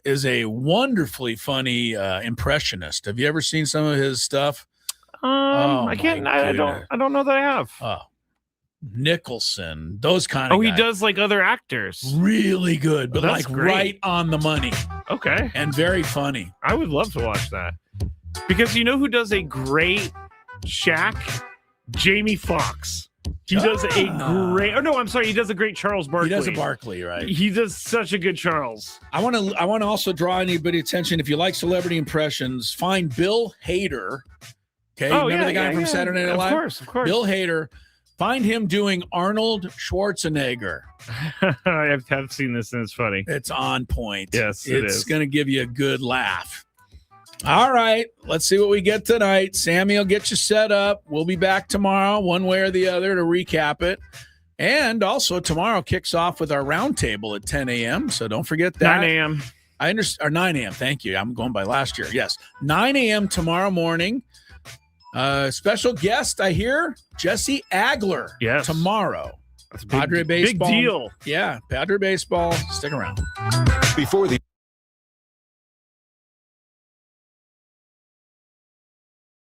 is a wonderfully funny impressionist. Have you ever seen some of his stuff? I can't. I don't know that I have. Oh, Nicholson, those kind of. Oh, he guys. does like other actors. Really good, but That's like great. right on the money. Okay, and very funny. I would love to watch that because you know who does a great Shaq? Jamie Foxx. He does a great. Oh no, I'm sorry. He does a great Charles Barkley. He does a Barkley, right? He does such a good Charles. I want to also draw anybody's attention. If you like celebrity impressions, find Bill Hader. Okay, remember the guy from Saturday Night Live? Of course. Bill Hader. Find him doing Arnold Schwarzenegger. I have seen this and it's funny. It's on point. Yes, it is. It's going to give you a good laugh. All right, let's see what we get tonight. Sammy will get you set up. We'll be back tomorrow, one way or the other, to recap it. And also tomorrow kicks off with our roundtable at 10 a.m., so don't forget that. 9 a.m. I understand, or 9 a.m., thank you. I'm going by last year. Yes, 9 a.m. tomorrow morning. Special guest, I hear, Jesse Agler. Yes. Tomorrow. That's a Padre baseball. Big deal. Yeah, Padre baseball. Stick around. Before the